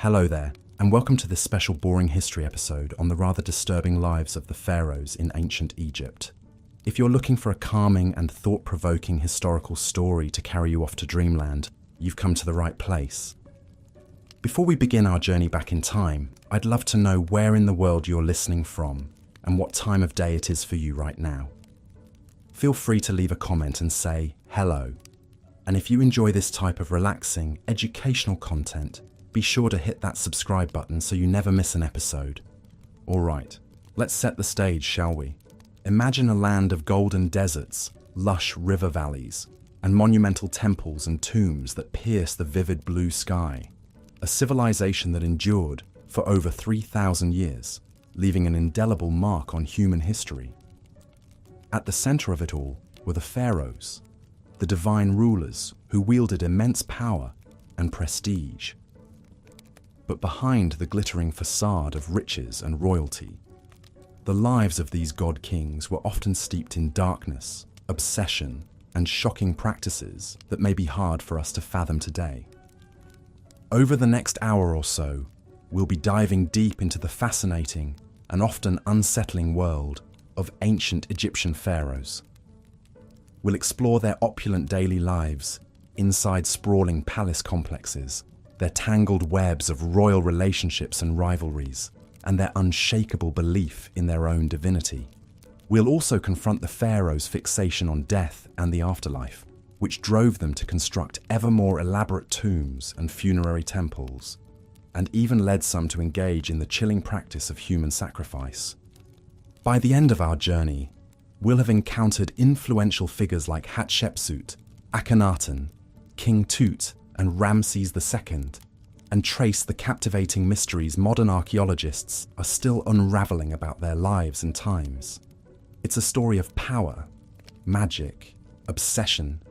Hello there, and welcome to this special boring history episode on the rather disturbing lives of the pharaohs in ancient Egypt. If you're looking for a calming and thought-provoking historical story to carry you off to dreamland, you've come to the right place. Before we begin our journey back in time, I'd love to know where in the world you're listening from and what time of day it is for you right now. Feel free to leave a comment and say hello. And if you enjoy this type of relaxing, educational content, be sure to hit that subscribe button so you never miss an episode. Alright, let's set the stage, shall we? Imagine a land of golden deserts, lush river valleys, and monumental temples and tombs that pierce the vivid blue sky. A civilization that endured for over 3,000 years, leaving an indelible mark on human history. At the center of it all were the pharaohs, the divine rulers who wielded immense power and prestige. But behind the glittering facade of riches and royalty, the lives of these god-kings were often steeped in darkness, obsession, and shocking practices that may be hard for us to fathom today. Over the next hour or so, we'll be diving deep into the fascinating and often unsettling world of ancient Egyptian pharaohs. We'll explore their opulent daily lives, inside sprawling palace complexes, their tangled webs of royal relationships and rivalries, and their unshakable belief in their own divinity. We'll also confront the pharaohs' fixation on death and the afterlife, which drove them to construct ever more elaborate tombs and funerary temples, and even led some to engage in the chilling practice of human sacrifice. By the end of our journey, we'll have encountered influential figures like Hatshepsut, Akhenaten, King Tut, and Ramses II, and trace the captivating mysteries modern archaeologists are still unraveling about their lives and times. It's a story of power, magic, obsession,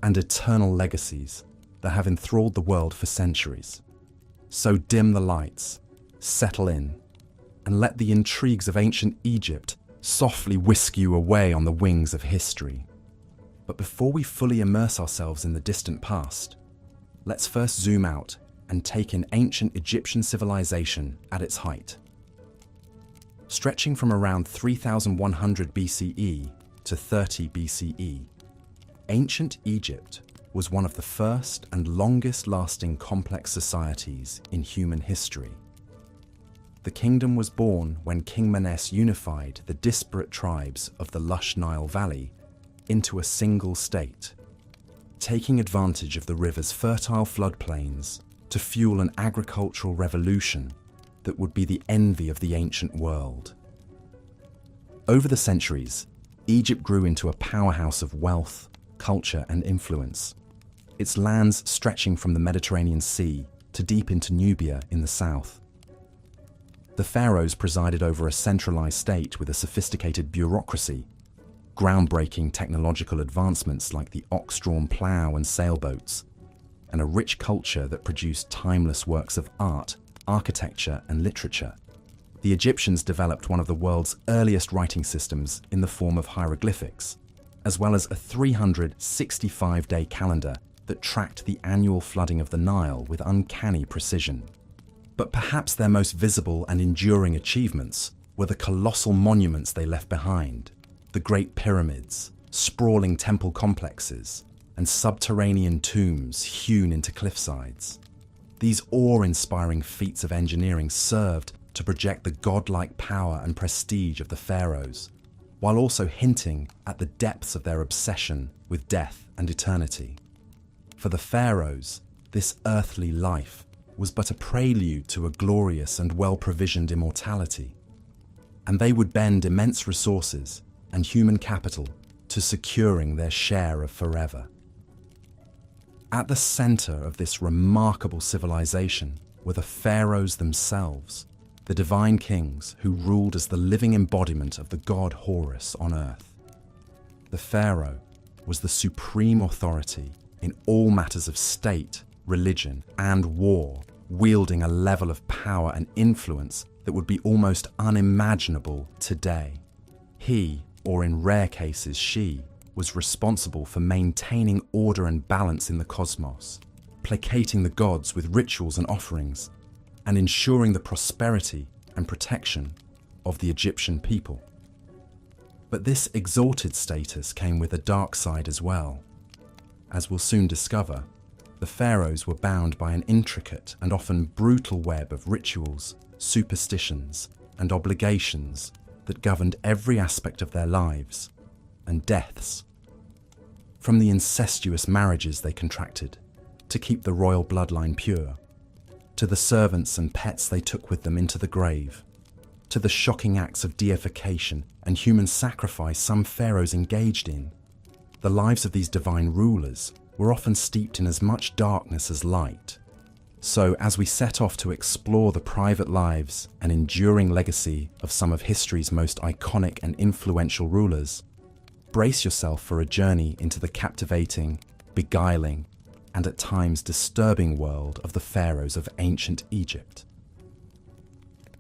and eternal legacies that have enthralled the world for centuries. So dim the lights, settle in, and let the intrigues of ancient Egypt softly whisk you away on the wings of history. But before we fully immerse ourselves in the distant past, let's first zoom out and take in ancient Egyptian civilization at its height. Stretching from around 3100 BCE to 30 BCE, ancient Egypt was one of the first and longest-lasting complex societies in human history. The kingdom was born when King Menes unified the disparate tribes of the lush Nile Valley into a single state, taking advantage of the river's fertile floodplains to fuel an agricultural revolution that would be the envy of the ancient world. Over the centuries, Egypt grew into a powerhouse of wealth, culture, and influence, its lands stretching from the Mediterranean Sea to deep into Nubia in the south. The pharaohs presided over a centralized state with a sophisticated bureaucracy, groundbreaking technological advancements like the ox-drawn plow and sailboats, and a rich culture that produced timeless works of art, architecture, and literature. The Egyptians developed one of the world's earliest writing systems in the form of hieroglyphics, as well as a 365-day calendar that tracked the annual flooding of the Nile with uncanny precision. But perhaps their most visible and enduring achievements were the colossal monuments they left behind, the Great Pyramids, sprawling temple complexes, and subterranean tombs hewn into cliffsides. These awe-inspiring feats of engineering served to project the godlike power and prestige of the pharaohs, while also hinting at the depths of their obsession with death and eternity. For the pharaohs, this earthly life was but a prelude to a glorious and well-provisioned immortality, and they would bend immense resources and human capital to securing their share of forever. At the center of this remarkable civilization were the pharaohs themselves, the divine kings who ruled as the living embodiment of the god Horus on earth. The pharaoh was the supreme authority in all matters of state, religion, and war, wielding a level of power and influence that would be almost unimaginable today. He, or in rare cases she, was responsible for maintaining order and balance in the cosmos, placating the gods with rituals and offerings, and ensuring the prosperity and protection of the Egyptian people. But this exalted status came with a dark side as well. As we'll soon discover, the pharaohs were bound by an intricate and often brutal web of rituals, superstitions, and obligations that governed every aspect of their lives and deaths. From the incestuous marriages they contracted to keep the royal bloodline pure, to the servants and pets they took with them into the grave, to the shocking acts of deification and human sacrifice some pharaohs engaged in, the lives of these divine rulers were often steeped in as much darkness as light. So, as we set off to explore the private lives and enduring legacy of some of history's most iconic and influential rulers, brace yourself for a journey into the captivating, beguiling, and at times disturbing world of the pharaohs of ancient Egypt.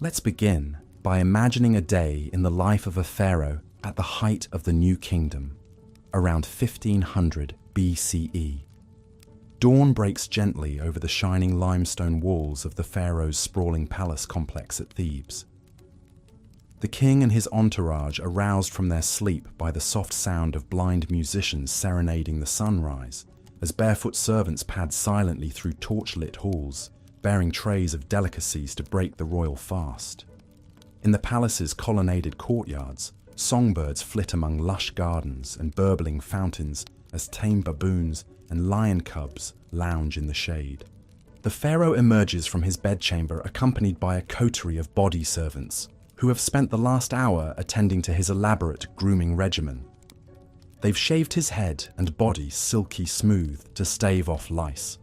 Let's begin by imagining a day in the life of a pharaoh at the height of the New Kingdom, around 1500 BCE. Dawn breaks gently over the shining limestone walls of the pharaoh's sprawling palace complex at Thebes. The king and his entourage are roused from their sleep by the soft sound of blind musicians serenading the sunrise, as barefoot servants pad silently through torchlit halls, bearing trays of delicacies to break the royal fast. In the palace's colonnaded courtyards, songbirds flit among lush gardens and burbling fountains as tame baboons and lion cubs lounge in the shade. The pharaoh emerges from his bedchamber accompanied by a coterie of body servants who have spent the last hour attending to his elaborate grooming regimen. They've shaved his head and body silky smooth to stave off lice,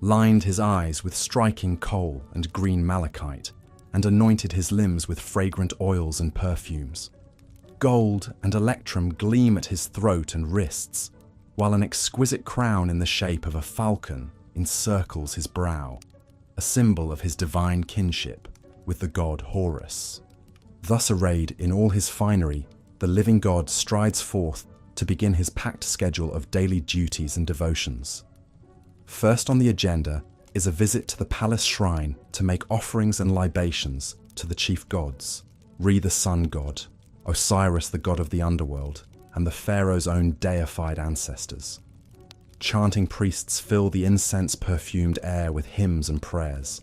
lined his eyes with striking kohl and green malachite, and anointed his limbs with fragrant oils and perfumes. Gold and electrum gleam at his throat and wrists, while an exquisite crown in the shape of a falcon encircles his brow, a symbol of his divine kinship with the god Horus. Thus arrayed in all his finery, the living god strides forth to begin his packed schedule of daily duties and devotions. First on the agenda is a visit to the palace shrine to make offerings and libations to the chief gods, Re the sun god, Osiris the god of the underworld, and the pharaoh's own deified ancestors. Chanting priests fill the incense-perfumed air with hymns and prayers,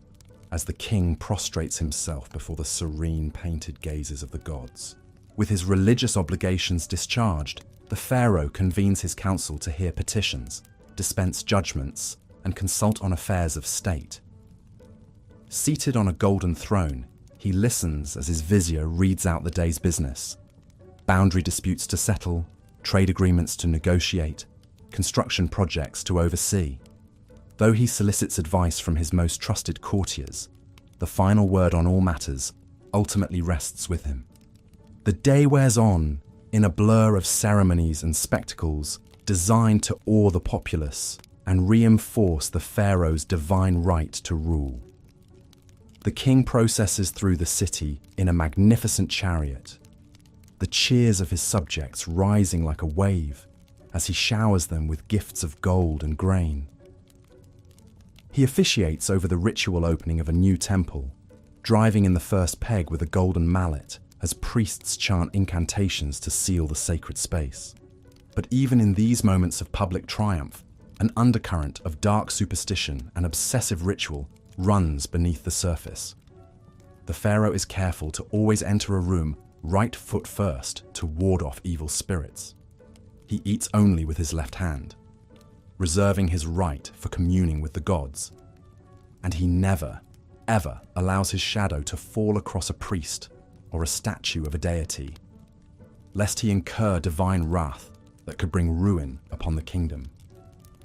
as the king prostrates himself before the serene painted gazes of the gods. With his religious obligations discharged, the pharaoh convenes his council to hear petitions, dispense judgments, and consult on affairs of state. Seated on a golden throne, he listens as his vizier reads out the day's business. Boundary disputes to settle, trade agreements to negotiate, construction projects to oversee. Though he solicits advice from his most trusted courtiers, the final word on all matters ultimately rests with him. The day wears on in a blur of ceremonies and spectacles designed to awe the populace and reinforce the pharaoh's divine right to rule. The king processes through the city in a magnificent chariot, the cheers of his subjects rising like a wave as he showers them with gifts of gold and grain. He officiates over the ritual opening of a new temple, driving in the first peg with a golden mallet as priests chant incantations to seal the sacred space. But even in these moments of public triumph, an undercurrent of dark superstition and obsessive ritual runs beneath the surface. The pharaoh is careful to always enter a room right foot first to ward off evil spirits. He eats only with his left hand, reserving his right for communing with the gods. And he never, ever allows his shadow to fall across a priest or a statue of a deity, lest he incur divine wrath that could bring ruin upon the kingdom.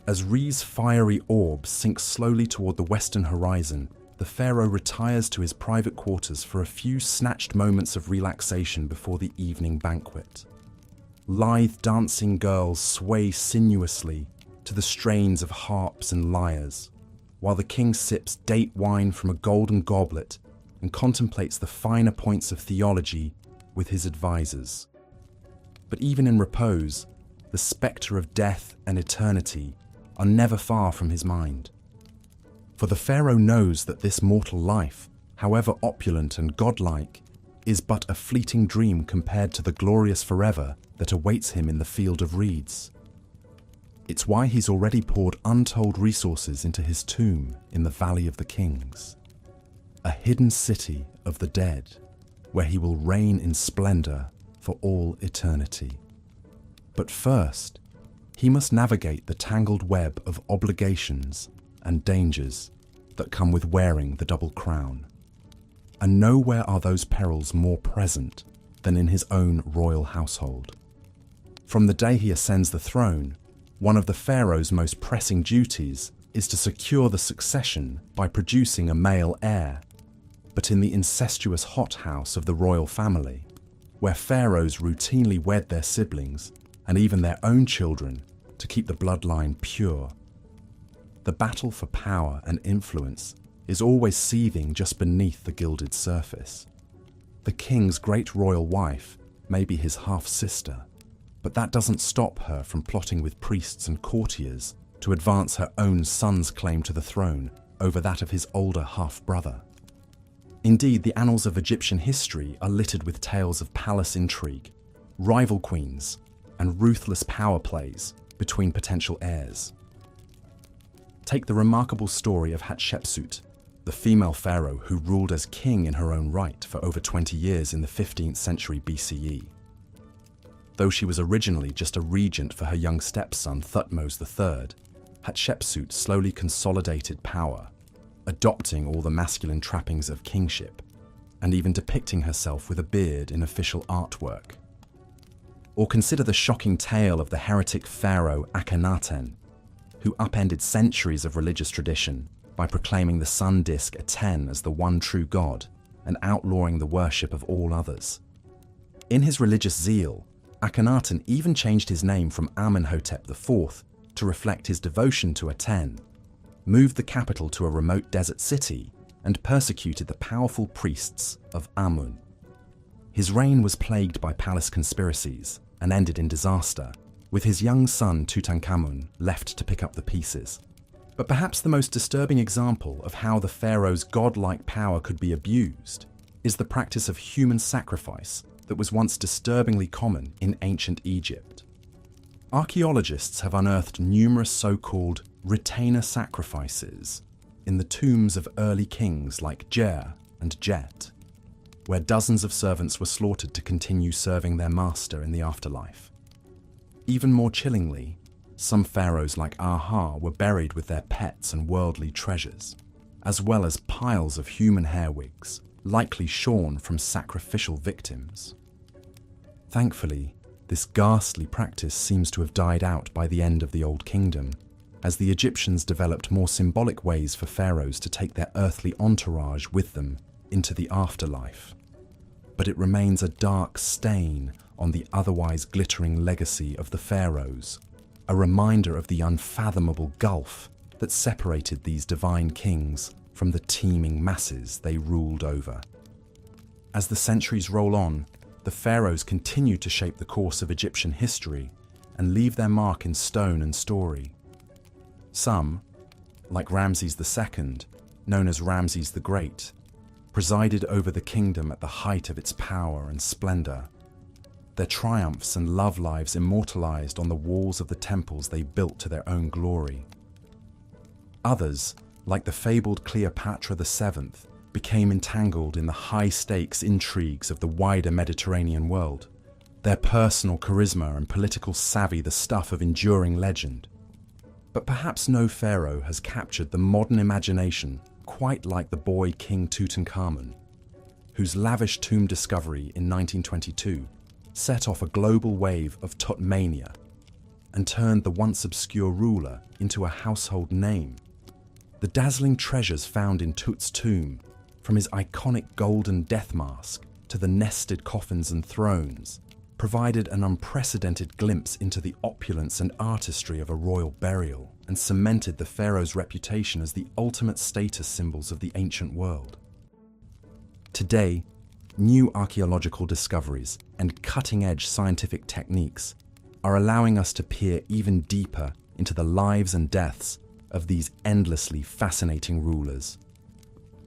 As Re's fiery orb sinks slowly toward the western horizon, the pharaoh retires to his private quarters for a few snatched moments of relaxation before the evening banquet. Lithe dancing girls sway sinuously to the strains of harps and lyres, while the king sips date wine from a golden goblet and contemplates the finer points of theology with his advisors. But even in repose, the spectre of death and eternity are never far from his mind. For the pharaoh knows that this mortal life however opulent and godlike, is but a fleeting dream compared to the glorious forever that awaits him in the field of reeds. It's why he's already poured untold resources into his tomb in the Valley of the Kings, a hidden city of the dead, where he will reign in splendor for all eternity. But first, he must navigate the tangled web of obligations and dangers that come with wearing the double crown. And nowhere are those perils more present than in his own royal household. From the day he ascends the throne, one of the pharaoh's most pressing duties is to secure the succession by producing a male heir. But in the incestuous hothouse of the royal family, where pharaohs routinely wed their siblings and even their own children to keep the bloodline pure, the battle for power and influence is always seething just beneath the gilded surface. The king's great royal wife may be his half-sister, but that doesn't stop her from plotting with priests and courtiers to advance her own son's claim to the throne over that of his older half-brother. Indeed, the annals of Egyptian history are littered with tales of palace intrigue, rival queens, and ruthless power plays between potential heirs. Take the remarkable story of Hatshepsut, the female pharaoh who ruled as king in her own right for over 20 years in the 15th century BCE. Though she was originally just a regent for her young stepson Thutmose III, Hatshepsut slowly consolidated power, adopting all the masculine trappings of kingship, and even depicting herself with a beard in official artwork. Or consider the shocking tale of the heretic pharaoh Akhenaten, who upended centuries of religious tradition by proclaiming the sun disk Aten as the one true god and outlawing the worship of all others. In his religious zeal, Akhenaten even changed his name from Amenhotep IV to reflect his devotion to Aten, moved the capital to a remote desert city, and persecuted the powerful priests of Amun. His reign was plagued by palace conspiracies and ended in disaster, with his young son Tutankhamun left to pick up the pieces. But perhaps the most disturbing example of how the pharaoh's godlike power could be abused is the practice of human sacrifice that was once disturbingly common in ancient Egypt. Archaeologists have unearthed numerous so-called retainer sacrifices in the tombs of early kings like Jer and Jet, where dozens of servants were slaughtered to continue serving their master in the afterlife. Even more chillingly, some pharaohs like Aha were buried with their pets and worldly treasures, as well as piles of human hair wigs, likely shorn from sacrificial victims. Thankfully, this ghastly practice seems to have died out by the end of the Old Kingdom, as the Egyptians developed more symbolic ways for pharaohs to take their earthly entourage with them into the afterlife. But it remains a dark stain on the otherwise glittering legacy of the pharaohs, a reminder of the unfathomable gulf that separated these divine kings from the teeming masses they ruled over. As the centuries roll on, the pharaohs continue to shape the course of Egyptian history and leave their mark in stone and story. Some, like Ramses II, known as Ramses the Great, presided over the kingdom at the height of its power and splendor, their triumphs and love lives immortalized on the walls of the temples they built to their own glory. Others, like the fabled Cleopatra VII, became entangled in the high-stakes intrigues of the wider Mediterranean world, their personal charisma and political savvy the stuff of enduring legend. But perhaps no pharaoh has captured the modern imagination quite like the boy King Tutankhamun, whose lavish tomb discovery in 1922 set off a global wave of Tutmania and turned the once obscure ruler into a household name. The dazzling treasures found in Tut's tomb, from his iconic golden death mask to the nested coffins and thrones, provided an unprecedented glimpse into the opulence and artistry of a royal burial and cemented the pharaoh's reputation as the ultimate status symbols of the ancient world. Today, new archaeological discoveries and cutting-edge scientific techniques are allowing us to peer even deeper into the lives and deaths of these endlessly fascinating rulers.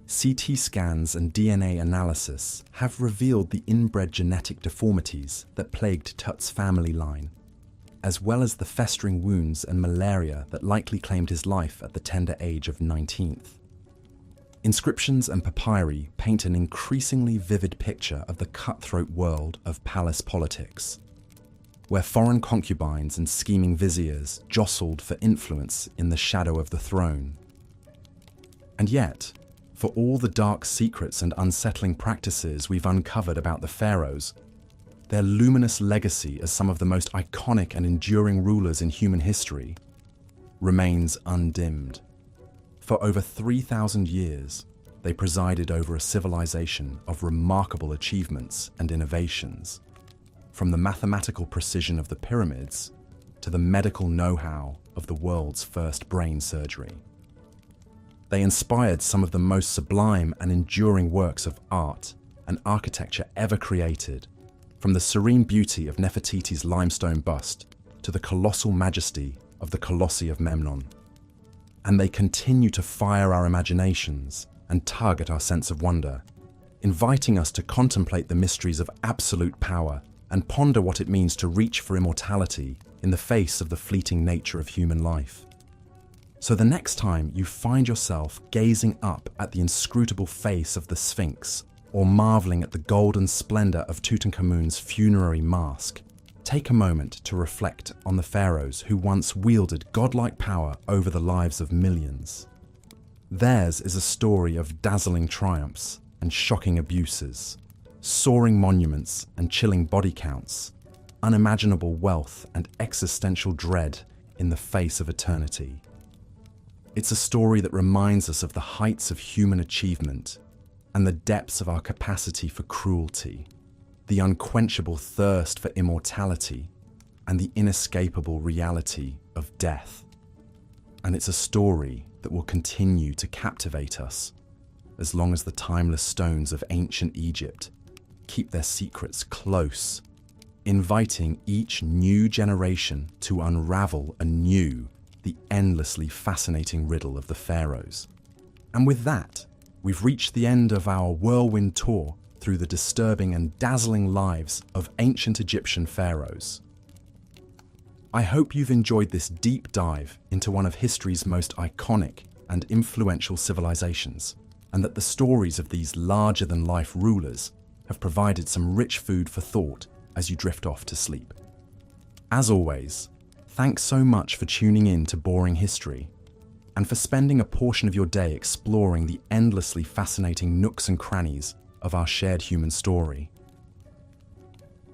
CT scans and DNA analysis have revealed the inbred genetic deformities that plagued Tut's family line, as well as the festering wounds and malaria that likely claimed his life at the tender age of 19th. Inscriptions and papyri paint an increasingly vivid picture of the cutthroat world of palace politics, where foreign concubines and scheming viziers jostled for influence in the shadow of the throne. And yet, for all the dark secrets and unsettling practices we've uncovered about the pharaohs, their luminous legacy as some of the most iconic and enduring rulers in human history remains undimmed. For over 3,000 years, they presided over a civilization of remarkable achievements and innovations, from the mathematical precision of the pyramids to the medical know-how of the world's first brain surgery. They inspired some of the most sublime and enduring works of art and architecture ever created, from the serene beauty of Nefertiti's limestone bust to the colossal majesty of the Colossi of Memnon. And they continue to fire our imaginations and tug at our sense of wonder, inviting us to contemplate the mysteries of absolute power and ponder what it means to reach for immortality in the face of the fleeting nature of human life. So the next time you find yourself gazing up at the inscrutable face of the Sphinx or marveling at the golden splendor of Tutankhamun's funerary mask, take a moment to reflect on the pharaohs who once wielded godlike power over the lives of millions. Theirs is a story of dazzling triumphs and shocking abuses, soaring monuments and chilling body counts, unimaginable wealth and existential dread in the face of eternity. It's a story that reminds us of the heights of human achievement and the depths of our capacity for cruelty, the unquenchable thirst for immortality, and the inescapable reality of death. And it's a story that will continue to captivate us as long as the timeless stones of ancient Egypt keep their secrets close, inviting each new generation to unravel anew the endlessly fascinating riddle of the pharaohs. And with that, we've reached the end of our whirlwind tour through the disturbing and dazzling lives of ancient Egyptian pharaohs. I hope you've enjoyed this deep dive into one of history's most iconic and influential civilizations, and that the stories of these larger-than-life rulers have provided some rich food for thought as you drift off to sleep. As always, thanks so much for tuning in to Boring History, and for spending a portion of your day exploring the endlessly fascinating nooks and crannies of our shared human story.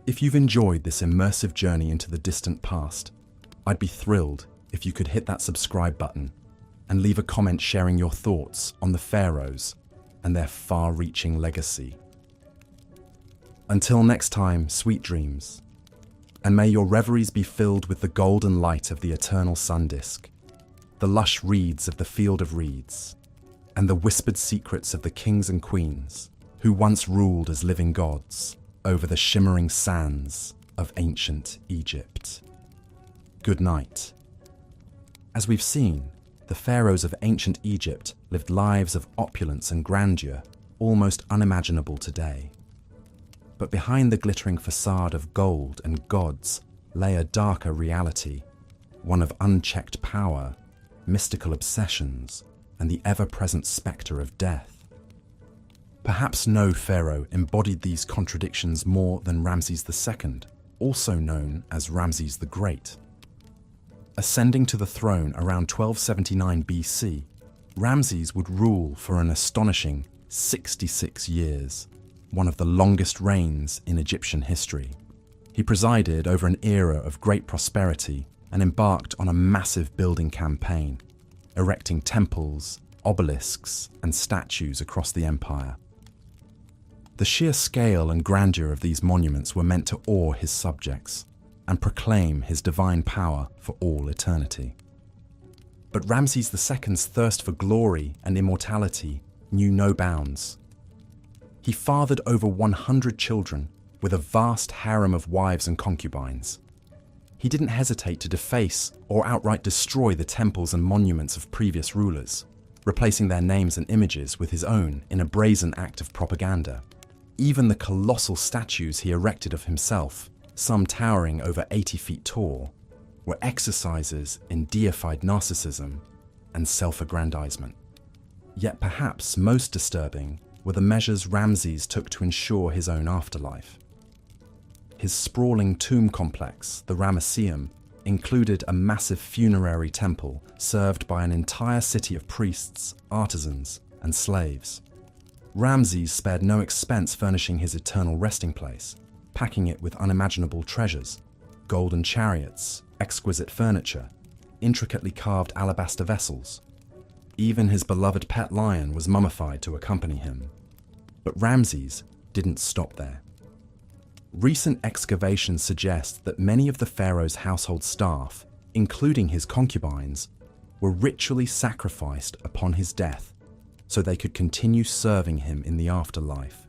If you've enjoyed this immersive journey into the distant past, I'd be thrilled if you could hit that subscribe button and leave a comment sharing your thoughts on the pharaohs and their far-reaching legacy. Until next time, sweet dreams, and may your reveries be filled with the golden light of the eternal sun disk, the lush reeds of the field of reeds, and the whispered secrets of the kings and queens who once ruled as living gods over the shimmering sands of ancient Egypt. Good night. As we've seen, the pharaohs of ancient Egypt lived lives of opulence and grandeur almost unimaginable today. But behind the glittering facade of gold and gods lay a darker reality, one of unchecked power, mystical obsessions, and the ever-present spectre of death. Perhaps no pharaoh embodied these contradictions more than Ramses II, also known as Ramses the Great. Ascending to the throne around 1279 BC, Ramses would rule for an astonishing 66 years, one of the longest reigns in Egyptian history. He presided over an era of great prosperity and embarked on a massive building campaign, erecting temples, obelisks, and statues across the empire. The sheer scale and grandeur of these monuments were meant to awe his subjects and proclaim his divine power for all eternity. But Ramses II's thirst for glory and immortality knew no bounds. He fathered over 100 children with a vast harem of wives and concubines. He didn't hesitate to deface or outright destroy the temples and monuments of previous rulers, replacing their names and images with his own in a brazen act of propaganda. Even the colossal statues he erected of himself, some towering over 80 feet tall, were exercises in deified narcissism and self-aggrandizement. Yet perhaps most disturbing were the measures Ramses took to ensure his own afterlife. His sprawling tomb complex, the Ramesseum, included a massive funerary temple served by an entire city of priests, artisans, and slaves. Ramses spared no expense furnishing his eternal resting place, packing it with unimaginable treasures, golden chariots, exquisite furniture, intricately carved alabaster vessels. Even his beloved pet lion was mummified to accompany him. But Ramses didn't stop there. Recent excavations suggest that many of the pharaoh's household staff, including his concubines, were ritually sacrificed upon his death so they could continue serving him in the afterlife.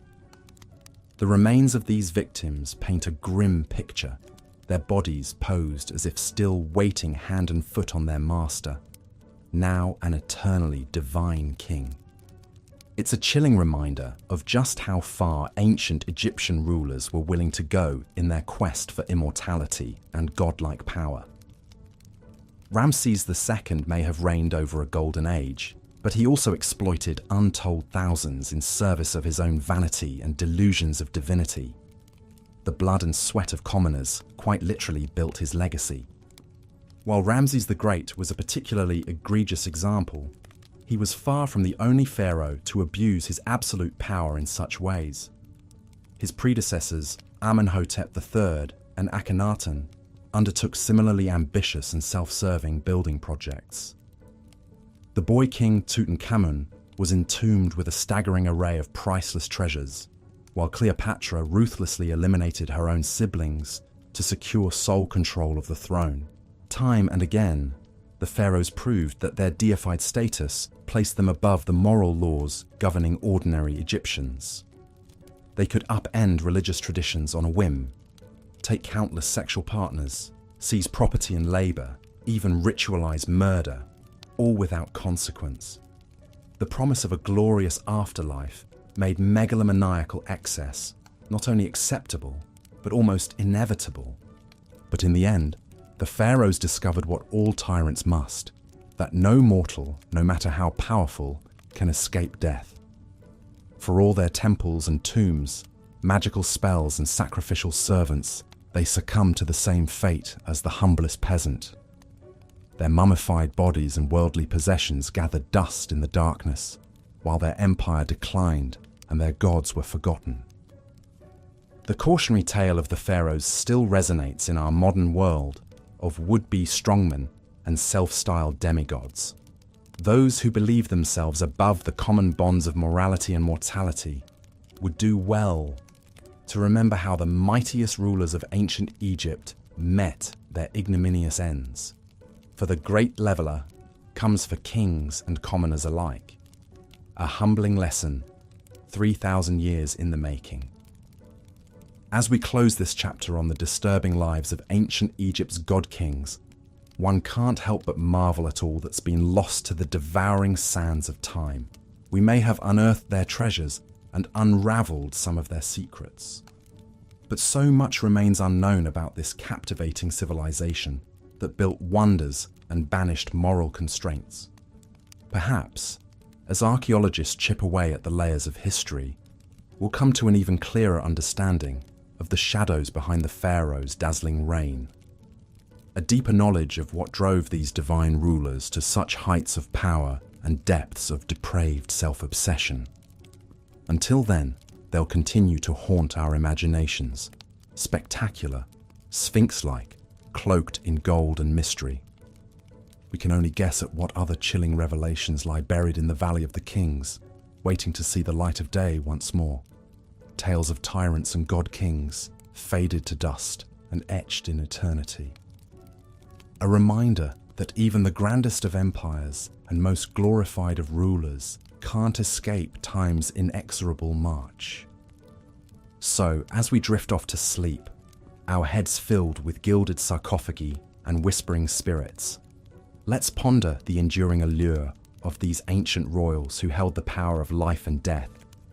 The remains of these victims paint a grim picture, their bodies posed as if still waiting hand and foot on their master, now an eternally divine king. It's a chilling reminder of just how far ancient Egyptian rulers were willing to go in their quest for immortality and godlike power. Ramses II may have reigned over a golden age, but he also exploited untold thousands in service of his own vanity and delusions of divinity. The blood and sweat of commoners quite literally built his legacy. While Ramses the Great was a particularly egregious example, he was far from the only pharaoh to abuse his absolute power in such ways. His predecessors, Amenhotep III and Akhenaten, undertook similarly ambitious and self-serving building projects. The boy king Tutankhamun was entombed with a staggering array of priceless treasures, while Cleopatra ruthlessly eliminated her own siblings to secure sole control of the throne. Time and again, the pharaohs proved that their deified status placed them above the moral laws governing ordinary Egyptians. They could upend religious traditions on a whim, take countless sexual partners, seize property and labor, even ritualize murder, all without consequence. The promise of a glorious afterlife made megalomaniacal excess not only acceptable, but almost inevitable. But in the end, the pharaohs discovered what all tyrants must, that no mortal, no matter how powerful, can escape death. For all their temples and tombs, magical spells and sacrificial servants, they succumb to the same fate as the humblest peasant. Their mummified bodies and worldly possessions gathered dust in the darkness, while their empire declined and their gods were forgotten. The cautionary tale of the pharaohs still resonates in our modern world of would-be strongmen and self-styled demigods. Those who believe themselves above the common bonds of morality and mortality would do well to remember how the mightiest rulers of ancient Egypt met their ignominious ends. For the great leveler comes for kings and commoners alike. A humbling lesson, 3,000 years in the making. As we close this chapter on the disturbing lives of ancient Egypt's god-kings, one can't help but marvel at all that's been lost to the devouring sands of time. We may have unearthed their treasures and unraveled some of their secrets. But so much remains unknown about this captivating civilization that built wonders and banished moral constraints. Perhaps, as archaeologists chip away at the layers of history, we'll come to an even clearer understanding of the shadows behind the pharaoh's dazzling reign. A deeper knowledge of what drove these divine rulers to such heights of power and depths of depraved self-obsession. Until then, they'll continue to haunt our imaginations, spectacular, sphinx-like, cloaked in gold and mystery. We can only guess at what other chilling revelations lie buried in the Valley of the Kings, waiting to see the light of day once more. Tales of tyrants and god-kings, faded to dust and etched in eternity. A reminder that even the grandest of empires and most glorified of rulers can't escape time's inexorable march. So, as we drift off to sleep, our heads filled with gilded sarcophagi and whispering spirits, let's ponder the enduring allure of these ancient royals who held the power of life and death,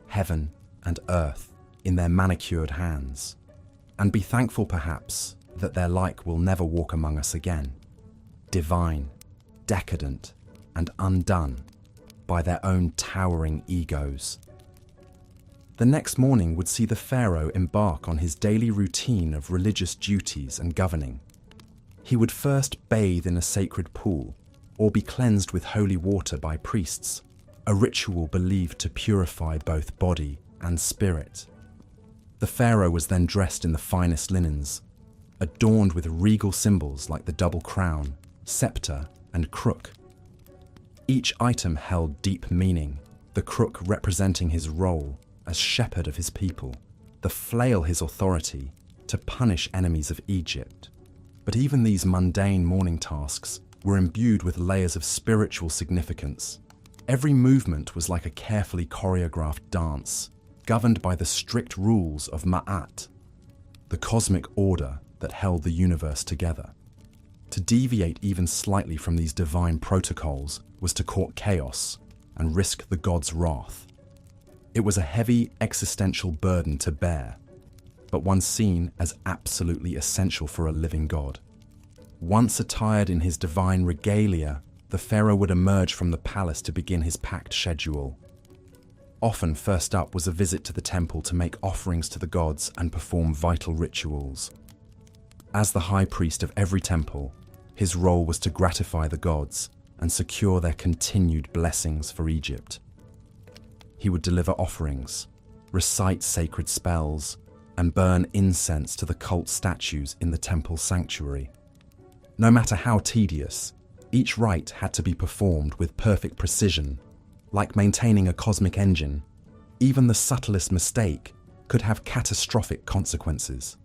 heaven and earth, in their manicured hands, and be thankful perhaps that their like will never walk among us again, divine, decadent, and undone by their own towering egos. The next morning would see the pharaoh embark on his daily routine of religious duties and governing. He would first bathe in a sacred pool, or be cleansed with holy water by priests, a ritual believed to purify both body and spirit. The pharaoh was then dressed in the finest linens, adorned with regal symbols like the double crown, scepter, and crook. Each item held deep meaning, the crook representing his role as shepherd of his people, the flail his authority to punish enemies of Egypt. But even these mundane morning tasks were imbued with layers of spiritual significance. Every movement was like a carefully choreographed dance, governed by the strict rules of Ma'at, the cosmic order that held the universe together. To deviate even slightly from these divine protocols was to court chaos and risk the god's wrath. It was a heavy existential burden to bear, but one seen as absolutely essential for a living god. Once attired in his divine regalia, the pharaoh would emerge from the palace to begin his packed schedule. Often first up was a visit to the temple to make offerings to the gods and perform vital rituals. As the high priest of every temple, his role was to gratify the gods and secure their continued blessings for Egypt. He would deliver offerings, recite sacred spells, and burn incense to the cult statues in the temple sanctuary. No matter how tedious, each rite had to be performed with perfect precision. Like maintaining a cosmic engine, even the subtlest mistake could have catastrophic consequences.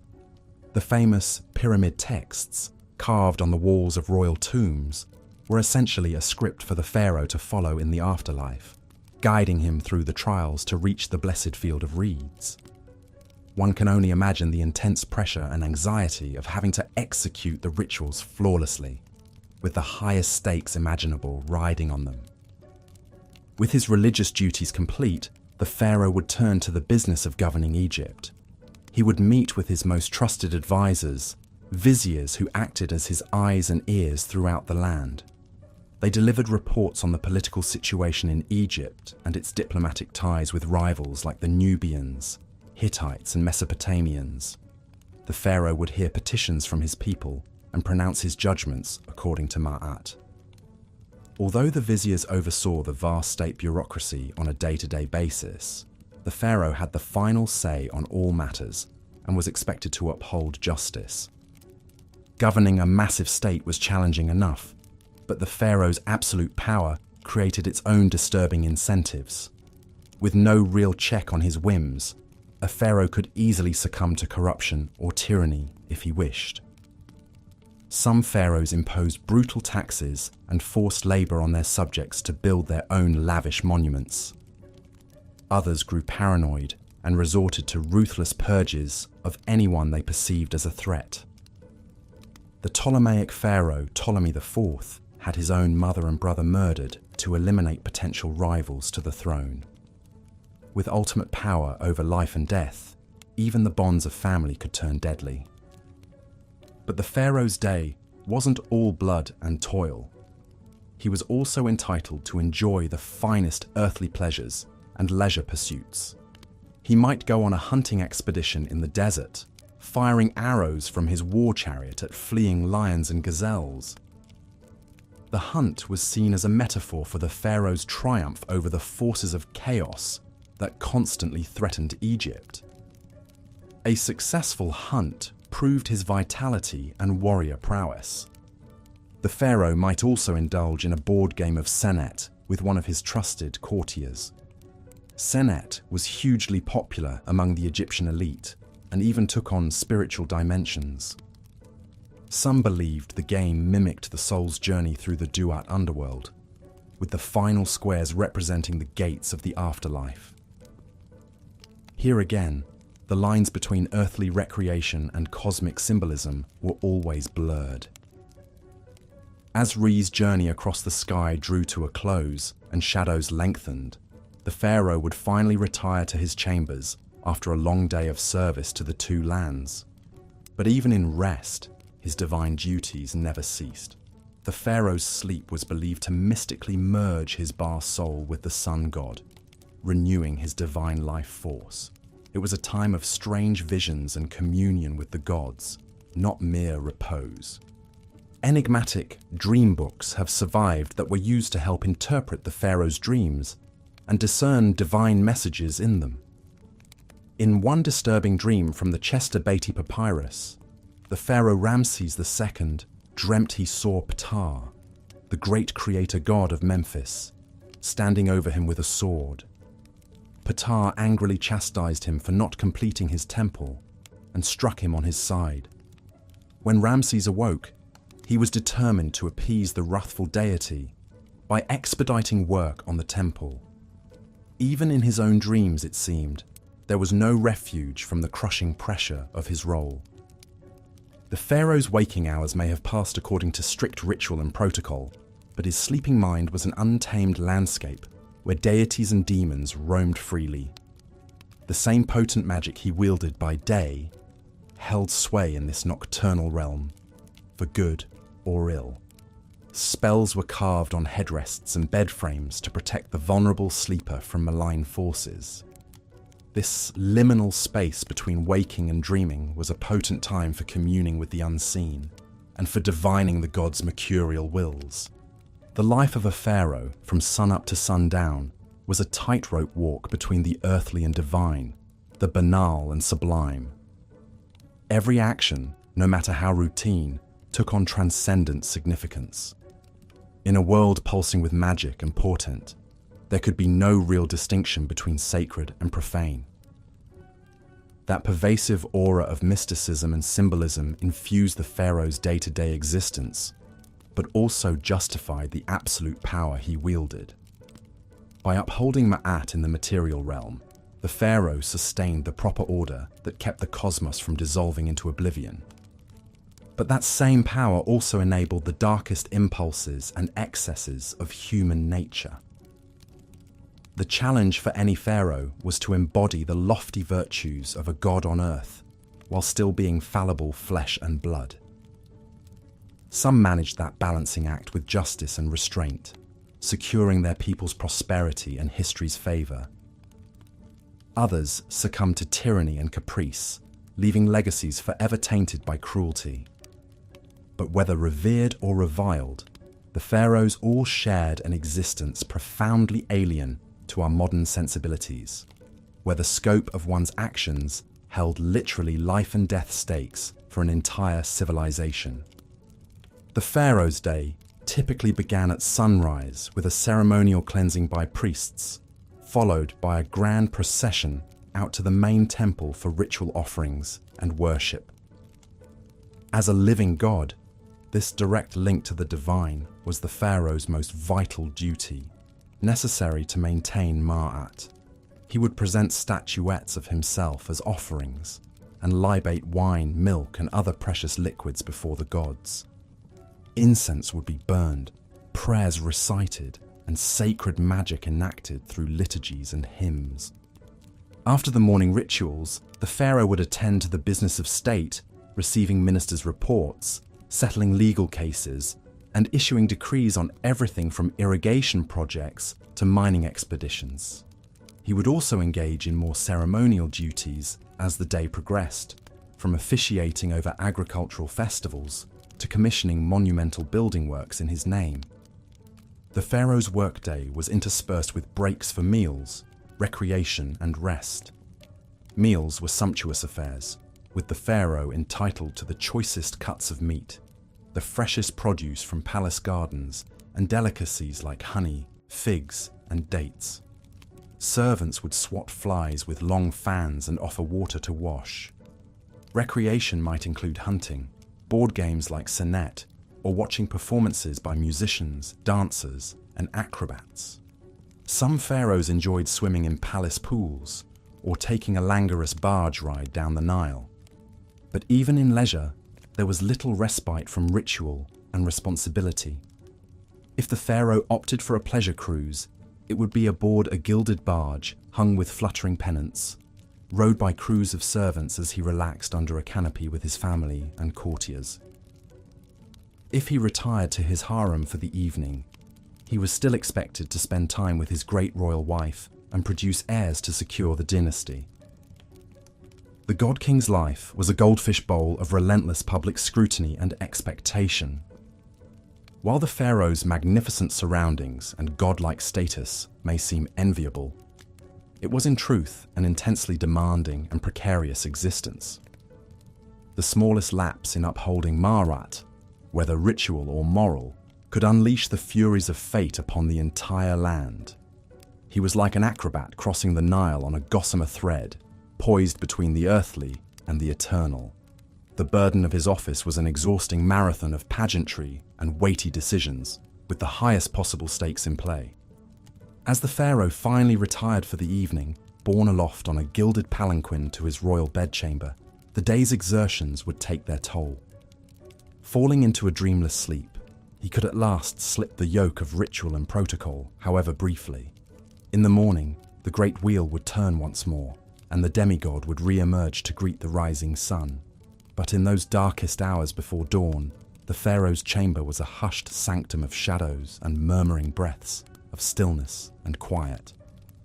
The famous pyramid texts, carved on the walls of royal tombs, were essentially a script for the pharaoh to follow in the afterlife, guiding him through the trials to reach the blessed field of reeds. One can only imagine the intense pressure and anxiety of having to execute the rituals flawlessly, with the highest stakes imaginable riding on them. With his religious duties complete, the pharaoh would turn to the business of governing Egypt. He would meet with his most trusted advisors, viziers who acted as his eyes and ears throughout the land. They delivered reports on the political situation in Egypt and its diplomatic ties with rivals like the Nubians, Hittites, and Mesopotamians. The pharaoh would hear petitions from his people and pronounce his judgments according to Ma'at. Although the viziers oversaw the vast state bureaucracy on a day-to-day basis, the pharaoh had the final say on all matters and was expected to uphold justice. Governing a massive state was challenging enough, but the pharaoh's absolute power created its own disturbing incentives. With no real check on his whims, a pharaoh could easily succumb to corruption or tyranny if he wished. Some pharaohs imposed brutal taxes and forced labor on their subjects to build their own lavish monuments. Others grew paranoid and resorted to ruthless purges of anyone they perceived as a threat. The Ptolemaic pharaoh Ptolemy IV had his own mother and brother murdered to eliminate potential rivals to the throne. With ultimate power over life and death, even the bonds of family could turn deadly. But the pharaoh's day wasn't all blood and toil. He was also entitled to enjoy the finest earthly pleasures and leisure pursuits. He might go on a hunting expedition in the desert, firing arrows from his war chariot at fleeing lions and gazelles. The hunt was seen as a metaphor for the pharaoh's triumph over the forces of chaos that constantly threatened Egypt. A successful hunt proved his vitality and warrior prowess. The pharaoh might also indulge in a board game of senet with one of his trusted courtiers. Senet was hugely popular among the Egyptian elite and even took on spiritual dimensions. Some believed the game mimicked the soul's journey through the Duat underworld, with the final squares representing the gates of the afterlife. Here again, the lines between earthly recreation and cosmic symbolism were always blurred. As Re's journey across the sky drew to a close, and shadows lengthened, the pharaoh would finally retire to his chambers after a long day of service to the two lands. But even in rest, his divine duties never ceased. The pharaoh's sleep was believed to mystically merge his Ba soul with the sun god, renewing his divine life force. It was a time of strange visions and communion with the gods, not mere repose. Enigmatic dream books have survived that were used to help interpret the pharaoh's dreams and discern divine messages in them. In one disturbing dream from the Chester Beatty Papyrus, the pharaoh Ramses II dreamt he saw Ptah, the great creator god of Memphis, standing over him with a sword. Ptah angrily chastised him for not completing his temple and struck him on his side. When Ramses awoke, he was determined to appease the wrathful deity by expediting work on the temple. Even in his own dreams, it seemed, there was no refuge from the crushing pressure of his role. The pharaoh's waking hours may have passed according to strict ritual and protocol, but his sleeping mind was an untamed landscape where deities and demons roamed freely. The same potent magic he wielded by day held sway in this nocturnal realm, for good or ill. Spells were carved on headrests and bed frames to protect the vulnerable sleeper from malign forces. This liminal space between waking and dreaming was a potent time for communing with the unseen and for divining the gods' mercurial wills. The life of a pharaoh, from sunup to sundown, was a tightrope walk between the earthly and divine, the banal and sublime. Every action, no matter how routine, took on transcendent significance. In a world pulsing with magic and portent, there could be no real distinction between sacred and profane. That pervasive aura of mysticism and symbolism infused the pharaoh's day-to-day existence, but also justified the absolute power he wielded. By upholding Ma'at in the material realm, the pharaoh sustained the proper order that kept the cosmos from dissolving into oblivion. But that same power also enabled the darkest impulses and excesses of human nature. The challenge for any pharaoh was to embody the lofty virtues of a god on earth, while still being fallible flesh and blood. Some managed that balancing act with justice and restraint, securing their people's prosperity and history's favor. Others succumbed to tyranny and caprice, leaving legacies forever tainted by cruelty. But whether revered or reviled, the pharaohs all shared an existence profoundly alien to our modern sensibilities, where the scope of one's actions held literally life and death stakes for an entire civilization. The pharaoh's day typically began at sunrise with a ceremonial cleansing by priests, followed by a grand procession out to the main temple for ritual offerings and worship. As a living god, this direct link to the divine was the pharaoh's most vital duty, necessary to maintain Ma'at. He would present statuettes of himself as offerings and libate wine, milk, and other precious liquids before the gods. Incense would be burned, prayers recited, and sacred magic enacted through liturgies and hymns. After the morning rituals, the pharaoh would attend to the business of state, receiving ministers' reports, settling legal cases, and issuing decrees on everything from irrigation projects to mining expeditions. He would also engage in more ceremonial duties as the day progressed, from officiating over agricultural festivals to commissioning monumental building works in his name. The pharaoh's workday was interspersed with breaks for meals, recreation, and rest. Meals were sumptuous affairs, with the pharaoh entitled to the choicest cuts of meat, the freshest produce from palace gardens, and delicacies like honey, figs, and dates. Servants would swat flies with long fans and offer water to wash. Recreation might include hunting, board games like Senet, or watching performances by musicians, dancers, and acrobats. Some pharaohs enjoyed swimming in palace pools, or taking a languorous barge ride down the Nile. But even in leisure, there was little respite from ritual and responsibility. If the pharaoh opted for a pleasure cruise, It would be aboard a gilded barge hung with fluttering pennants, rowed by crews of servants as he relaxed under a canopy with his family and courtiers. If he retired to his harem for the evening, he was still expected to spend time with his great royal wife and produce heirs to secure the dynasty. The God King's life was a goldfish bowl of relentless public scrutiny and expectation. While the pharaoh's magnificent surroundings and godlike status may seem enviable, it was in truth an intensely demanding and precarious existence. The smallest lapse in upholding Marat, whether ritual or moral, could unleash the furies of fate upon the entire land. He was like an acrobat crossing the Nile on a gossamer thread, poised between the earthly and the eternal. The burden of his office was an exhausting marathon of pageantry and weighty decisions, with the highest possible stakes in play. As the pharaoh finally retired for the evening, borne aloft on a gilded palanquin to his royal bedchamber, the day's exertions would take their toll. Falling into a dreamless sleep, he could at last slip the yoke of ritual and protocol, however briefly. In the morning, the great wheel would turn once more, and the demigod would re-emerge to greet the rising sun. But in those darkest hours before dawn, the pharaoh's chamber was a hushed sanctum of shadows and murmuring breaths, of stillness and quiet.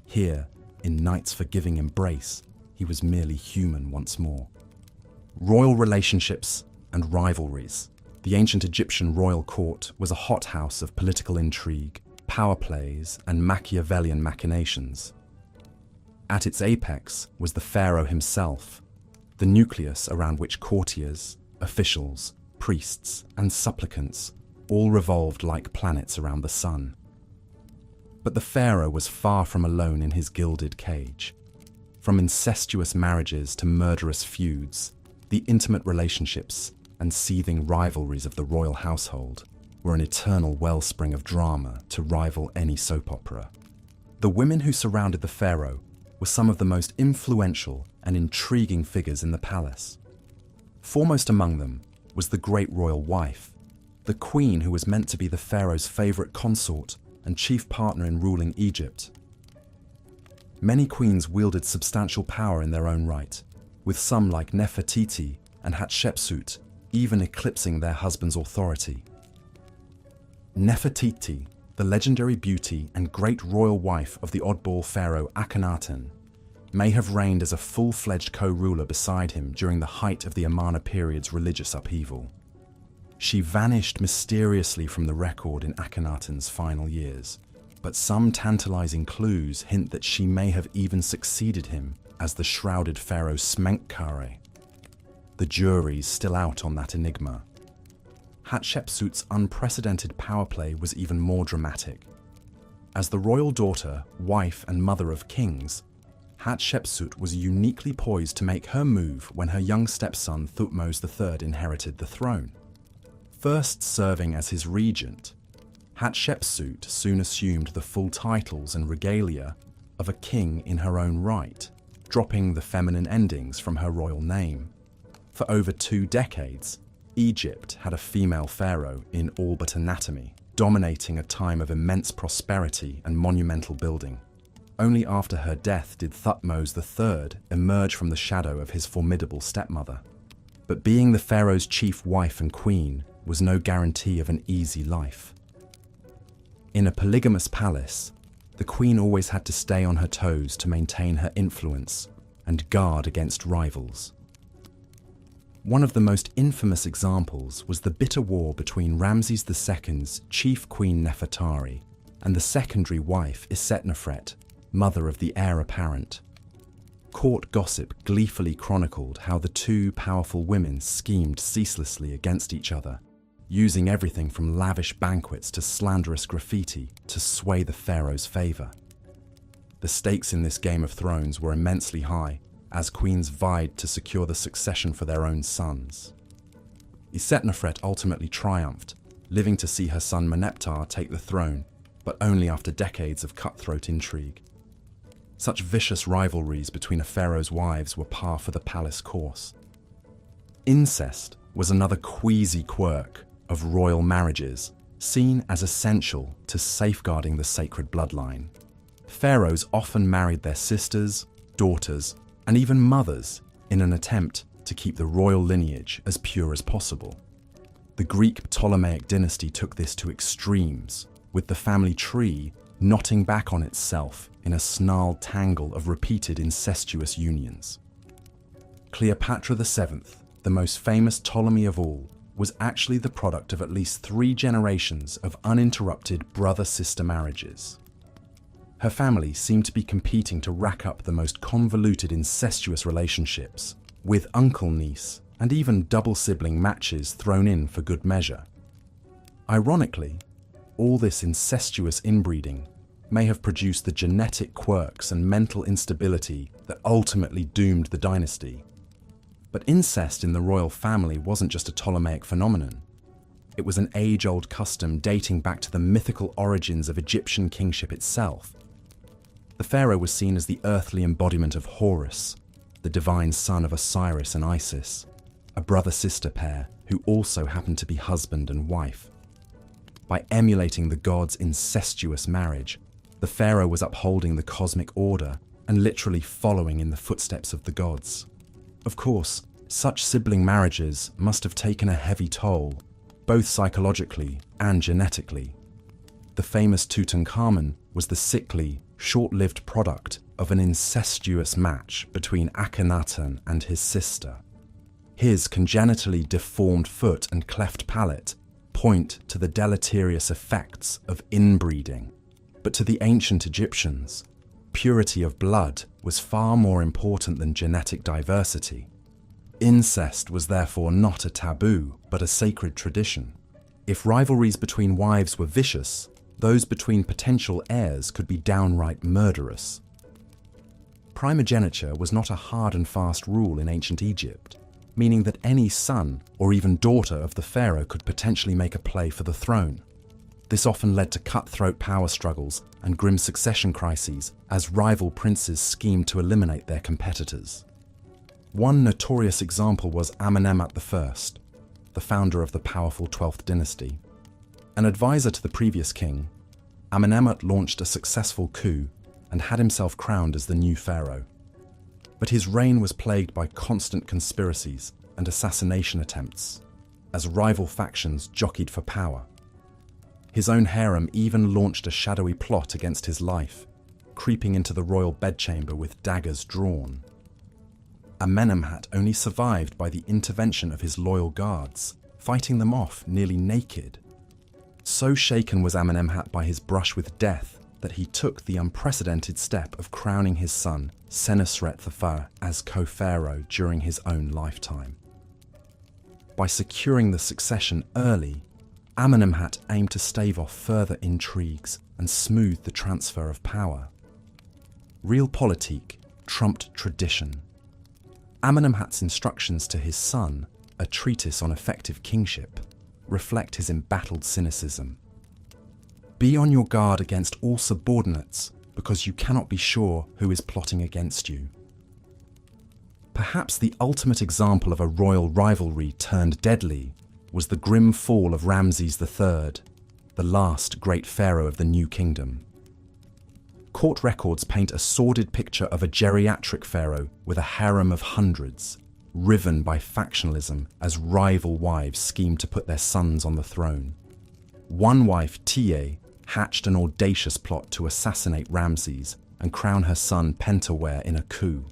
Here, in night's forgiving embrace, he was merely human once more. Royal relationships and rivalries. The ancient Egyptian royal court was a hothouse of political intrigue, power plays, and Machiavellian machinations. At its apex was the pharaoh himself, the nucleus around which courtiers, officials, priests, and supplicants all revolved like planets around the sun. But the pharaoh was far from alone in his gilded cage. From incestuous marriages to murderous feuds, the intimate relationships and seething rivalries of the royal household were an eternal wellspring of drama to rival any soap opera. The women who surrounded the pharaoh were some of the most influential and intriguing figures in the palace. Foremost among them was the great royal wife, the queen who was meant to be the pharaoh's favorite consort and chief partner in ruling Egypt. Many queens wielded substantial power in their own right, with some like Nefertiti and Hatshepsut even eclipsing their husband's authority. Nefertiti, the legendary beauty and great royal wife of the oddball pharaoh Akhenaten, may have reigned as a full-fledged co-ruler beside him during the height of the Amarna period's religious upheaval. She vanished mysteriously from the record in Akhenaten's final years, but some tantalizing clues hint that she may have even succeeded him as the shrouded pharaoh Smenkhkare. The jury's still out on that enigma. Hatshepsut's unprecedented power play was even more dramatic. As the royal daughter, wife, and mother of kings, Hatshepsut was uniquely poised to make her move when her young stepson Thutmose III inherited the throne. First serving as his regent, Hatshepsut soon assumed the full titles and regalia of a king in her own right, dropping the feminine endings from her royal name. For over 2 decades, Egypt had a female pharaoh in all but anatomy, dominating a time of immense prosperity and monumental building. Only after her death did Thutmose III emerge from the shadow of his formidable stepmother. But being the pharaoh's chief wife and queen was no guarantee of an easy life. In a polygamous palace, the queen always had to stay on her toes to maintain her influence and guard against rivals. One of the most infamous examples was the bitter war between Ramses II's chief queen Nefertari and the secondary wife Isetnofret, mother of the heir apparent. Court gossip gleefully chronicled how the two powerful women schemed ceaselessly against each other, using everything from lavish banquets to slanderous graffiti to sway the pharaoh's favor. The stakes in this Game of Thrones were immensely high, as queens vied to secure the succession for their own sons. Isetnofret ultimately triumphed, living to see her son Meneptah take the throne, but only after decades of cutthroat intrigue. Such vicious rivalries between a pharaoh's wives were par for the palace course. Incest was another queasy quirk of royal marriages, seen as essential to safeguarding the sacred bloodline. pharaohs often married their sisters, daughters, and even mothers in an attempt to keep the royal lineage as pure as possible. The Greek Ptolemaic dynasty took this to extremes, with the family tree knotting back on itself in a snarled tangle of repeated incestuous unions. Cleopatra VII, the most famous Ptolemy of all, was actually the product of at least 3 generations of uninterrupted brother-sister marriages. Her family seemed to be competing to rack up the most convoluted incestuous relationships, with uncle-niece and even double-sibling matches thrown in for good measure. Ironically, all this incestuous inbreeding may have produced the genetic quirks and mental instability that ultimately doomed the dynasty. But incest in the royal family wasn't just a Ptolemaic phenomenon. It was an age-old custom dating back to the mythical origins of Egyptian kingship itself. The pharaoh was seen as the earthly embodiment of Horus, the divine son of Osiris and Isis, a brother-sister pair who also happened to be husband and wife. By emulating the gods' incestuous marriage, the pharaoh was upholding the cosmic order and literally following in the footsteps of the gods. Of course, such sibling marriages must have taken a heavy toll, both psychologically and genetically. The famous Tutankhamun was the sickly, short-lived product of an incestuous match between Akhenaten and his sister. His congenitally deformed foot and cleft palate point to the deleterious effects of inbreeding. But to the ancient Egyptians, purity of blood was far more important than genetic diversity. Incest was therefore not a taboo, but a sacred tradition. If rivalries between wives were vicious, those between potential heirs could be downright murderous. Primogeniture was not a hard and fast rule in ancient Egypt, meaning that any son or even daughter of the pharaoh could potentially make a play for the throne. This often led to cutthroat power struggles and grim succession crises as rival princes schemed to eliminate their competitors. One notorious example was Amenemhat I, the founder of the powerful 12th dynasty. An advisor to the previous king, Amenemhat launched a successful coup and had himself crowned as the new pharaoh. But his reign was plagued by constant conspiracies and assassination attempts, as rival factions jockeyed for power. His own harem even launched a shadowy plot against his life, creeping into the royal bedchamber with daggers drawn. Amenemhat only survived by the intervention of his loyal guards, fighting them off nearly naked. So shaken was Amenemhat by his brush with death that he took the unprecedented step of crowning his son, Senusret I, as co-pharaoh during his own lifetime. By securing the succession early, Amenemhat aimed to stave off further intrigues and smooth the transfer of power. Realpolitik trumped tradition. Amenemhat's instructions to his son, a treatise on effective kingship, reflect his embattled cynicism. Be on your guard against all subordinates, because you cannot be sure who is plotting against you. Perhaps the ultimate example of a royal rivalry turned deadly was the grim fall of Ramses III, the last great pharaoh of the New Kingdom. Court records paint a sordid picture of a geriatric pharaoh with a harem of hundreds, riven by factionalism as rival wives schemed to put their sons on the throne. One wife, Tiye, hatched an audacious plot to assassinate Ramses and crown her son Pentawere in a coup.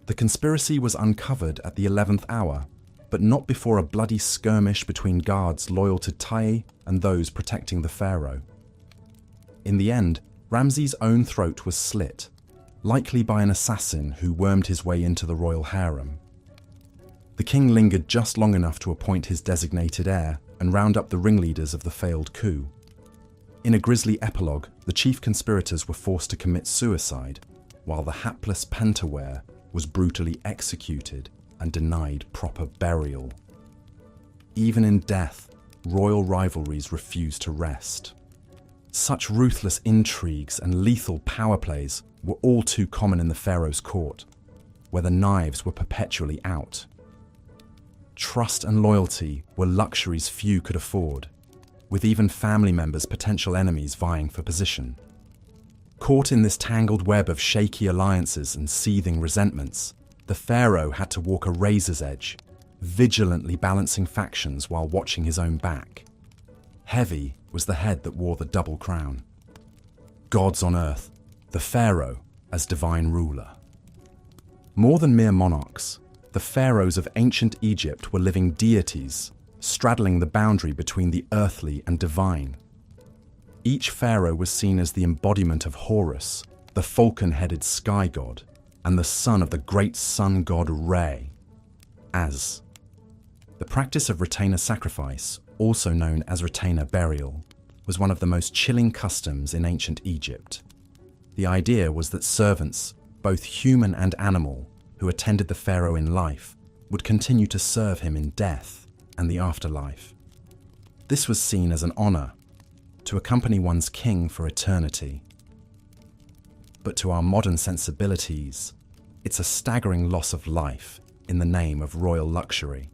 The conspiracy was uncovered at the 11th hour, but not before a bloody skirmish between guards loyal to Tiye and those protecting the pharaoh. In the end, Ramses' own throat was slit, likely by an assassin who wormed his way into the royal harem. The king lingered just long enough to appoint his designated heir and round up the ringleaders of the failed coup. In a grisly epilogue, the chief conspirators were forced to commit suicide, while the hapless Pentawere was brutally executed and denied proper burial. Even in death, royal rivalries refused to rest. Such ruthless intrigues and lethal power plays were all too common in the pharaoh's court, where the knives were perpetually out. Trust and loyalty were luxuries few could afford, with even family members potential enemies vying for position. Caught in this tangled web of shaky alliances and seething resentments, the pharaoh had to walk a razor's edge, vigilantly balancing factions while watching his own back. Heavy was the head that wore the double crown. Gods on earth, the pharaoh as divine ruler. More than mere monarchs, the pharaohs of ancient Egypt were living deities, straddling the boundary between the earthly and divine. Each pharaoh was seen as the embodiment of Horus, the falcon-headed sky god, and the son of the great sun god Re, Az. The practice of retainer sacrifice, also known as retainer burial, was one of the most chilling customs in ancient Egypt. The idea was that servants, both human and animal, who attended the pharaoh in life, would continue to serve him in death and the afterlife. This was seen as an honor, to accompany one's king for eternity. But to our modern sensibilities, it's a staggering loss of life in the name of royal luxury.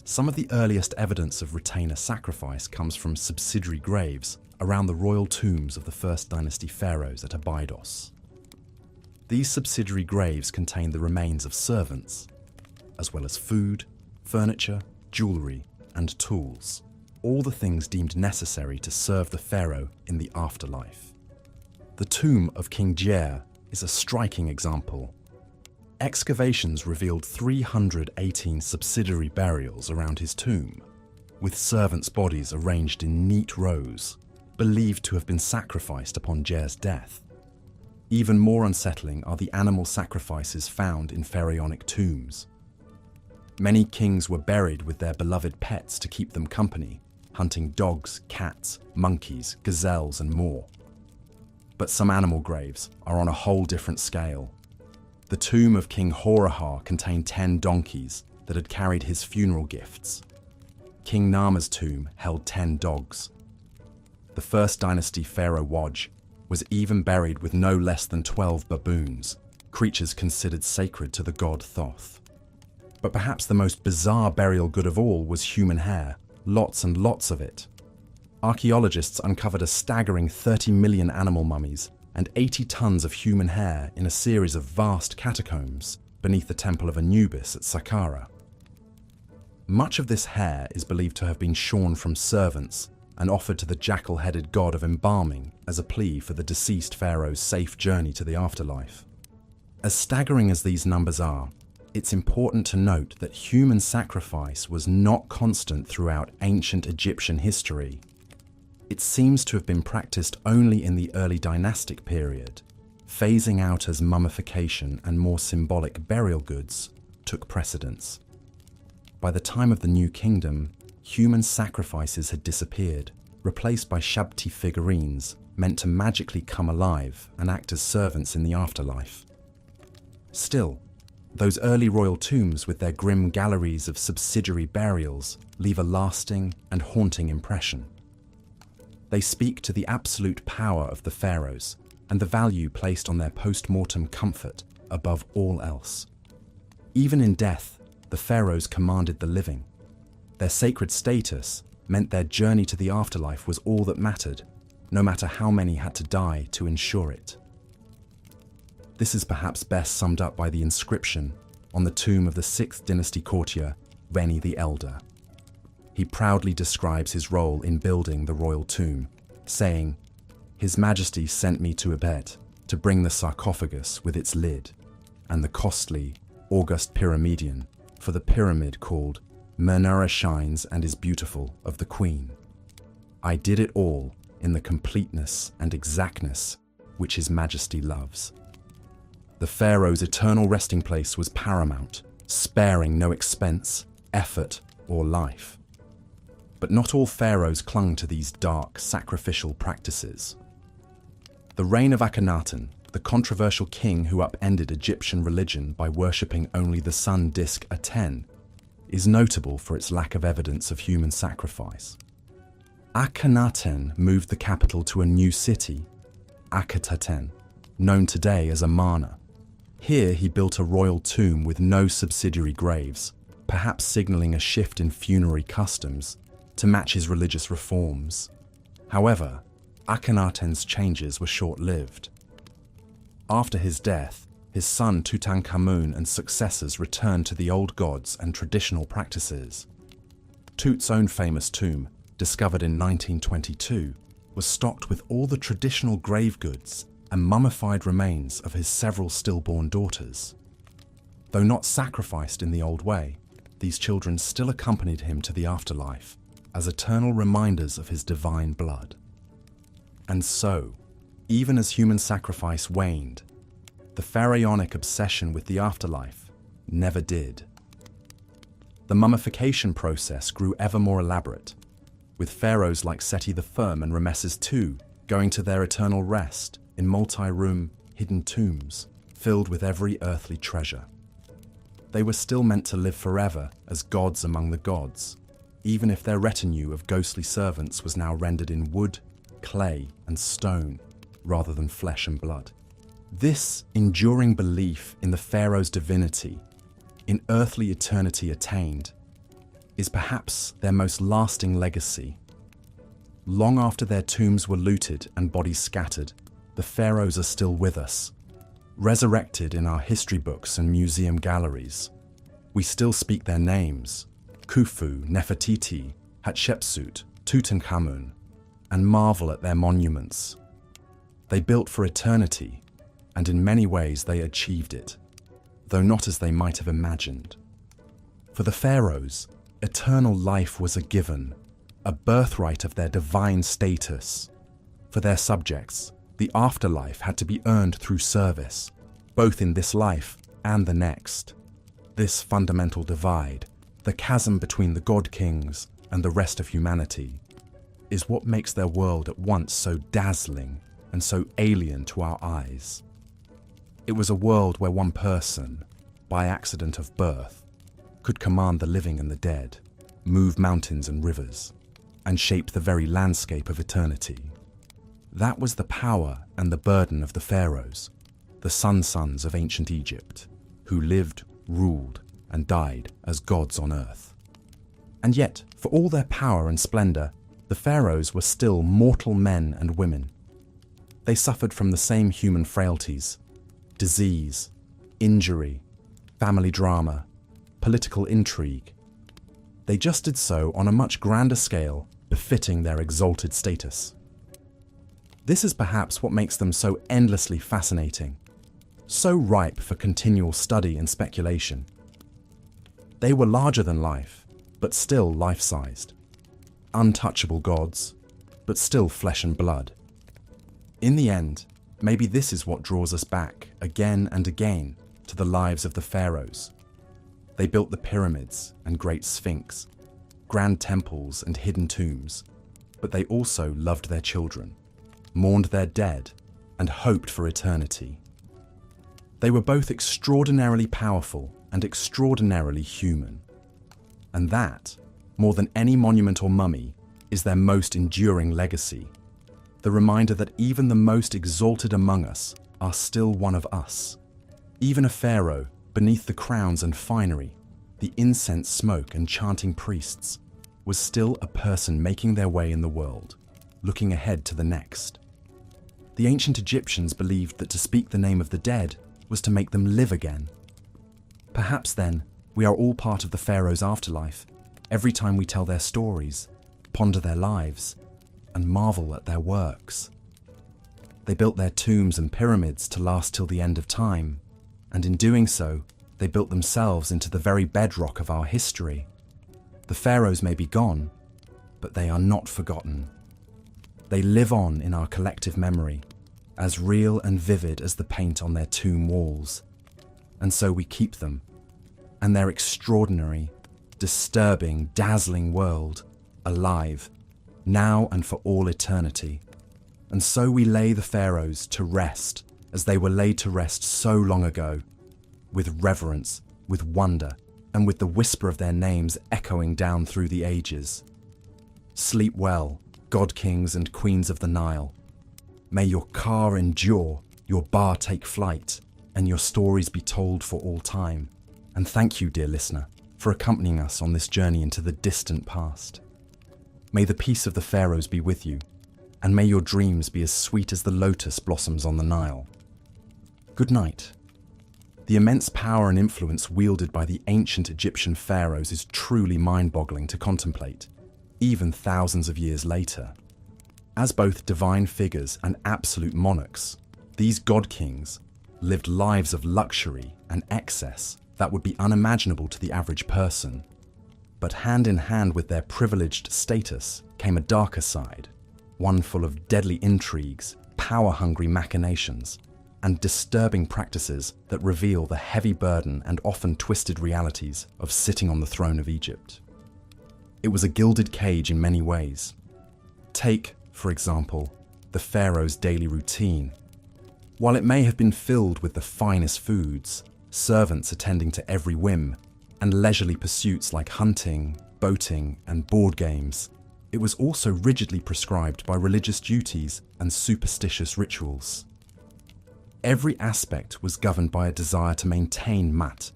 Some of the earliest evidence of retainer sacrifice comes from subsidiary graves around the royal tombs of the First Dynasty pharaohs at Abydos. These subsidiary graves contain the remains of servants, as well as food, furniture, jewelry, and tools, all the things deemed necessary to serve the pharaoh in the afterlife. The tomb of King Djer is a striking example. Excavations revealed 318 subsidiary burials around his tomb, with servants' bodies arranged in neat rows, believed to have been sacrificed upon Djer's death. Even more unsettling are the animal sacrifices found in pharaonic tombs. Many kings were buried with their beloved pets to keep them company, hunting dogs, cats, monkeys, gazelles, and more. But some animal graves are on a whole different scale. The tomb of King Horahar contained 10 donkeys that had carried his funeral gifts. King Nama's tomb held 10 dogs. The First Dynasty pharaoh Waj was even buried with no less than 12 baboons, creatures considered sacred to the god Thoth. But perhaps the most bizarre burial good of all was human hair, lots and lots of it. Archaeologists uncovered a staggering 30 million animal mummies and 80 tons of human hair in a series of vast catacombs beneath the Temple of Anubis at Saqqara. Much of this hair is believed to have been shorn from servants and offered to the jackal-headed god of embalming as a plea for the deceased pharaoh's safe journey to the afterlife. As staggering as these numbers are, it's important to note that human sacrifice was not constant throughout ancient Egyptian history. It seems to have been practiced only in the early dynastic period, phasing out as mummification and more symbolic burial goods took precedence. By the time of the New Kingdom, human sacrifices had disappeared, replaced by Shabti figurines meant to magically come alive and act as servants in the afterlife. Still, those early royal tombs with their grim galleries of subsidiary burials leave a lasting and haunting impression. They speak to the absolute power of the pharaohs and the value placed on their post-mortem comfort above all else. Even in death, the pharaohs commanded the living. Their sacred status meant their journey to the afterlife was all that mattered, no matter how many had to die to ensure it. This is perhaps best summed up by the inscription on the tomb of the 6th dynasty courtier, Beni the Elder. He proudly describes his role in building the royal tomb, saying, "His Majesty sent me to Ebed to bring the sarcophagus with its lid, and the costly, august pyramidion for the pyramid called Menara Shines and is Beautiful of the Queen. I did it all in the completeness and exactness which His Majesty loves." The pharaoh's eternal resting place was paramount, sparing no expense, effort, or life. But not all pharaohs clung to these dark, sacrificial practices. The reign of Akhenaten, the controversial king who upended Egyptian religion by worshipping only the sun disk Aten, is notable for its lack of evidence of human sacrifice. Akhenaten moved the capital to a new city, Akhetaten, known today as Amarna. Here he built a royal tomb with no subsidiary graves, perhaps signaling a shift in funerary customs to match his religious reforms. However, Akhenaten's changes were short-lived. After his death, his son Tutankhamun and successors returned to the old gods and traditional practices. Tut's own famous tomb, discovered in 1922, was stocked with all the traditional grave goods and mummified remains of his several stillborn daughters. Though not sacrificed in the old way, these children still accompanied him to the afterlife as eternal reminders of his divine blood. And so, even as human sacrifice waned, the pharaonic obsession with the afterlife never did. The mummification process grew ever more elaborate, with pharaohs like Seti the Firm and Ramesses II going to their eternal rest in multi-room, hidden tombs filled with every earthly treasure. They were still meant to live forever as gods among the gods, even if their retinue of ghostly servants was now rendered in wood, clay, and stone, rather than flesh and blood. This enduring belief in the pharaoh's divinity, in earthly eternity attained, is perhaps their most lasting legacy. Long after their tombs were looted and bodies scattered, the pharaohs are still with us, resurrected in our history books and museum galleries. We still speak their names: Khufu, Nefertiti, Hatshepsut, Tutankhamun, and marvel at their monuments. They built for eternity, and in many ways they achieved it, though not as they might have imagined. For the pharaohs, eternal life was a given, a birthright of their divine status. For their subjects, the afterlife had to be earned through service, both in this life and the next. This fundamental divide, the chasm between the god-kings and the rest of humanity, is what makes their world at once so dazzling and so alien to our eyes. It was a world where one person, by accident of birth, could command the living and the dead, move mountains and rivers, and shape the very landscape of eternity. That was the power and the burden of the pharaohs, the sun-sons of ancient Egypt, who lived, ruled, and died as gods on earth. And yet, for all their power and splendor, the pharaohs were still mortal men and women. They suffered from the same human frailties: disease, injury, family drama, political intrigue. They just did so on a much grander scale, befitting their exalted status. This is perhaps what makes them so endlessly fascinating, so ripe for continual study and speculation. They were larger than life, but still life-sized. Untouchable gods, but still flesh and blood. In the end, maybe this is what draws us back again and again to the lives of the pharaohs. They built the pyramids and great sphinx, grand temples and hidden tombs, but they also loved their children, mourned their dead, and hoped for eternity. They were both extraordinarily powerful and extraordinarily human. And that, more than any monument or mummy, is their most enduring legacy. The reminder that even the most exalted among us are still one of us. Even a pharaoh, beneath the crowns and finery, the incense smoke and chanting priests, was still a person making their way in the world, looking ahead to the next. The ancient Egyptians believed that to speak the name of the dead was to make them live again. Perhaps then, we are all part of the pharaoh's afterlife, every time we tell their stories, ponder their lives, and marvel at their works. They built their tombs and pyramids to last till the end of time, and in doing so, they built themselves into the very bedrock of our history. The pharaohs may be gone, but they are not forgotten. They live on in our collective memory, as real and vivid as the paint on their tomb walls. And so we keep them, and their extraordinary, disturbing, dazzling world, alive, now and for all eternity. And so we lay the pharaohs to rest, as they were laid to rest so long ago, with reverence, with wonder, and with the whisper of their names echoing down through the ages. Sleep well, god-kings and queens of the Nile. May your car endure, your bar take flight, and your stories be told for all time. And thank you, dear listener, for accompanying us on this journey into the distant past. May the peace of the pharaohs be with you, and may your dreams be as sweet as the lotus blossoms on the Nile. Good night. The immense power and influence wielded by the ancient Egyptian pharaohs is truly mind-boggling to contemplate, even thousands of years later. As both divine figures and absolute monarchs, these god-kings lived lives of luxury and excess that would be unimaginable to the average person. But hand in hand with their privileged status came a darker side, one full of deadly intrigues, power-hungry machinations, and disturbing practices that reveal the heavy burden and often twisted realities of sitting on the throne of Egypt. It was a gilded cage in many ways. Take, for example, the pharaoh's daily routine. While it may have been filled with the finest foods, servants attending to every whim, and leisurely pursuits like hunting, boating, and board games, it was also rigidly prescribed by religious duties and superstitious rituals. Every aspect was governed by a desire to maintain Mat,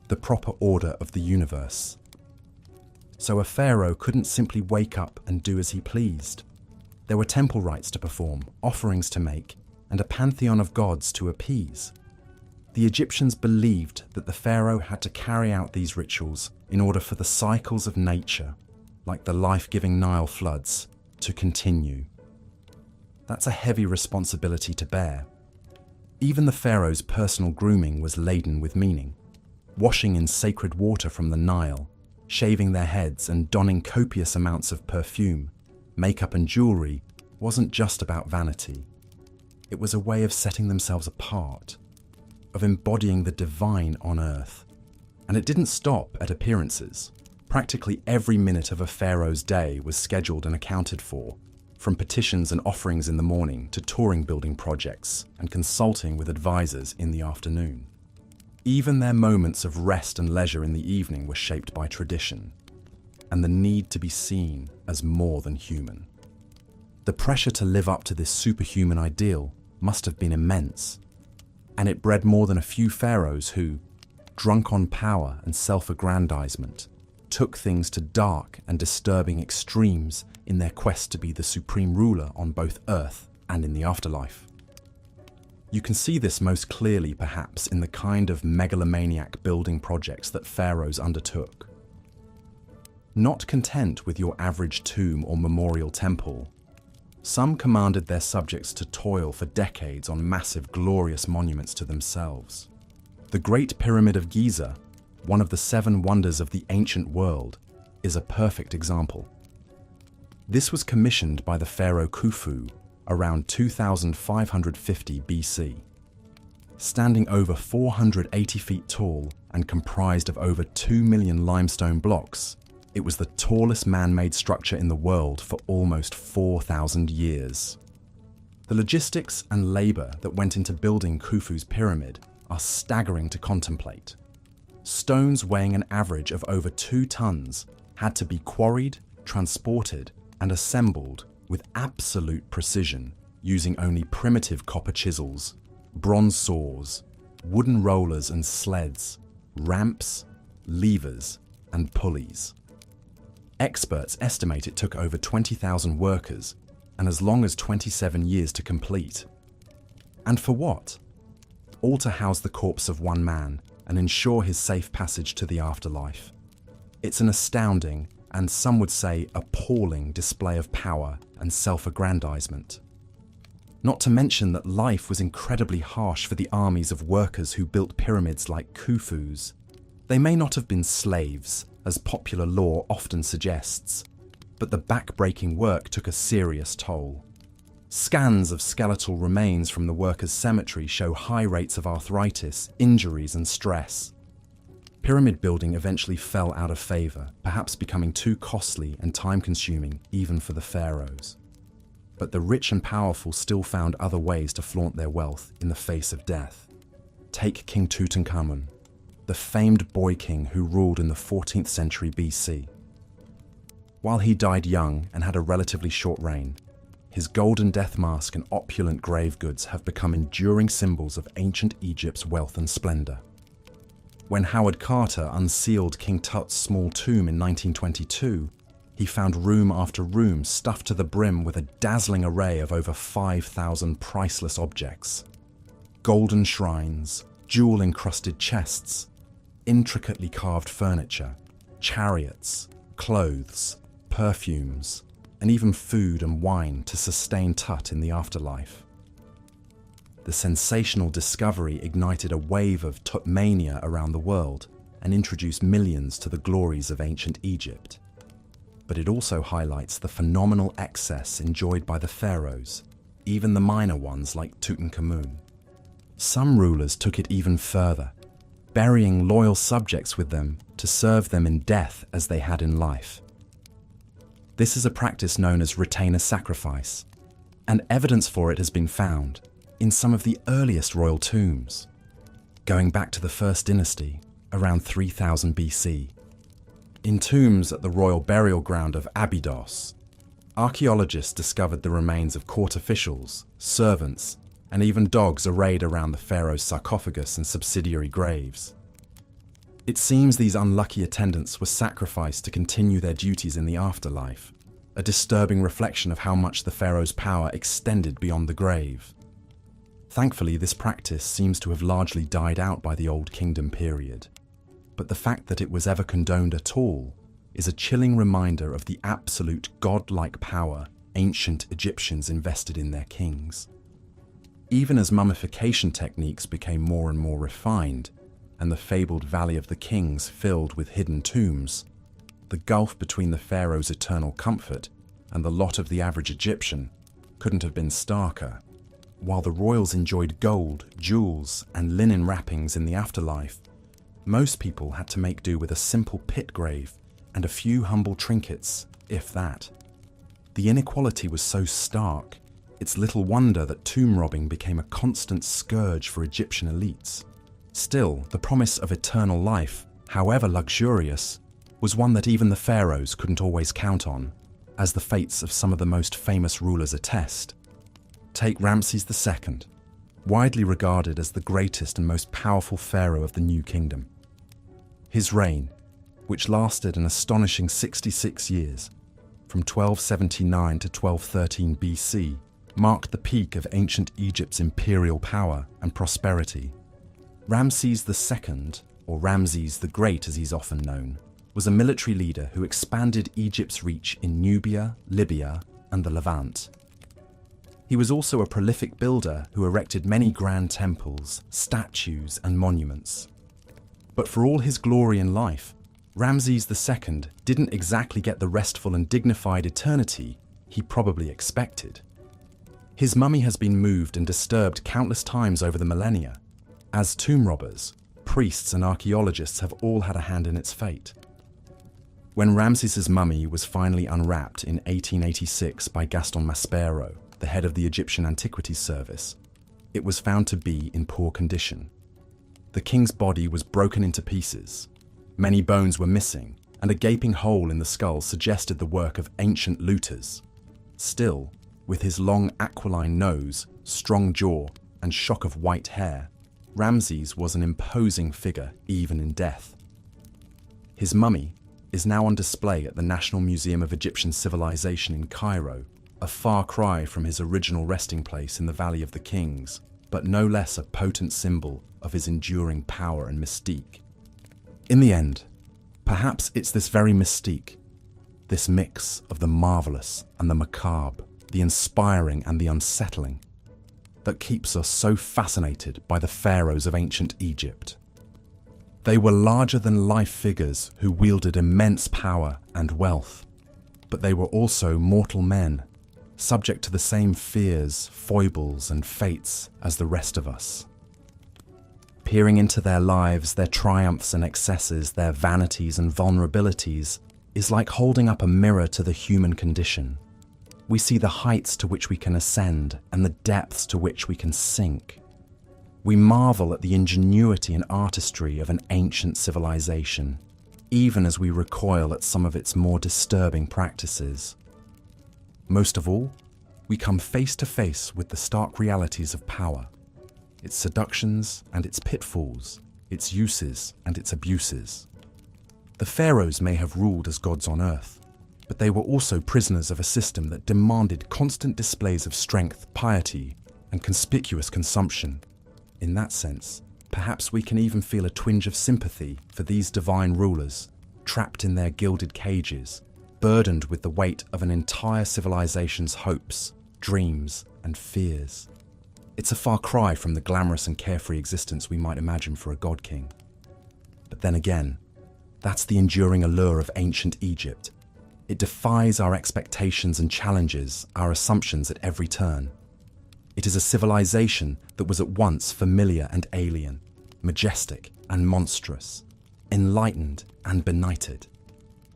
the proper order of the universe. So a pharaoh couldn't simply wake up and do as he pleased. There were temple rites to perform, offerings to make, and a pantheon of gods to appease. The Egyptians believed that the pharaoh had to carry out these rituals in order for the cycles of nature, like the life-giving Nile floods, to continue. That's a heavy responsibility to bear. Even the pharaoh's personal grooming was laden with meaning. Washing in sacred water from the Nile, shaving their heads and donning copious amounts of perfume, makeup and jewelry wasn't just about vanity. It was a way of setting themselves apart, of embodying the divine on earth. And it didn't stop at appearances. Practically every minute of a pharaoh's day was scheduled and accounted for, from petitions and offerings in the morning to touring building projects and consulting with advisors in the afternoon. Even their moments of rest and leisure in the evening were shaped by tradition and the need to be seen as more than human. The pressure to live up to this superhuman ideal must have been immense, and it bred more than a few pharaohs who, drunk on power and self-aggrandizement, took things to dark and disturbing extremes in their quest to be the supreme ruler on both earth and in the afterlife. You can see this most clearly perhaps in the kind of megalomaniac building projects that pharaohs undertook. Not content with your average tomb or memorial temple, some commanded their subjects to toil for decades on massive, glorious monuments to themselves. The Great Pyramid of Giza, one of the 7 wonders of the ancient world, is a perfect example. This was commissioned by the pharaoh Khufu around 2550 BC. Standing over 480 feet tall and comprised of over 2 million limestone blocks, it was the tallest man-made structure in the world for almost 4,000 years. The logistics and labor that went into building Khufu's pyramid are staggering to contemplate. Stones weighing an average of over 2 tons had to be quarried, transported, and assembled with absolute precision using only primitive copper chisels, bronze saws, wooden rollers and sleds, ramps, levers, and pulleys. Experts estimate it took over 20,000 workers and as long as 27 years to complete. And for what? All to house the corpse of one man and ensure his safe passage to the afterlife. It's an astounding, and some would say appalling, display of power and self-aggrandizement. Not to mention that life was incredibly harsh for the armies of workers who built pyramids like Khufu's. They may not have been slaves, as popular lore often suggests, but the back-breaking work took a serious toll. Scans of skeletal remains from the workers' cemetery show high rates of arthritis, injuries, and stress. Pyramid building eventually fell out of favor, perhaps becoming too costly and time-consuming even for the pharaohs. But the rich and powerful still found other ways to flaunt their wealth in the face of death. Take King Tutankhamun, the famed boy king who ruled in the 14th century BC. While he died young and had a relatively short reign, his golden death mask and opulent grave goods have become enduring symbols of ancient Egypt's wealth and splendor. When Howard Carter unsealed King Tut's small tomb in 1922, he found room after room stuffed to the brim with a dazzling array of over 5,000 priceless objects. Golden shrines, jewel-encrusted chests, intricately carved furniture, chariots, clothes, perfumes, and even food and wine to sustain Tut in the afterlife. The sensational discovery ignited a wave of Tutmania around the world and introduced millions to the glories of ancient Egypt. But it also highlights the phenomenal excess enjoyed by the pharaohs, even the minor ones like Tutankhamun. Some rulers took it even further, burying loyal subjects with them to serve them in death as they had in life. This is a practice known as retainer sacrifice, and evidence for it has been found in some of the earliest royal tombs, going back to the first dynasty around 3000 BC. In tombs at the royal burial ground of Abydos, archaeologists discovered the remains of court officials, servants, and even dogs arrayed around the pharaoh's sarcophagus and subsidiary graves. It seems these unlucky attendants were sacrificed to continue their duties in the afterlife, a disturbing reflection of how much the pharaoh's power extended beyond the grave. Thankfully, this practice seems to have largely died out by the Old Kingdom period, but the fact that it was ever condoned at all is a chilling reminder of the absolute godlike power ancient Egyptians invested in their kings. Even as mummification techniques became more and more refined, and the fabled Valley of the Kings filled with hidden tombs, the gulf between the pharaoh's eternal comfort and the lot of the average Egyptian couldn't have been starker. While the royals enjoyed gold, jewels, and linen wrappings in the afterlife, most people had to make do with a simple pit grave and a few humble trinkets, if that. The inequality was so stark, it's little wonder that tomb robbing became a constant scourge for Egyptian elites. Still, the promise of eternal life, however luxurious, was one that even the pharaohs couldn't always count on, as the fates of some of the most famous rulers attest. Take Ramses II, widely regarded as the greatest and most powerful pharaoh of the New Kingdom. His reign, which lasted an astonishing 66 years, from 1279 to 1213 BC, marked the peak of ancient Egypt's imperial power and prosperity. Ramses II, or Ramses the Great as he's often known, was a military leader who expanded Egypt's reach in Nubia, Libya, and the Levant. He was also a prolific builder who erected many grand temples, statues, and monuments. But for all his glory in life, Ramses II didn't exactly get the restful and dignified eternity he probably expected. His mummy has been moved and disturbed countless times over the millennia, as tomb robbers, priests, and archaeologists have all had a hand in its fate. When Ramses's mummy was finally unwrapped in 1886 by Gaston Maspero, the head of the Egyptian Antiquities Service, it was found to be in poor condition. The king's body was broken into pieces, many bones were missing, and a gaping hole in the skull suggested the work of ancient looters. Still, with his long aquiline nose, strong jaw, and shock of white hair, Ramses was an imposing figure even in death. His mummy is now on display at the National Museum of Egyptian Civilization in Cairo, a far cry from his original resting place in the Valley of the Kings, but no less a potent symbol of his enduring power and mystique. In the end, perhaps it's this very mystique, this mix of the marvelous and the macabre, the inspiring and the unsettling, that keeps us so fascinated by the pharaohs of ancient Egypt. They were larger-than-life figures who wielded immense power and wealth, but they were also mortal men, subject to the same fears, foibles, and fates as the rest of us. Peering into their lives, their triumphs and excesses, their vanities and vulnerabilities, is like holding up a mirror to the human condition. We see the heights to which we can ascend and the depths to which we can sink. We marvel at the ingenuity and artistry of an ancient civilization, even as we recoil at some of its more disturbing practices. Most of all, we come face to face with the stark realities of power, its seductions and its pitfalls, its uses and its abuses. The pharaohs may have ruled as gods on earth, but they were also prisoners of a system that demanded constant displays of strength, piety, and conspicuous consumption. In that sense, perhaps we can even feel a twinge of sympathy for these divine rulers, trapped in their gilded cages, burdened with the weight of an entire civilization's hopes, dreams, and fears. It's a far cry from the glamorous and carefree existence we might imagine for a god king. But then again, that's the enduring allure of ancient Egypt. It defies our expectations and challenges our assumptions at every turn. It is a civilization that was at once familiar and alien, majestic and monstrous, enlightened and benighted.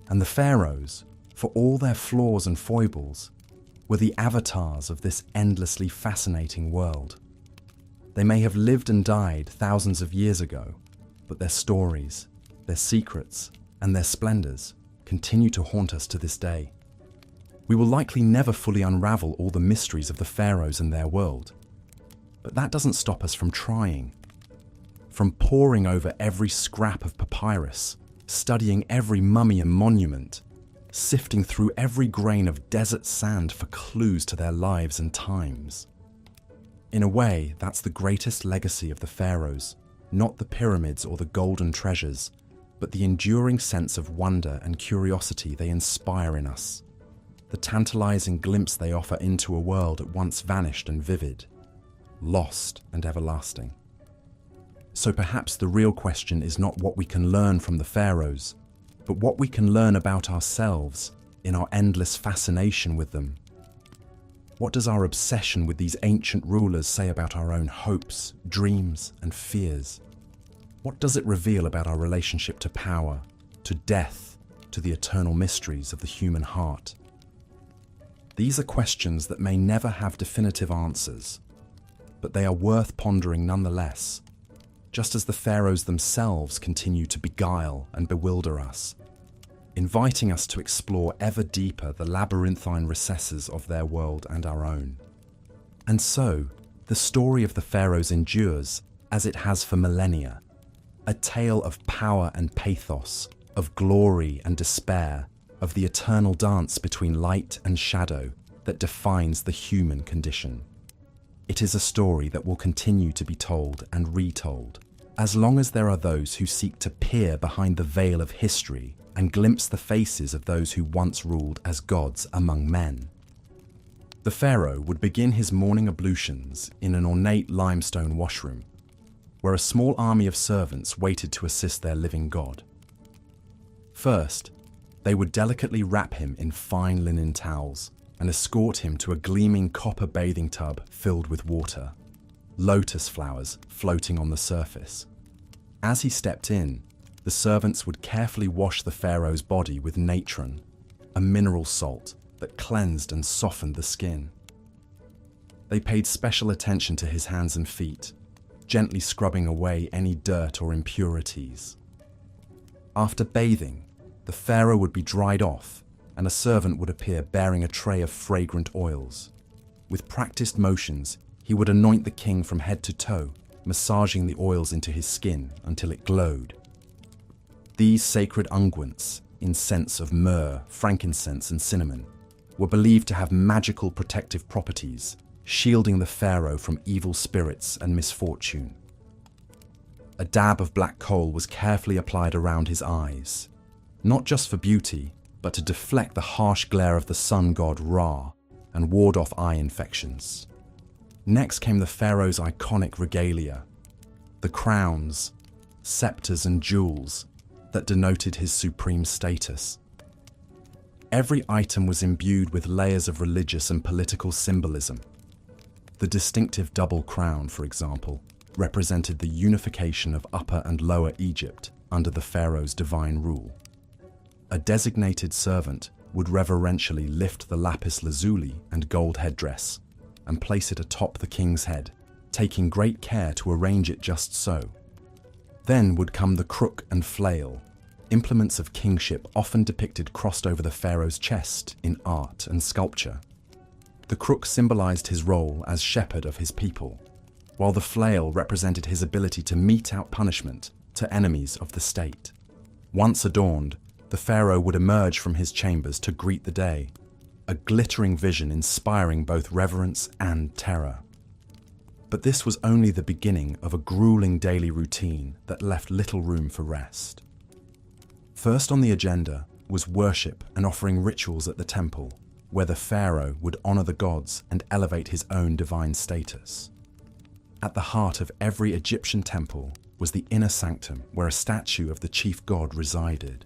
And the pharaohs, for all their flaws and foibles, were the avatars of this endlessly fascinating world. They may have lived and died thousands of years ago, but their stories, their secrets, and their splendors continue to haunt us to this day. We will likely never fully unravel all the mysteries of the pharaohs and their world, but that doesn't stop us from trying. From poring over every scrap of papyrus, studying every mummy and monument, sifting through every grain of desert sand for clues to their lives and times. In a way, that's the greatest legacy of the pharaohs, not the pyramids or the golden treasures, but the enduring sense of wonder and curiosity they inspire in us, the tantalizing glimpse they offer into a world at once vanished and vivid, lost and everlasting. So perhaps the real question is not what we can learn from the pharaohs, but what we can learn about ourselves in our endless fascination with them. What does our obsession with these ancient rulers say about our own hopes, dreams, and fears? What does it reveal about our relationship to power, to death, to the eternal mysteries of the human heart? These are questions that may never have definitive answers, but they are worth pondering nonetheless, just as the pharaohs themselves continue to beguile and bewilder us, inviting us to explore ever deeper the labyrinthine recesses of their world and our own. And so, the story of the pharaohs endures, as it has for millennia, a tale of power and pathos, of glory and despair, of the eternal dance between light and shadow that defines the human condition. It is a story that will continue to be told and retold, as long as there are those who seek to peer behind the veil of history and glimpse the faces of those who once ruled as gods among men. The pharaoh would begin his morning ablutions in an ornate limestone washroom, where a small army of servants waited to assist their living god. First, they would delicately wrap him in fine linen towels and escort him to a gleaming copper bathing tub filled with water, lotus flowers floating on the surface. As he stepped in, the servants would carefully wash the pharaoh's body with natron, a mineral salt that cleansed and softened the skin. They paid special attention to his hands and feet, gently scrubbing away any dirt or impurities. After bathing, the pharaoh would be dried off, and a servant would appear bearing a tray of fragrant oils. With practiced motions, he would anoint the king from head to toe, massaging the oils into his skin until it glowed. These sacred unguents, in scents of myrrh, frankincense, and cinnamon, were believed to have magical protective properties, shielding the pharaoh from evil spirits and misfortune. A dab of black coal was carefully applied around his eyes, not just for beauty, but to deflect the harsh glare of the sun god Ra and ward off eye infections. Next came the pharaoh's iconic regalia, the crowns, scepters, and jewels that denoted his supreme status. Every item was imbued with layers of religious and political symbolism. The distinctive double crown, for example, represented the unification of Upper and Lower Egypt under the pharaoh's divine rule. A designated servant would reverentially lift the lapis lazuli and gold headdress and place it atop the king's head, taking great care to arrange it just so. Then would come the crook and flail, implements of kingship often depicted crossed over the pharaoh's chest in art and sculpture. The crook symbolized his role as shepherd of his people, while the flail represented his ability to mete out punishment to enemies of the state. Once adorned, the pharaoh would emerge from his chambers to greet the day, a glittering vision inspiring both reverence and terror. But this was only the beginning of a grueling daily routine that left little room for rest. First on the agenda was worship and offering rituals at the temple, where the pharaoh would honor the gods and elevate his own divine status. At the heart of every Egyptian temple was the inner sanctum where a statue of the chief god resided.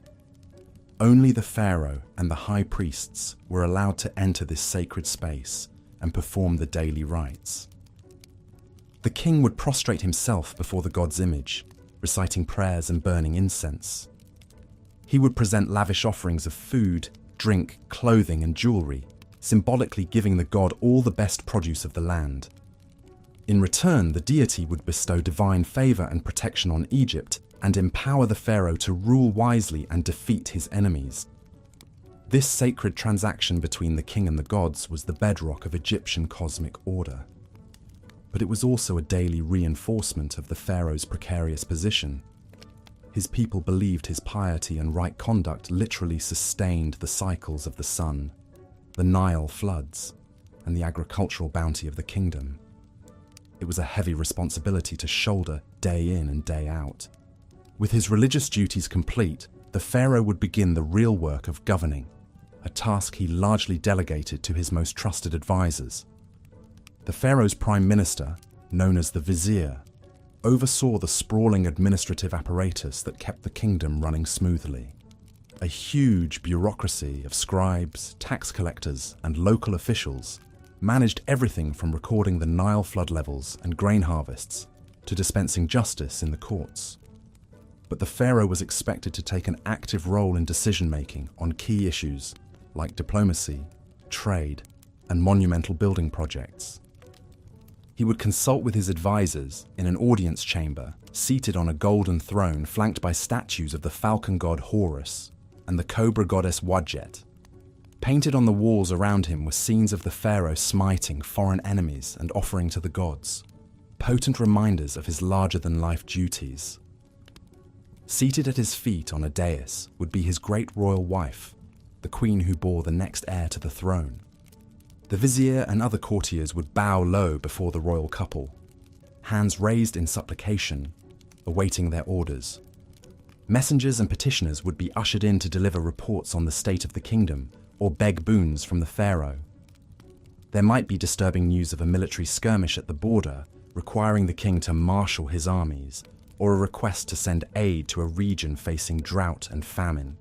Only the pharaoh and the high priests were allowed to enter this sacred space and perform the daily rites. The king would prostrate himself before the god's image, reciting prayers and burning incense. He would present lavish offerings of food, drink, clothing, and jewelry, symbolically giving the god all the best produce of the land. In return, the deity would bestow divine favor and protection on Egypt and empower the pharaoh to rule wisely and defeat his enemies. This sacred transaction between the king and the gods was the bedrock of Egyptian cosmic order. But it was also a daily reinforcement of the pharaoh's precarious position. His people believed his piety and right conduct literally sustained the cycles of the sun, the Nile floods, and the agricultural bounty of the kingdom. It was a heavy responsibility to shoulder day in and day out. With his religious duties complete, the pharaoh would begin the real work of governing, a task he largely delegated to his most trusted advisors. The pharaoh's prime minister, known as the vizier, oversaw the sprawling administrative apparatus that kept the kingdom running smoothly. A huge bureaucracy of scribes, tax collectors, and local officials managed everything from recording the Nile flood levels and grain harvests to dispensing justice in the courts. But the pharaoh was expected to take an active role in decision-making on key issues like diplomacy, trade, and monumental building projects. He would consult with his advisors in an audience chamber, seated on a golden throne flanked by statues of the falcon god Horus and the cobra goddess Wadjet. Painted on the walls around him were scenes of the pharaoh smiting foreign enemies and offering to the gods, potent reminders of his larger-than-life duties. Seated at his feet on a dais would be his great royal wife, the queen who bore the next heir to the throne. The vizier and other courtiers would bow low before the royal couple, hands raised in supplication, awaiting their orders. Messengers and petitioners would be ushered in to deliver reports on the state of the kingdom or beg boons from the pharaoh. There might be disturbing news of a military skirmish at the border requiring the king to marshal his armies, or a request to send aid to a region facing drought and famine.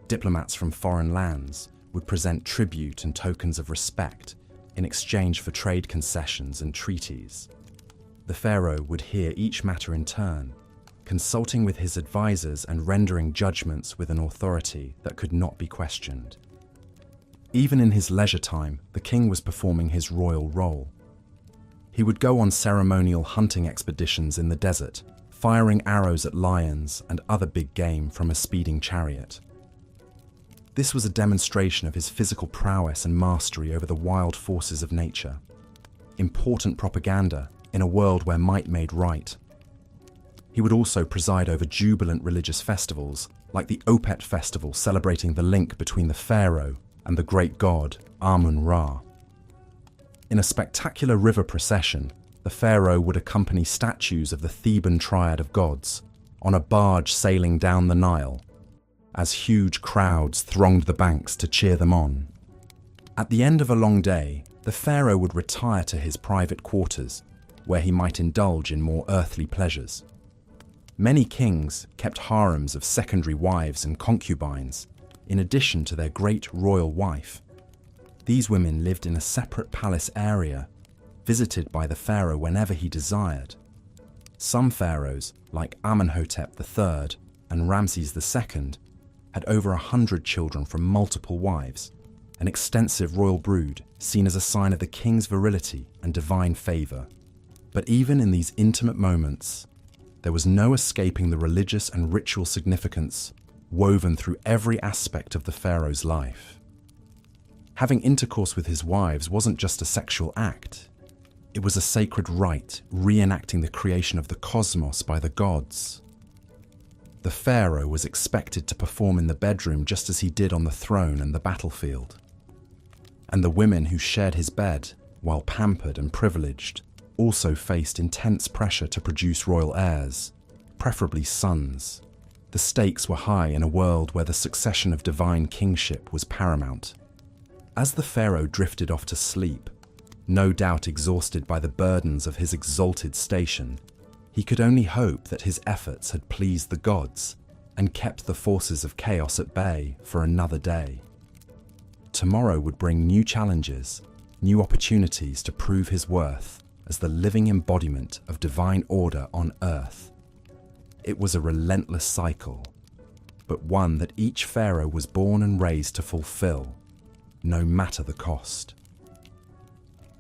Diplomats from foreign lands would present tribute and tokens of respect in exchange for trade concessions and treaties. The pharaoh would hear each matter in turn, consulting with his advisors and rendering judgments with an authority that could not be questioned. Even in his leisure time, the king was performing his royal role. He would go on ceremonial hunting expeditions in the desert, firing arrows at lions and other big game from a speeding chariot. This was a demonstration of his physical prowess and mastery over the wild forces of nature. Important propaganda in a world where might made right. He would also preside over jubilant religious festivals, like the Opet festival celebrating the link between the pharaoh and the great god Amun-Ra. In a spectacular river procession, the pharaoh would accompany statues of the Theban triad of gods on a barge sailing down the Nile, as huge crowds thronged the banks to cheer them on. At the end of a long day, the pharaoh would retire to his private quarters, where he might indulge in more earthly pleasures. Many kings kept harems of secondary wives and concubines, in addition to their great royal wife. These women lived in a separate palace area, visited by the pharaoh whenever he desired. Some pharaohs, like Amenhotep III and Ramses II, had over 100 children from multiple wives, an extensive royal brood seen as a sign of the king's virility and divine favor. But even in these intimate moments, there was no escaping the religious and ritual significance woven through every aspect of the pharaoh's life. Having intercourse with his wives wasn't just a sexual act. It was a sacred rite reenacting the creation of the cosmos by the gods. the pharaoh was expected to perform in the bedroom just as he did on the throne and the battlefield. And the women who shared his bed, while pampered and privileged, also faced intense pressure to produce royal heirs, preferably sons. The stakes were high in a world where the succession of divine kingship was paramount. As the pharaoh drifted off to sleep, no doubt exhausted by the burdens of his exalted station, he could only hope that his efforts had pleased the gods and kept the forces of chaos at bay for another day. Tomorrow would bring new challenges, new opportunities to prove his worth as the living embodiment of divine order on earth. It was a relentless cycle, but one that each pharaoh was born and raised to fulfill, no matter the cost.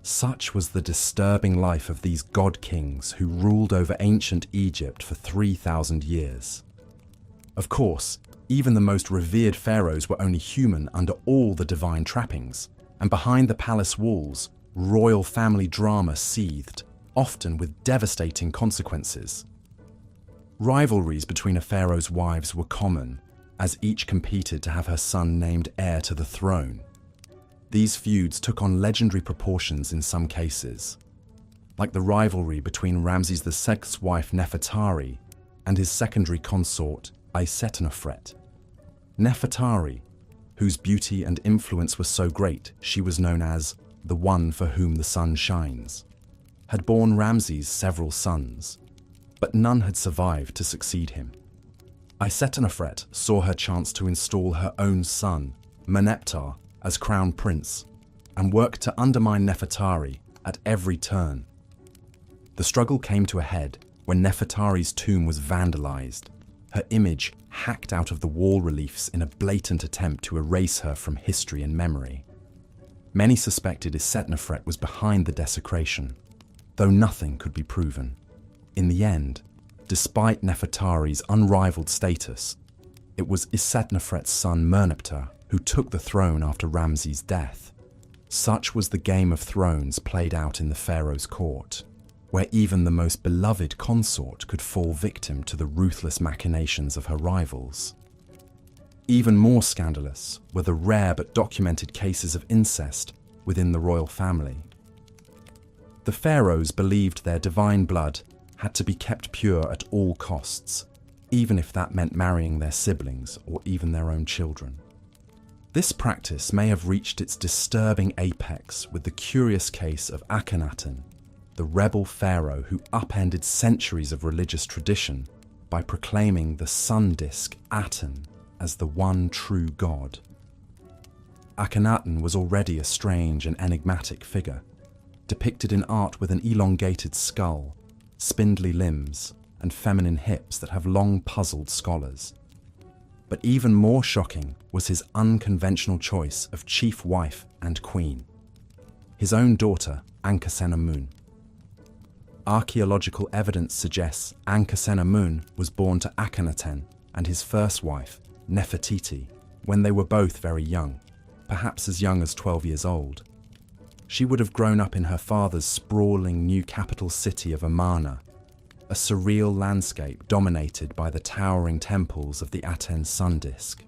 Such was the disturbing life of these god-kings who ruled over ancient Egypt for 3,000 years. Of course, even the most revered pharaohs were only human under all the divine trappings, and behind the palace walls, royal family drama seethed, often with devastating consequences. Rivalries between a pharaoh's wives were common, as each competed to have her son named heir to the throne. These feuds took on legendary proportions in some cases, like the rivalry between Ramses II's wife Nefertari and his secondary consort Isetnofret. Nefertari, whose beauty and influence were so great she was known as the one for whom the sun shines, had borne Ramses several sons, but none had survived to succeed him. Isetnofret saw her chance to install her own son, Meneptah, as crown prince, and worked to undermine Nefertari at every turn. The struggle came to a head when Nefertari's tomb was vandalized, her image hacked out of the wall reliefs in a blatant attempt to erase her from history and memory. Many suspected Isetnofret was behind the desecration, though nothing could be proven. In the end, despite Nefertari's unrivaled status, it was Isetnofret's son Merneptah who took the throne after Ramses' death. Such was the Game of Thrones played out in the pharaoh's court, where even the most beloved consort could fall victim to the ruthless machinations of her rivals. Even more scandalous were the rare but documented cases of incest within the royal family. The pharaohs believed their divine blood had to be kept pure at all costs, even if that meant marrying their siblings or even their own children. This practice may have reached its disturbing apex with the curious case of Akhenaten, the rebel pharaoh who upended centuries of religious tradition by proclaiming the sun disk Aten as the one true god. Akhenaten was already a strange and enigmatic figure, depicted in art with an elongated skull, spindly limbs, and feminine hips that have long puzzled scholars. But even more shocking was his unconventional choice of chief wife and queen, his own daughter, Ankhesenamun. Archaeological evidence suggests Ankhesenamun was born to Akhenaten and his first wife, Nefertiti, when they were both very young, perhaps as young as 12 years old. She would have grown up in her father's sprawling new capital city of Amarna, a surreal landscape dominated by the towering temples of the Aten sun disk.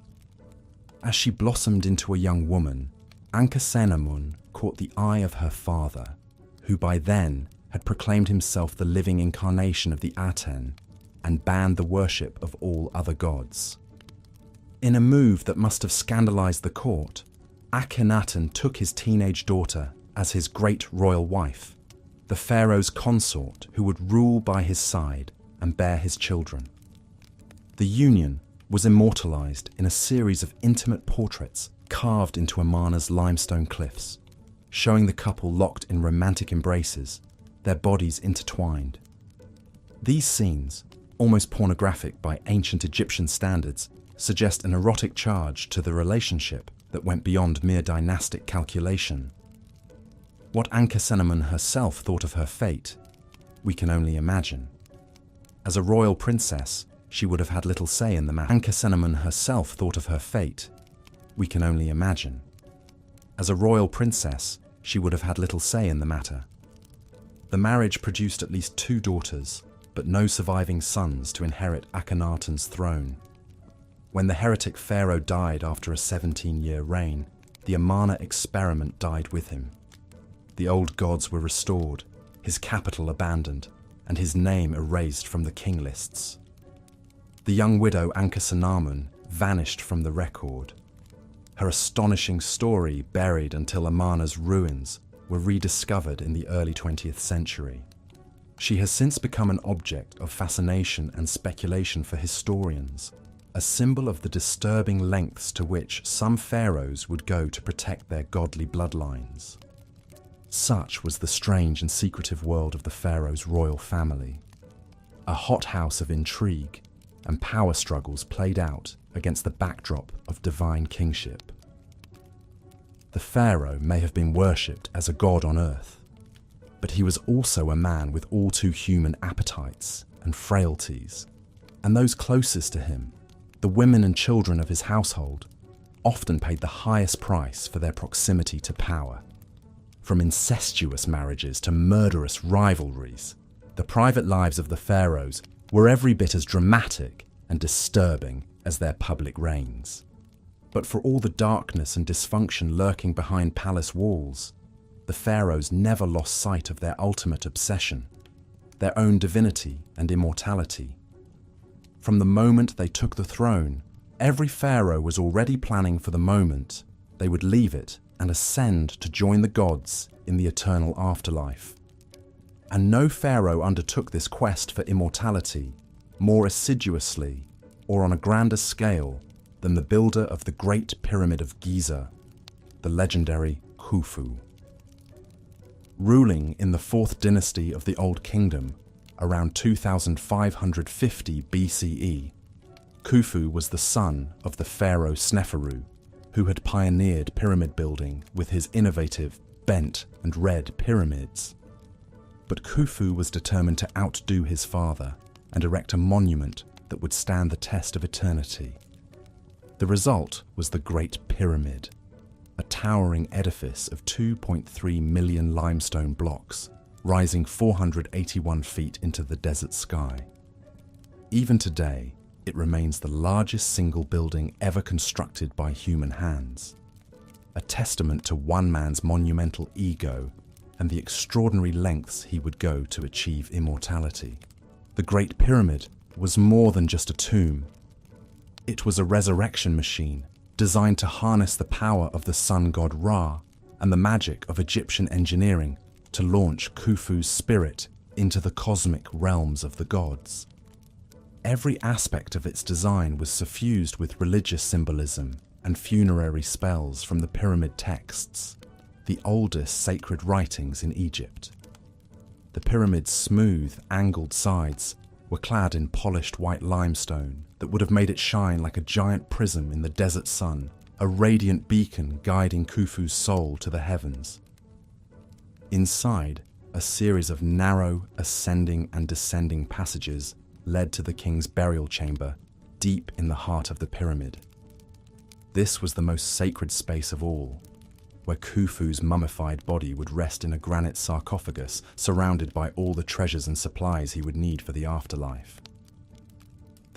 As she blossomed into a young woman, Ankhesenamun caught the eye of her father, who by then had proclaimed himself the living incarnation of the Aten and banned the worship of all other gods. In a move that must have scandalized the court, Akhenaten took his teenage daughter as his great royal wife, the pharaoh's consort who would rule by his side and bear his children. The union was immortalized in a series of intimate portraits carved into Amarna's limestone cliffs, showing the couple locked in romantic embraces, their bodies intertwined. These scenes, almost pornographic by ancient Egyptian standards, suggest an erotic charge to the relationship that went beyond mere dynastic calculation. What Ankhesenamun herself thought of her fate, we can only imagine. As a royal princess, she would have had little say in the matter. Ankhesenamun herself thought of her fate, we can only imagine. As a royal princess, she would have had little say in the matter. The marriage produced at least 2 daughters, but no surviving sons to inherit Akhenaten's throne. When the heretic pharaoh died after a 17-year reign, the Amarna experiment died with him. The old gods were restored, his capital abandoned, and his name erased from the king lists. The young widow Ankhesenamun vanished from the record. Her astonishing story buried until Amarna's ruins were rediscovered in the early 20th century. She has since become an object of fascination and speculation for historians, a symbol of the disturbing lengths to which some pharaohs would go to protect their godly bloodlines. Such was the strange and secretive world of the pharaoh's royal family, a hothouse of intrigue and power struggles played out against the backdrop of divine kingship. The pharaoh may have been worshipped as a god on earth, but he was also a man with all too human appetites and frailties, and those closest to him, the women and children of his household, often paid the highest price for their proximity to power. From incestuous marriages to murderous rivalries, the private lives of the pharaohs were every bit as dramatic and disturbing as their public reigns. But for all the darkness and dysfunction lurking behind palace walls, the pharaohs never lost sight of their ultimate obsession, their own divinity and immortality. From the moment they took the throne, every pharaoh was already planning for the moment they would leave it and ascend to join the gods in the eternal afterlife. And no pharaoh undertook this quest for immortality more assiduously or on a grander scale than the builder of the Great Pyramid of Giza, the legendary Khufu. Ruling in the 4th dynasty of the Old Kingdom, around 2550 BCE, Khufu was the son of the pharaoh Sneferu, who had pioneered pyramid building with his innovative bent and red pyramids. But Khufu was determined to outdo his father and erect a monument that would stand the test of eternity. The result was the Great Pyramid, a towering edifice of 2.3 million limestone blocks, rising 481 feet into the desert sky. Even today, it remains the largest single building ever constructed by human hands, a testament to one man's monumental ego and the extraordinary lengths he would go to achieve immortality. The Great Pyramid was more than just a tomb. It was a resurrection machine designed to harness the power of the sun god Ra and the magic of Egyptian engineering to launch Khufu's spirit into the cosmic realms of the gods. Every aspect of its design was suffused with religious symbolism and funerary spells from the pyramid texts, the oldest sacred writings in Egypt. The pyramid's smooth, angled sides were clad in polished white limestone that would have made it shine like a giant prism in the desert sun, a radiant beacon guiding Khufu's soul to the heavens. Inside, a series of narrow, ascending and descending passages led to the king's burial chamber, deep in the heart of the pyramid. This was the most sacred space of all, where Khufu's mummified body would rest in a granite sarcophagus surrounded by all the treasures and supplies he would need for the afterlife.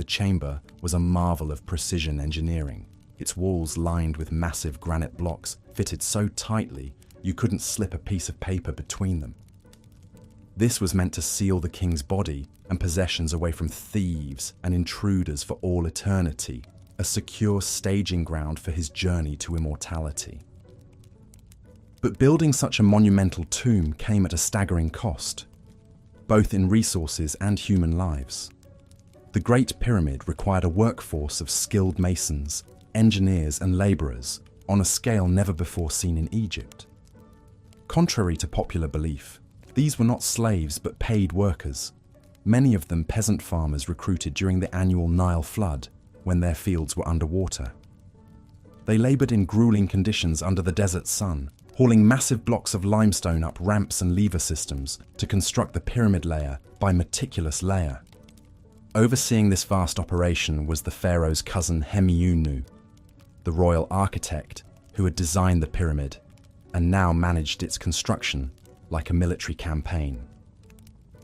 The chamber was a marvel of precision engineering, its walls lined with massive granite blocks fitted so tightly you couldn't slip a piece of paper between them. This was meant to seal the king's body and possessions away from thieves and intruders for all eternity, a secure staging ground for his journey to immortality. But building such a monumental tomb came at a staggering cost, both in resources and human lives. The Great Pyramid required a workforce of skilled masons, engineers and labourers on a scale never before seen in Egypt. Contrary to popular belief, these were not slaves but paid workers, many of them peasant farmers recruited during the annual Nile flood when their fields were underwater. They laboured in grueling conditions under the desert sun, hauling massive blocks of limestone up ramps and lever systems to construct the pyramid layer by meticulous layer. Overseeing this vast operation was the pharaoh's cousin Hemiunu, the royal architect who had designed the pyramid and now managed its construction like a military campaign.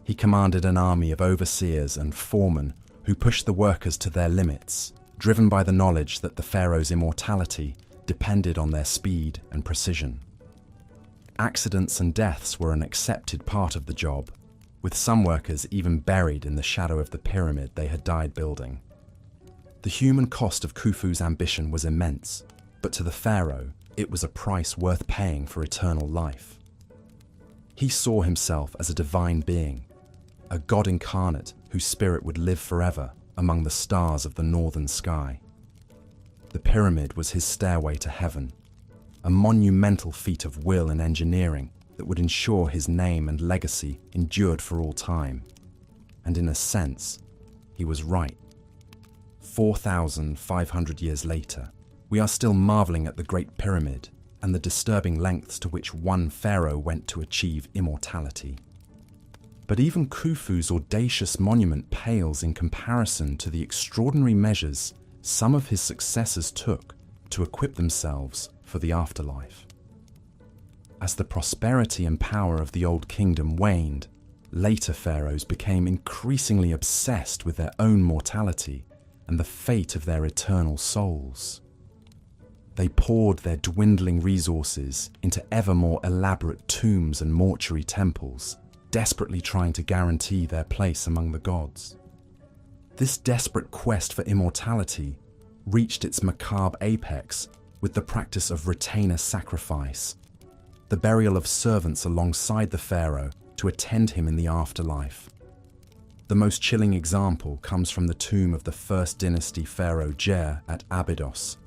He commanded an army of overseers and foremen who pushed the workers to their limits, driven by the knowledge that the pharaoh's immortality depended on their speed and precision. Accidents and deaths were an accepted part of the job, with some workers even buried in the shadow of the pyramid they had died building. The human cost of Khufu's ambition was immense, but to the pharaoh, it was a price worth paying for eternal life. He saw himself as a divine being, a god incarnate whose spirit would live forever among the stars of the northern sky. The pyramid was his stairway to heaven, a monumental feat of will and engineering that would ensure his name and legacy endured for all time. And in a sense, he was right. 4,500 years later, we are still marveling at the Great Pyramid and the disturbing lengths to which one pharaoh went to achieve immortality. But even Khufu's audacious monument pales in comparison to the extraordinary measures some of his successors took to equip themselves for the afterlife. As the prosperity and power of the Old Kingdom waned, later pharaohs became increasingly obsessed with their own mortality and the fate of their eternal souls. They poured their dwindling resources into ever more elaborate tombs and mortuary temples, desperately trying to guarantee their place among the gods. This desperate quest for immortality reached its macabre apex with the practice of retainer sacrifice, the burial of servants alongside the pharaoh to attend him in the afterlife. The most chilling example comes from the tomb of the First Dynasty pharaoh Jer at Abydos,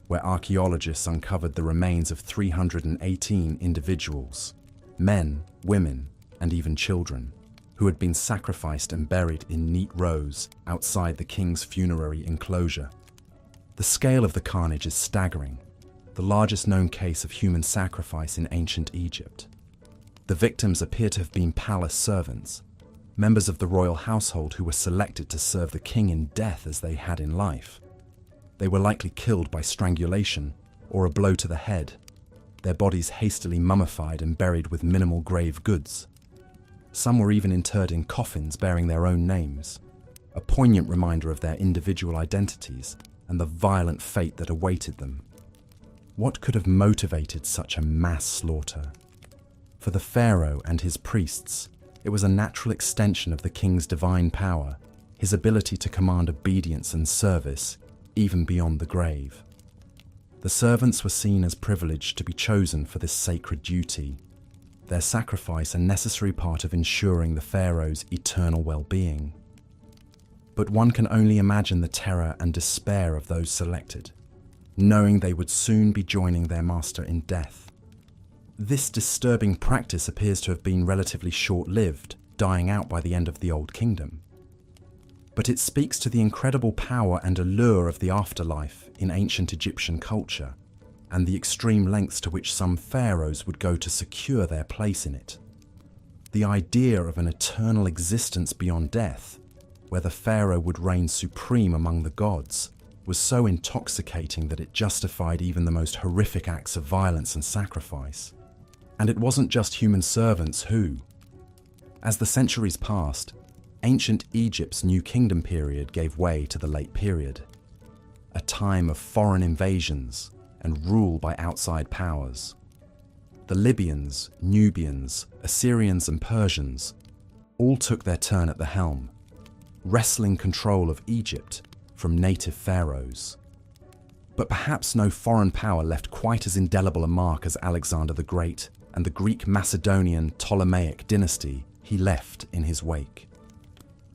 where archaeologists uncovered the remains of 318 individuals, men, women, and even children, who had been sacrificed and buried in neat rows outside the king's funerary enclosure. The scale of the carnage is staggering, the largest known case of human sacrifice in ancient Egypt. The victims appear to have been palace servants, members of the royal household who were selected to serve the king in death as they had in life. They were likely killed by strangulation or a blow to the head, their bodies hastily mummified and buried with minimal grave goods. Some were even interred in coffins bearing their own names, a poignant reminder of their individual identities and the violent fate that awaited them. What could have motivated such a mass slaughter? For the pharaoh and his priests, it was a natural extension of the king's divine power, his ability to command obedience and service, even beyond the grave. The servants were seen as privileged to be chosen for this sacred duty, their sacrifice a necessary part of ensuring the pharaoh's eternal well-being. But one can only imagine the terror and despair of those selected, knowing they would soon be joining their master in death. This disturbing practice appears to have been relatively short-lived, dying out by the end of the Old Kingdom. But it speaks to the incredible power and allure of the afterlife in ancient Egyptian culture, and the extreme lengths to which some pharaohs would go to secure their place in it. The idea of an eternal existence beyond death, where the pharaoh would reign supreme among the gods, was so intoxicating that it justified even the most horrific acts of violence and sacrifice. And it wasn't just human servants who. As the centuries passed, ancient Egypt's New Kingdom period gave way to the Late Period, a time of foreign invasions and rule by outside powers. The Libyans, Nubians, Assyrians and Persians all took their turn at the helm, wresting control of Egypt from native pharaohs. But perhaps no foreign power left quite as indelible a mark as Alexander the Great and the Greek Macedonian Ptolemaic dynasty he left in his wake.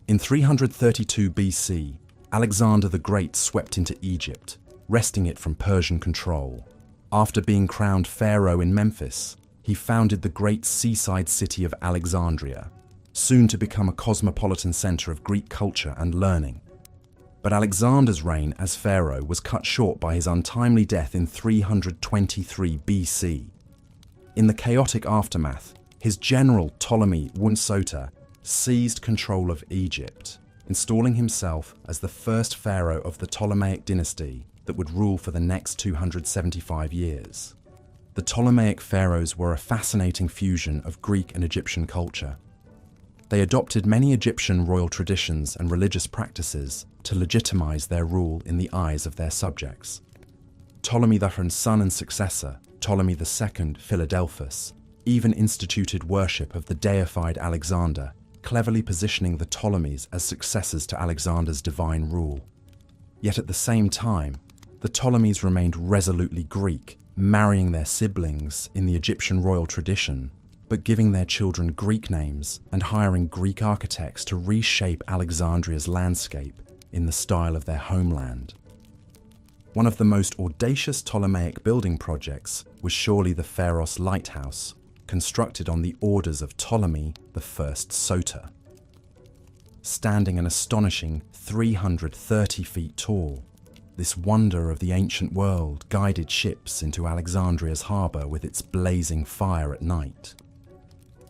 In 332 BC, Alexander the Great swept into Egypt, wresting it from Persian control. After being crowned pharaoh in Memphis, he founded the great seaside city of Alexandria, soon to become a cosmopolitan center of Greek culture and learning. But Alexander's reign as pharaoh was cut short by his untimely death in 323 BC. In the chaotic aftermath, his general Ptolemy Wunsota seized control of Egypt, installing himself as the first pharaoh of the Ptolemaic dynasty that would rule for the next 275 years. The Ptolemaic pharaohs were a fascinating fusion of Greek and Egyptian culture. They adopted many Egyptian royal traditions and religious practices to legitimize their rule in the eyes of their subjects. Ptolemy III's son and successor, Ptolemy II Philadelphus, even instituted worship of the deified Alexander, cleverly positioning the Ptolemies as successors to Alexander's divine rule. Yet at the same time, the Ptolemies remained resolutely Greek, marrying their siblings in the Egyptian royal tradition, but giving their children Greek names and hiring Greek architects to reshape Alexandria's landscape in the style of their homeland. One of the most audacious Ptolemaic building projects was surely the Pharaohs lighthouse, constructed on the orders of Ptolemy I Soter. Standing an astonishing 330 feet tall, this wonder of the ancient world guided ships into Alexandria's harbour with its blazing fire at night.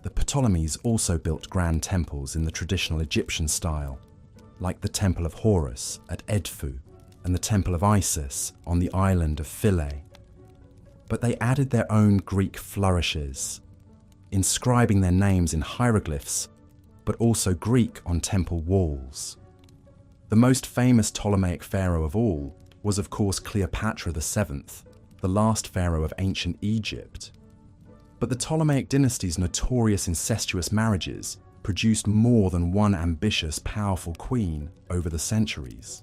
The Ptolemies also built grand temples in the traditional Egyptian style, like the Temple of Horus at Edfu and the Temple of Isis on the island of Philae. But they added their own Greek flourishes, inscribing their names in hieroglyphs, but also Greek on temple walls. The most famous Ptolemaic pharaoh of all was of course Cleopatra VII, the last pharaoh of ancient Egypt. But the Ptolemaic dynasty's notorious incestuous marriages produced more than one ambitious, powerful queen over the centuries.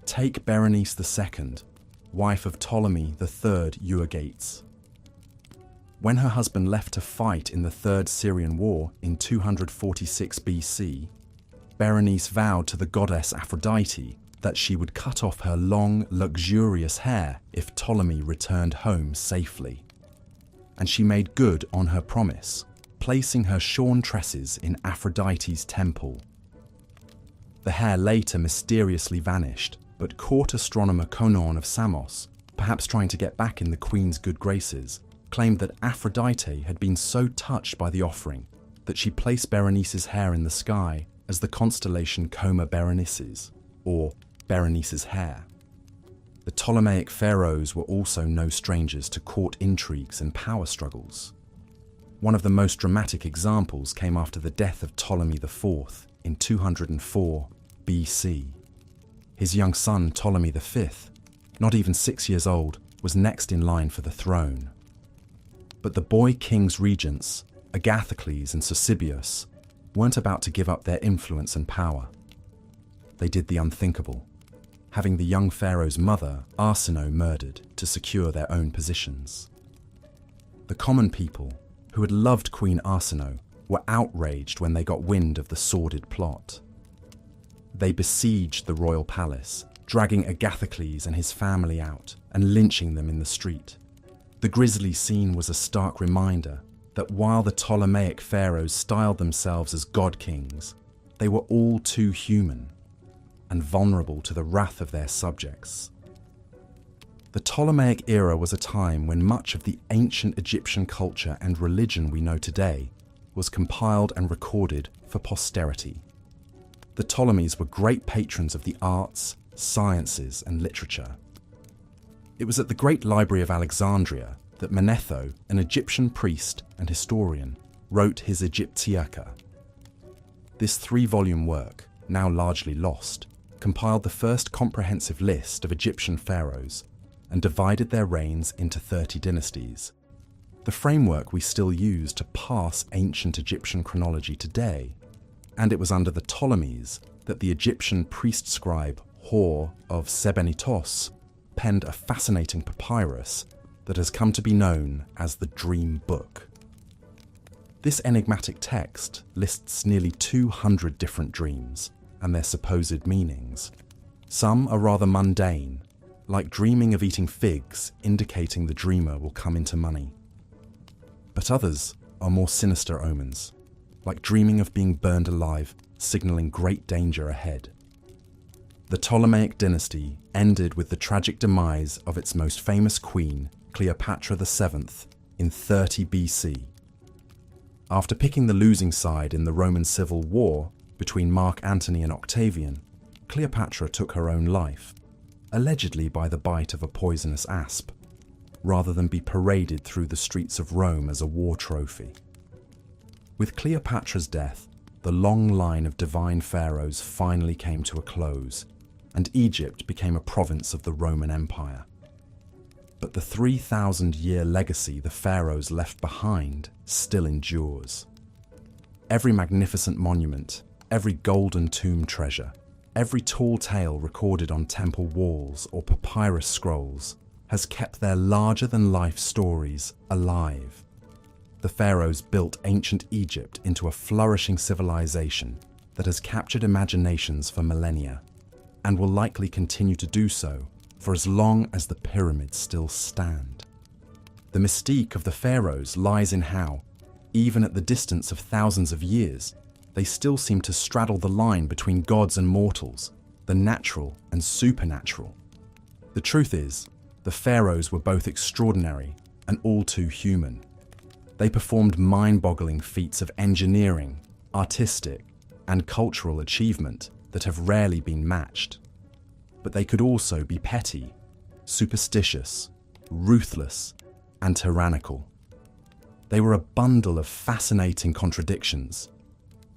Take Berenice II, wife of Ptolemy III Euergetes. When her husband left to fight in the Third Syrian War in 246 BC, Berenice vowed to the goddess Aphrodite that she would cut off her long, luxurious hair if Ptolemy returned home safely. And she made good on her promise, placing her shorn tresses in Aphrodite's temple. The hair later mysteriously vanished, but court astronomer Conon of Samos, perhaps trying to get back in the queen's good graces, claimed that Aphrodite had been so touched by the offering that she placed Berenice's hair in the sky as the constellation Coma Berenices, or Berenice's hair. The Ptolemaic pharaohs were also no strangers to court intrigues and power struggles. One of the most dramatic examples came after the death of Ptolemy IV in 204 BC. His young son Ptolemy V, not even 6 years old, was next in line for the throne. But the boy king's regents, Agathocles and Sosibius, weren't about to give up their influence and power. They did the unthinkable, having the young pharaoh's mother, Arsinoe, murdered to secure their own positions. The common people, who had loved Queen Arsinoe, were outraged when they got wind of the sordid plot. They besieged the royal palace, dragging Agathocles and his family out and lynching them in the street. The grisly scene was a stark reminder that while the Ptolemaic pharaohs styled themselves as god kings, they were all too human and vulnerable to the wrath of their subjects. The Ptolemaic era was a time when much of the ancient Egyptian culture and religion we know today was compiled and recorded for posterity. The Ptolemies were great patrons of the arts, sciences, and literature. It was at the Great Library of Alexandria that Manetho, an Egyptian priest and historian, wrote his Egyptiaca. This 3-volume work, now largely lost, compiled the first comprehensive list of Egyptian pharaohs and divided their reigns into 30 dynasties. The framework we still use to parse ancient Egyptian chronology today, and it was under the Ptolemies that the Egyptian priest scribe Hor of Sebennytos penned a fascinating papyrus that has come to be known as the Dream Book. This enigmatic text lists nearly 200 different dreams and their supposed meanings. Some are rather mundane, like dreaming of eating figs, indicating the dreamer will come into money. But others are more sinister omens, like dreaming of being burned alive, signaling great danger ahead. The Ptolemaic dynasty ended with the tragic demise of its most famous queen, Cleopatra VII, in 30 BC. After picking the losing side in the Roman Civil War between Mark Antony and Octavian, Cleopatra took her own life, allegedly by the bite of a poisonous asp, rather than be paraded through the streets of Rome as a war trophy. With Cleopatra's death, the long line of divine pharaohs finally came to a close, and Egypt became a province of the Roman Empire. But the 3,000-year legacy the pharaohs left behind still endures. Every magnificent monument, every golden tomb treasure, every tall tale recorded on temple walls or papyrus scrolls has kept their larger-than-life stories alive. The pharaohs built ancient Egypt into a flourishing civilization that has captured imaginations for millennia, and will likely continue to do so for as long as the pyramids still stand. The mystique of the pharaohs lies in how, even at the distance of thousands of years, they still seem to straddle the line between gods and mortals, the natural and supernatural. The truth is, the pharaohs were both extraordinary and all too human. They performed mind-boggling feats of engineering, artistic, and cultural achievement that have rarely been matched. But they could also be petty, superstitious, ruthless, and tyrannical. They were a bundle of fascinating contradictions,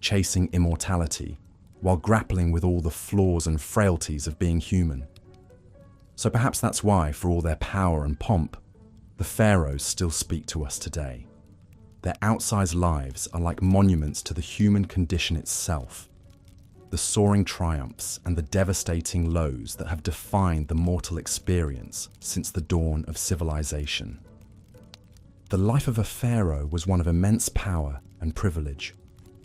chasing immortality while grappling with all the flaws and frailties of being human. So perhaps that's why, for all their power and pomp, the pharaohs still speak to us today. Their outsized lives are like monuments to the human condition itself, the soaring triumphs and the devastating lows that have defined the mortal experience since the dawn of civilization. The life of a pharaoh was one of immense power and privilege,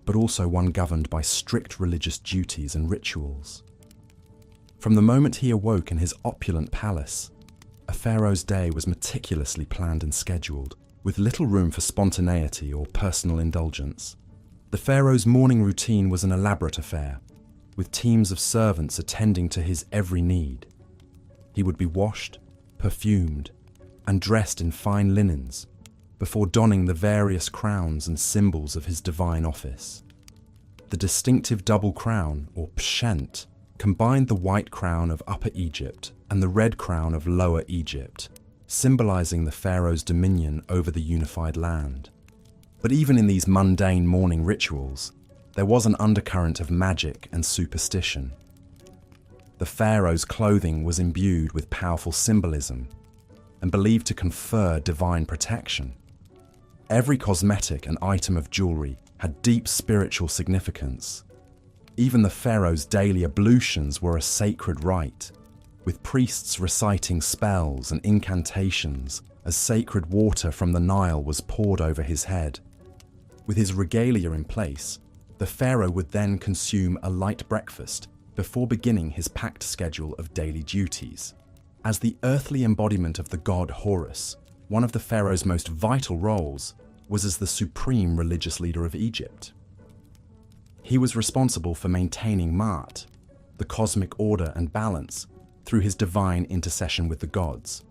but also one governed by strict religious duties and rituals. From the moment he awoke in his opulent palace, a pharaoh's day was meticulously planned and scheduled, with little room for spontaneity or personal indulgence. The pharaoh's morning routine was an elaborate affair, with teams of servants attending to his every need. He would be washed, perfumed, and dressed in fine linens before donning the various crowns and symbols of his divine office. The distinctive double crown, or pshent, combined the white crown of Upper Egypt and the red crown of Lower Egypt, symbolizing the pharaoh's dominion over the unified land. But even in these mundane morning rituals, there was an undercurrent of magic and superstition. The pharaoh's clothing was imbued with powerful symbolism and believed to confer divine protection. Every cosmetic and item of jewelry had deep spiritual significance. Even the pharaoh's daily ablutions were a sacred rite, with priests reciting spells and incantations as sacred water from the Nile was poured over his head. With his regalia in place, the pharaoh would then consume a light breakfast before beginning his packed schedule of daily duties. As the earthly embodiment of the god Horus, one of the pharaoh's most vital roles was as the supreme religious leader of Egypt. He was responsible for maintaining Ma'at, the cosmic order and balance, through his divine intercession with the gods.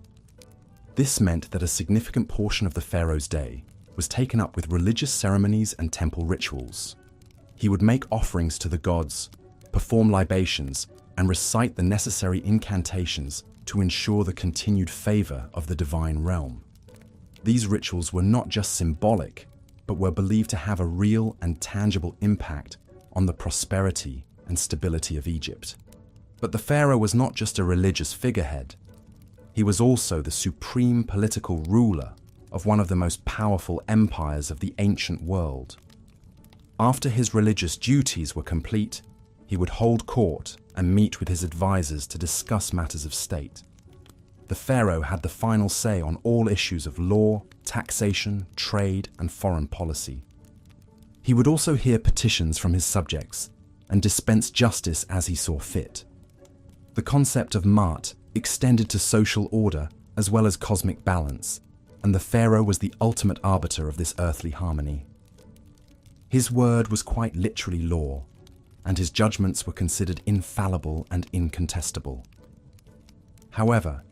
This meant that a significant portion of the pharaoh's day was taken up with religious ceremonies and temple rituals. He would make offerings to the gods, perform libations, and recite the necessary incantations to ensure the continued favor of the divine realm. These rituals were not just symbolic, but were believed to have a real and tangible impact on the prosperity and stability of Egypt. But the pharaoh was not just a religious figurehead. He was also the supreme political ruler of one of the most powerful empires of the ancient world. After his religious duties were complete, he would hold court and meet with his advisors to discuss matters of state. The pharaoh had the final say on all issues of law, taxation, trade, and foreign policy. He would also hear petitions from his subjects and dispense justice as he saw fit. The concept of Ma'at extended to social order as well as cosmic balance, and the pharaoh was the ultimate arbiter of this earthly harmony. His word was quite literally law, and his judgments were considered infallible and incontestable. However,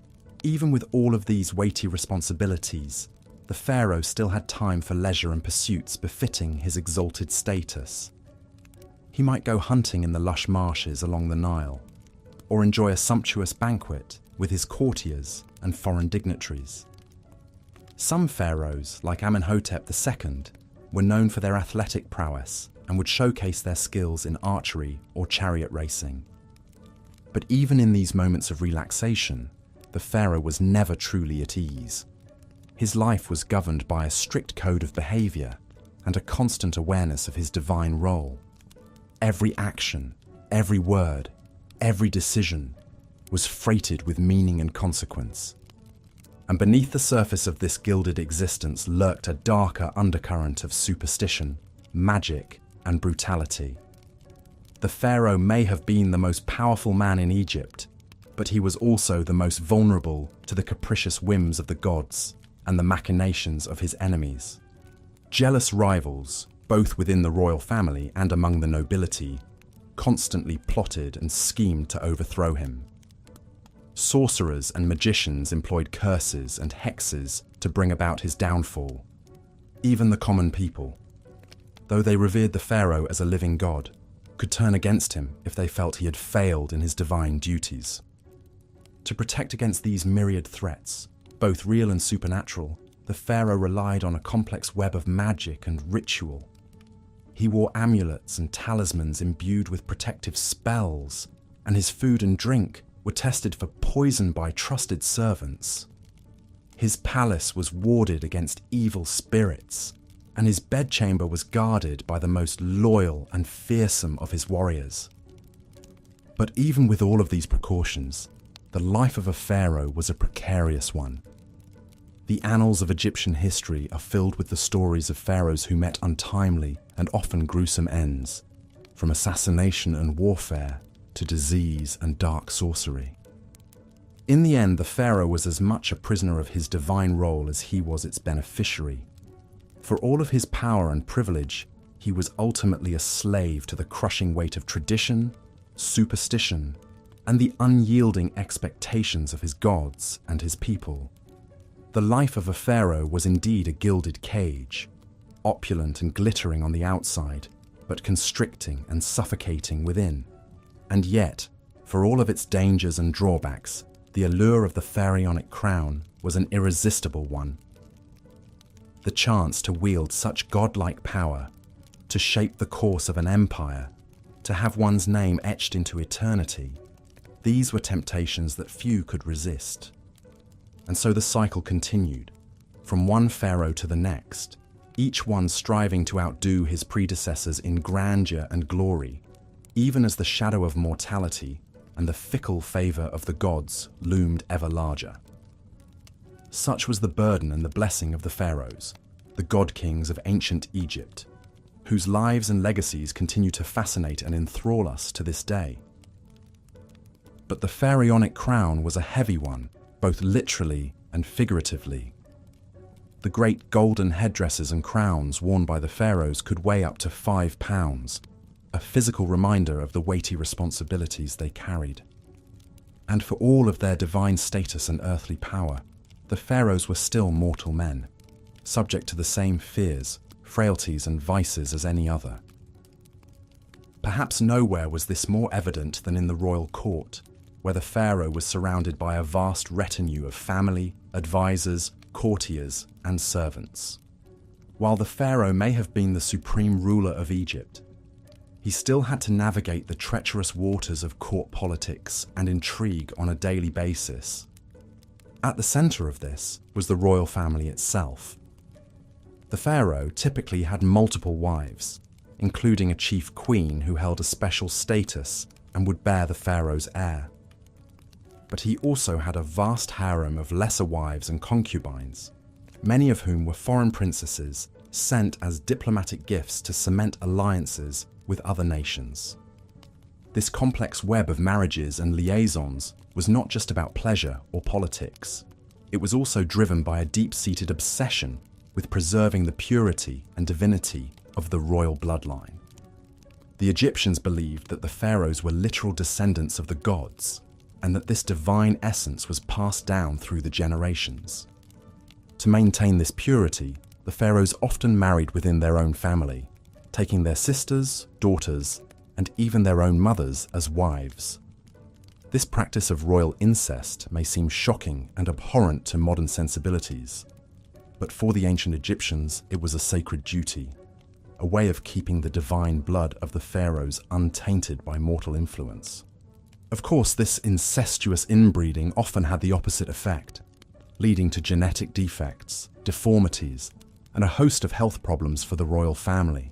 even with all of these weighty responsibilities, the pharaoh still had time for leisure and pursuits befitting his exalted status. He might go hunting in the lush marshes along the Nile, or enjoy a sumptuous banquet with his courtiers and foreign dignitaries. Some pharaohs, like Amenhotep II, were known for their athletic prowess and would showcase their skills in archery or chariot racing. But even in these moments of relaxation, the pharaoh was never truly at ease. His life was governed by a strict code of behavior and a constant awareness of his divine role. Every action, every word, every decision was freighted with meaning and consequence. And beneath the surface of this gilded existence lurked a darker undercurrent of superstition, magic, and brutality. The pharaoh may have been the most powerful man in Egypt, but he was also the most vulnerable to the capricious whims of the gods and the machinations of his enemies. Jealous rivals, both within the royal family and among the nobility, constantly plotted and schemed to overthrow him. Sorcerers and magicians employed curses and hexes to bring about his downfall. Even the common people, though they revered the pharaoh as a living god, could turn against him if they felt he had failed in his divine duties. To protect against these myriad threats, both real and supernatural, the pharaoh relied on a complex web of magic and ritual. He wore amulets and talismans imbued with protective spells, and his food and drink were tested for poison by trusted servants. His palace was warded against evil spirits, and his bedchamber was guarded by the most loyal and fearsome of his warriors. But even with all of these precautions, the life of a pharaoh was a precarious one. The annals of Egyptian history are filled with the stories of pharaohs who met untimely and often gruesome ends, from assassination and warfare to disease and dark sorcery. In the end, the pharaoh was as much a prisoner of his divine role as he was its beneficiary. For all of his power and privilege, he was ultimately a slave to the crushing weight of tradition, superstition, and the unyielding expectations of his gods and his people. The life of a pharaoh was indeed a gilded cage, opulent and glittering on the outside, but constricting and suffocating within. And yet, for all of its dangers and drawbacks, the allure of the pharaonic crown was an irresistible one. The chance to wield such godlike power, to shape the course of an empire, to have one's name etched into eternity, these were temptations that few could resist. And so the cycle continued, from one pharaoh to the next, each one striving to outdo his predecessors in grandeur and glory, even as the shadow of mortality and the fickle favour of the gods loomed ever larger. Such was the burden and the blessing of the pharaohs, the god-kings of ancient Egypt, whose lives and legacies continue to fascinate and enthrall us to this day. But the pharaonic crown was a heavy one, both literally and figuratively. The great golden headdresses and crowns worn by the pharaohs could weigh up to 5 pounds, a physical reminder of the weighty responsibilities they carried. And for all of their divine status and earthly power, the pharaohs were still mortal men, subject to the same fears, frailties, and vices as any other. Perhaps nowhere was this more evident than in the royal court, where the pharaoh was surrounded by a vast retinue of family, advisors, courtiers, and servants. While the pharaoh may have been the supreme ruler of Egypt, he still had to navigate the treacherous waters of court politics and intrigue on a daily basis. At the center of this was the royal family itself. The pharaoh typically had multiple wives, including a chief queen who held a special status and would bear the pharaoh's heir. But he also had a vast harem of lesser wives and concubines, many of whom were foreign princesses sent as diplomatic gifts to cement alliances with other nations. This complex web of marriages and liaisons was not just about pleasure or politics. It was also driven by a deep-seated obsession with preserving the purity and divinity of the royal bloodline. The Egyptians believed that the pharaohs were literal descendants of the gods, and that this divine essence was passed down through the generations. To maintain this purity, the pharaohs often married within their own family, taking their sisters, daughters, and even their own mothers as wives. This practice of royal incest may seem shocking and abhorrent to modern sensibilities, But for the ancient Egyptians, it was a sacred duty, a way of keeping the divine blood of the pharaohs untainted by mortal influence. Of course, this incestuous inbreeding often had the opposite effect, leading to genetic defects, deformities, and a host of health problems for the royal family.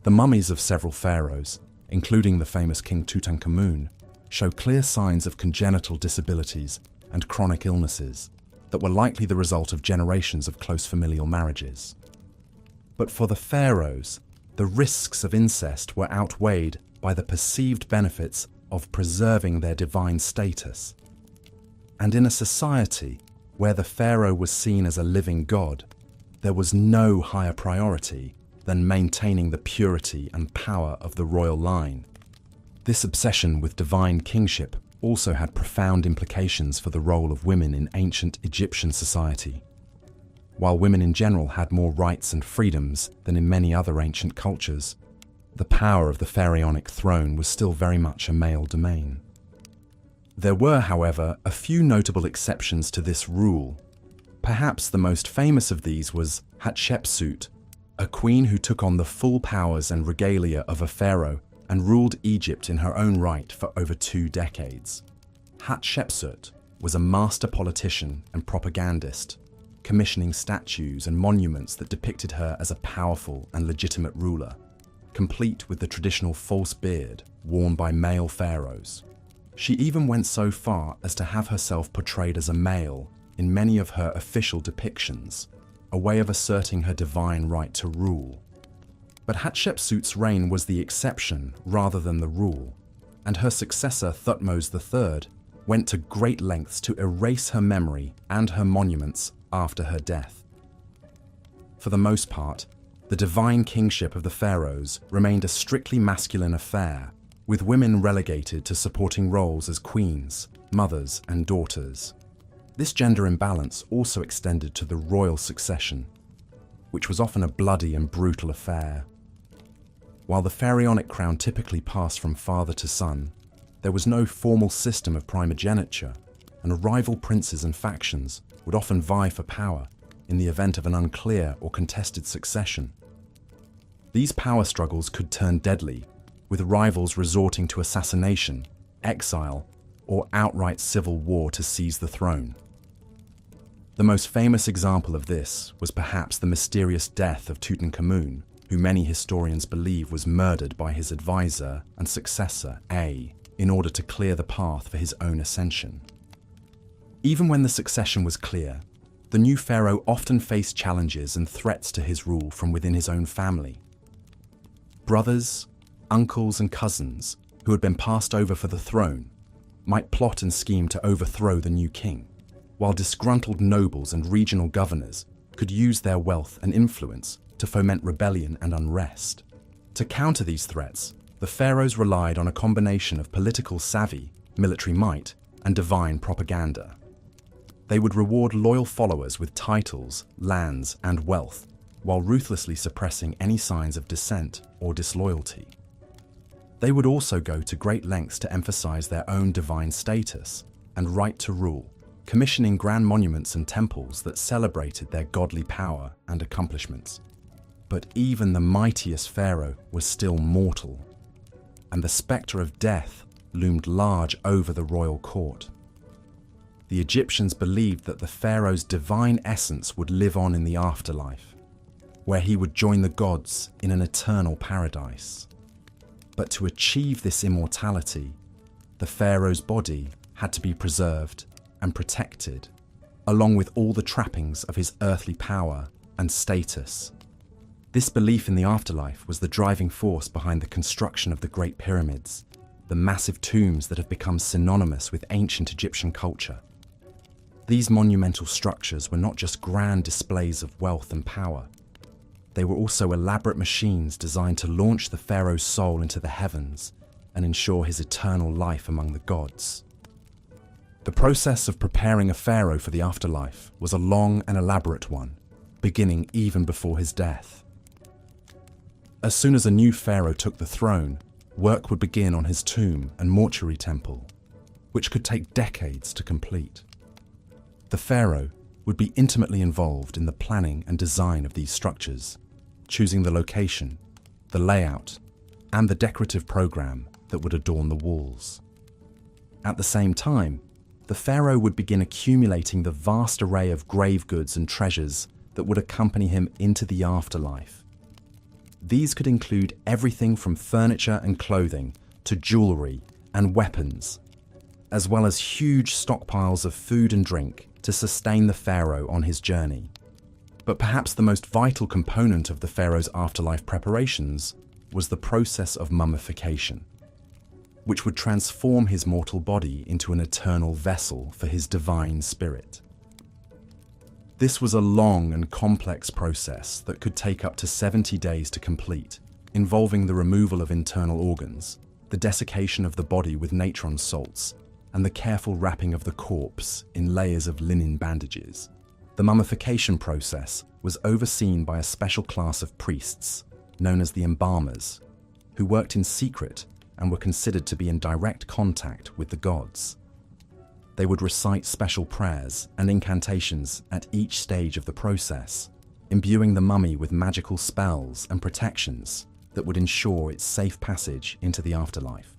The mummies of several pharaohs, including the famous King Tutankhamun, show clear signs of congenital disabilities and chronic illnesses that were likely the result of generations of close familial marriages. But for the pharaohs, the risks of incest were outweighed by the perceived benefits of preserving their divine status. And in a society where the pharaoh was seen as a living god, there was no higher priority than maintaining the purity and power of the royal line. This obsession with divine kingship also had profound implications for the role of women in ancient Egyptian society. While women in general had more rights and freedoms than in many other ancient cultures, the power of the pharaonic throne was still very much a male domain. There were, however, a few notable exceptions to this rule. Perhaps the most famous of these was Hatshepsut, a queen who took on the full powers and regalia of a pharaoh and ruled Egypt in her own right for over 2 decades. Hatshepsut was a master politician and propagandist, commissioning statues and monuments that depicted her as a powerful and legitimate ruler, complete with the traditional false beard worn by male pharaohs. She even went so far as to have herself portrayed as a male in many of her official depictions, a way of asserting her divine right to rule. But Hatshepsut's reign was the exception rather than the rule, and her successor Thutmose III went to great lengths to erase her memory and her monuments after her death. For the most part, the divine kingship of the pharaohs remained a strictly masculine affair, with women relegated to supporting roles as queens, mothers, and daughters. This gender imbalance also extended to the royal succession, which was often a bloody and brutal affair. While the pharaonic crown typically passed from father to son, there was no formal system of primogeniture, and rival princes and factions would often vie for power in the event of an unclear or contested succession. These power struggles could turn deadly, with rivals resorting to assassination, exile, or outright civil war to seize the throne. The most famous example of this was perhaps the mysterious death of Tutankhamun, who many historians believe was murdered by his advisor and successor, in order to clear the path for his own ascension. Even when the succession was clear, the new pharaoh often faced challenges and threats to his rule from within his own family. Brothers, uncles, and cousins who had been passed over for the throne might plot and scheme to overthrow the new king, while disgruntled nobles and regional governors could use their wealth and influence to foment rebellion and unrest. To counter these threats, the pharaohs relied on a combination of political savvy, military might, and divine propaganda. They would reward loyal followers with titles, lands, and wealth, while ruthlessly suppressing any signs of dissent or disloyalty. They would also go to great lengths to emphasize their own divine status and right to rule, commissioning grand monuments and temples that celebrated their godly power and accomplishments. But even the mightiest pharaoh was still mortal, and the spectre of death loomed large over the royal court. The Egyptians believed that the pharaoh's divine essence would live on in the afterlife, where he would join the gods in an eternal paradise. But to achieve this immortality, the pharaoh's body had to be preserved and protected, along with all the trappings of his earthly power and status. This belief in the afterlife was the driving force behind the construction of the Great Pyramids, the massive tombs that have become synonymous with ancient Egyptian culture. These monumental structures were not just grand displays of wealth and power. They were also elaborate machines designed to launch the pharaoh's soul into the heavens and ensure his eternal life among the gods. The process of preparing a pharaoh for the afterlife was a long and elaborate one, beginning even before his death. As soon as a new pharaoh took the throne, work would begin on his tomb and mortuary temple, which could take decades to complete. The pharaoh, would be intimately involved in the planning and design of these structures, choosing the location, the layout, and the decorative program that would adorn the walls. At the same time, the pharaoh would begin accumulating the vast array of grave goods and treasures that would accompany him into the afterlife. These could include everything from furniture and clothing to jewelry and weapons, as well as huge stockpiles of food and drink to sustain the pharaoh on his journey. But perhaps the most vital component of the pharaoh's afterlife preparations was the process of mummification, which would transform his mortal body into an eternal vessel for his divine spirit. This was a long and complex process that could take up to 70 days to complete, involving the removal of internal organs, the desiccation of the body with natron salts, and the careful wrapping of the corpse in layers of linen bandages. The mummification process was overseen by a special class of priests, known as the embalmers, who worked in secret and were considered to be in direct contact with the gods. They would recite special prayers and incantations at each stage of the process, imbuing the mummy with magical spells and protections that would ensure its safe passage into the afterlife.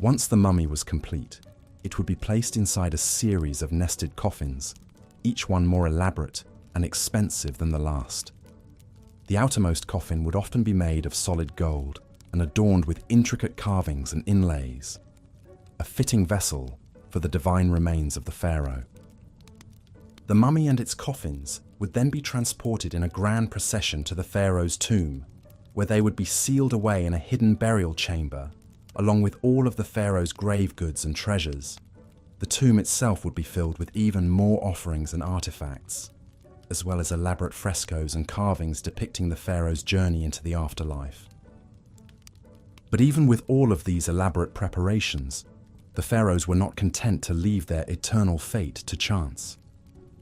Once the mummy was complete, it would be placed inside a series of nested coffins, each one more elaborate and expensive than the last. The outermost coffin would often be made of solid gold and adorned with intricate carvings and inlays, a fitting vessel for the divine remains of the pharaoh. The mummy and its coffins would then be transported in a grand procession to the pharaoh's tomb, where they would be sealed away in a hidden burial chamber, along with all of the pharaoh's grave goods and treasures. The tomb itself would be filled with even more offerings and artifacts, as well as elaborate frescoes and carvings depicting the pharaoh's journey into the afterlife. But even with all of these elaborate preparations, the pharaohs were not content to leave their eternal fate to chance.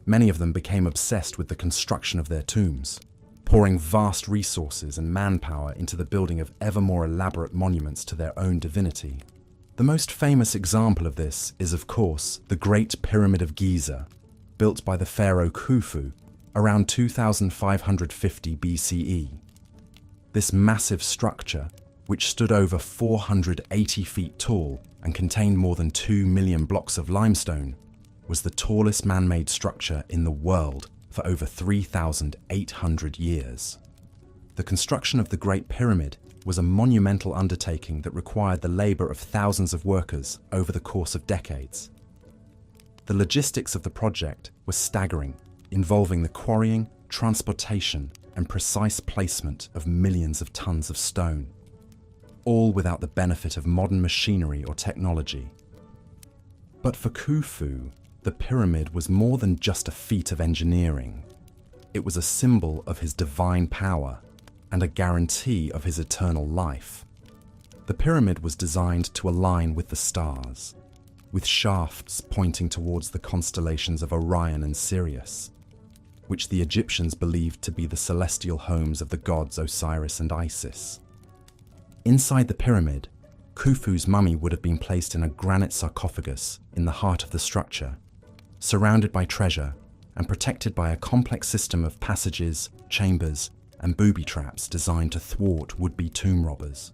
Many of them became obsessed with the construction of their tombs, pouring vast resources and manpower into the building of ever more elaborate monuments to their own divinity. The most famous example of this is, of course, the Great Pyramid of Giza, built by the pharaoh Khufu around 2550 BCE. This massive structure, which stood over 480 feet tall and contained more than 2 million blocks of limestone, was the tallest man-made structure in the world for over 3,800 years. The construction of the Great Pyramid was a monumental undertaking that required the labor of thousands of workers over the course of decades. The logistics of the project were staggering, involving the quarrying, transportation, and precise placement of millions of tons of stone, all without the benefit of modern machinery or technology. But for Khufu, the pyramid was more than just a feat of engineering. It was a symbol of his divine power and a guarantee of his eternal life. The pyramid was designed to align with the stars, with shafts pointing towards the constellations of Orion and Sirius, which the Egyptians believed to be the celestial homes of the gods Osiris and Isis. Inside the pyramid, Khufu's mummy would have been placed in a granite sarcophagus in the heart of the structure, surrounded by treasure and protected by a complex system of passages, chambers, and booby traps designed to thwart would-be tomb robbers.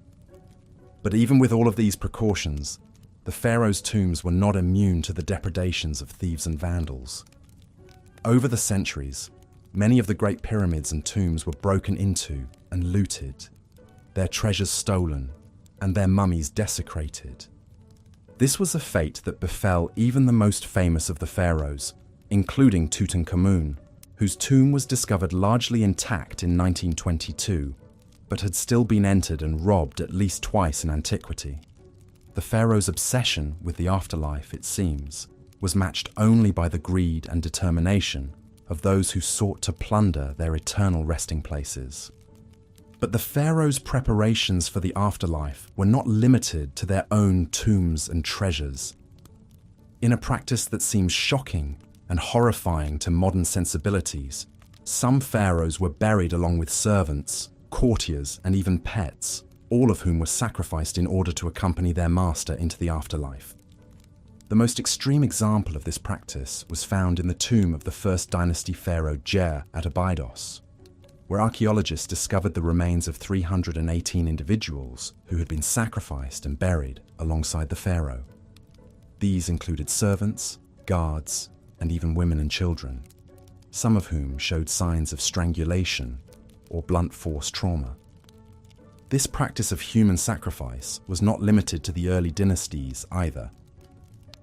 But even with all of these precautions, the pharaoh's tombs were not immune to the depredations of thieves and vandals. Over the centuries, many of the great pyramids and tombs were broken into and looted, their treasures stolen, and their mummies desecrated. This was a fate that befell even the most famous of the pharaohs, including Tutankhamun, whose tomb was discovered largely intact in 1922, but had still been entered and robbed at least twice in antiquity. The pharaoh's obsession with the afterlife, it seems, was matched only by the greed and determination of those who sought to plunder their eternal resting places. But the pharaoh's preparations for the afterlife were not limited to their own tombs and treasures. In a practice that seems shocking and horrifying to modern sensibilities, some pharaohs were buried along with servants, courtiers, and even pets, all of whom were sacrificed in order to accompany their master into the afterlife. The most extreme example of this practice was found in the tomb of the first dynasty pharaoh Jer at Abydos, where archaeologists discovered the remains of 318 individuals who had been sacrificed and buried alongside the pharaoh. These included servants, guards, and even women and children, some of whom showed signs of strangulation or blunt force trauma. This practice of human sacrifice was not limited to the early dynasties either.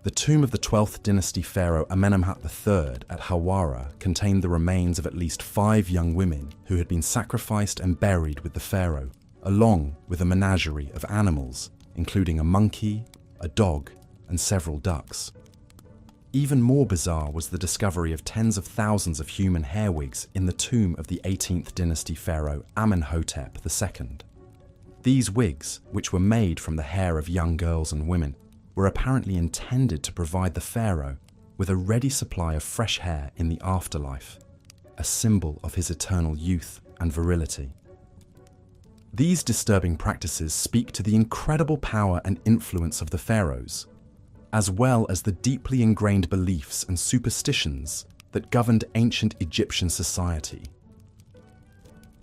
The tomb of the 12th dynasty pharaoh Amenemhat III at Hawara contained the remains of at least 5 young women who had been sacrificed and buried with the pharaoh, along with a menagerie of animals, including a monkey, a dog, and several ducks. Even more bizarre was the discovery of tens of thousands of human hair wigs in the tomb of the 18th dynasty pharaoh Amenhotep II. These wigs, which were made from the hair of young girls and women, were apparently intended to provide the pharaoh with a ready supply of fresh hair in the afterlife, a symbol of his eternal youth and virility. These disturbing practices speak to the incredible power and influence of the pharaohs, as well as the deeply ingrained beliefs and superstitions that governed ancient Egyptian society.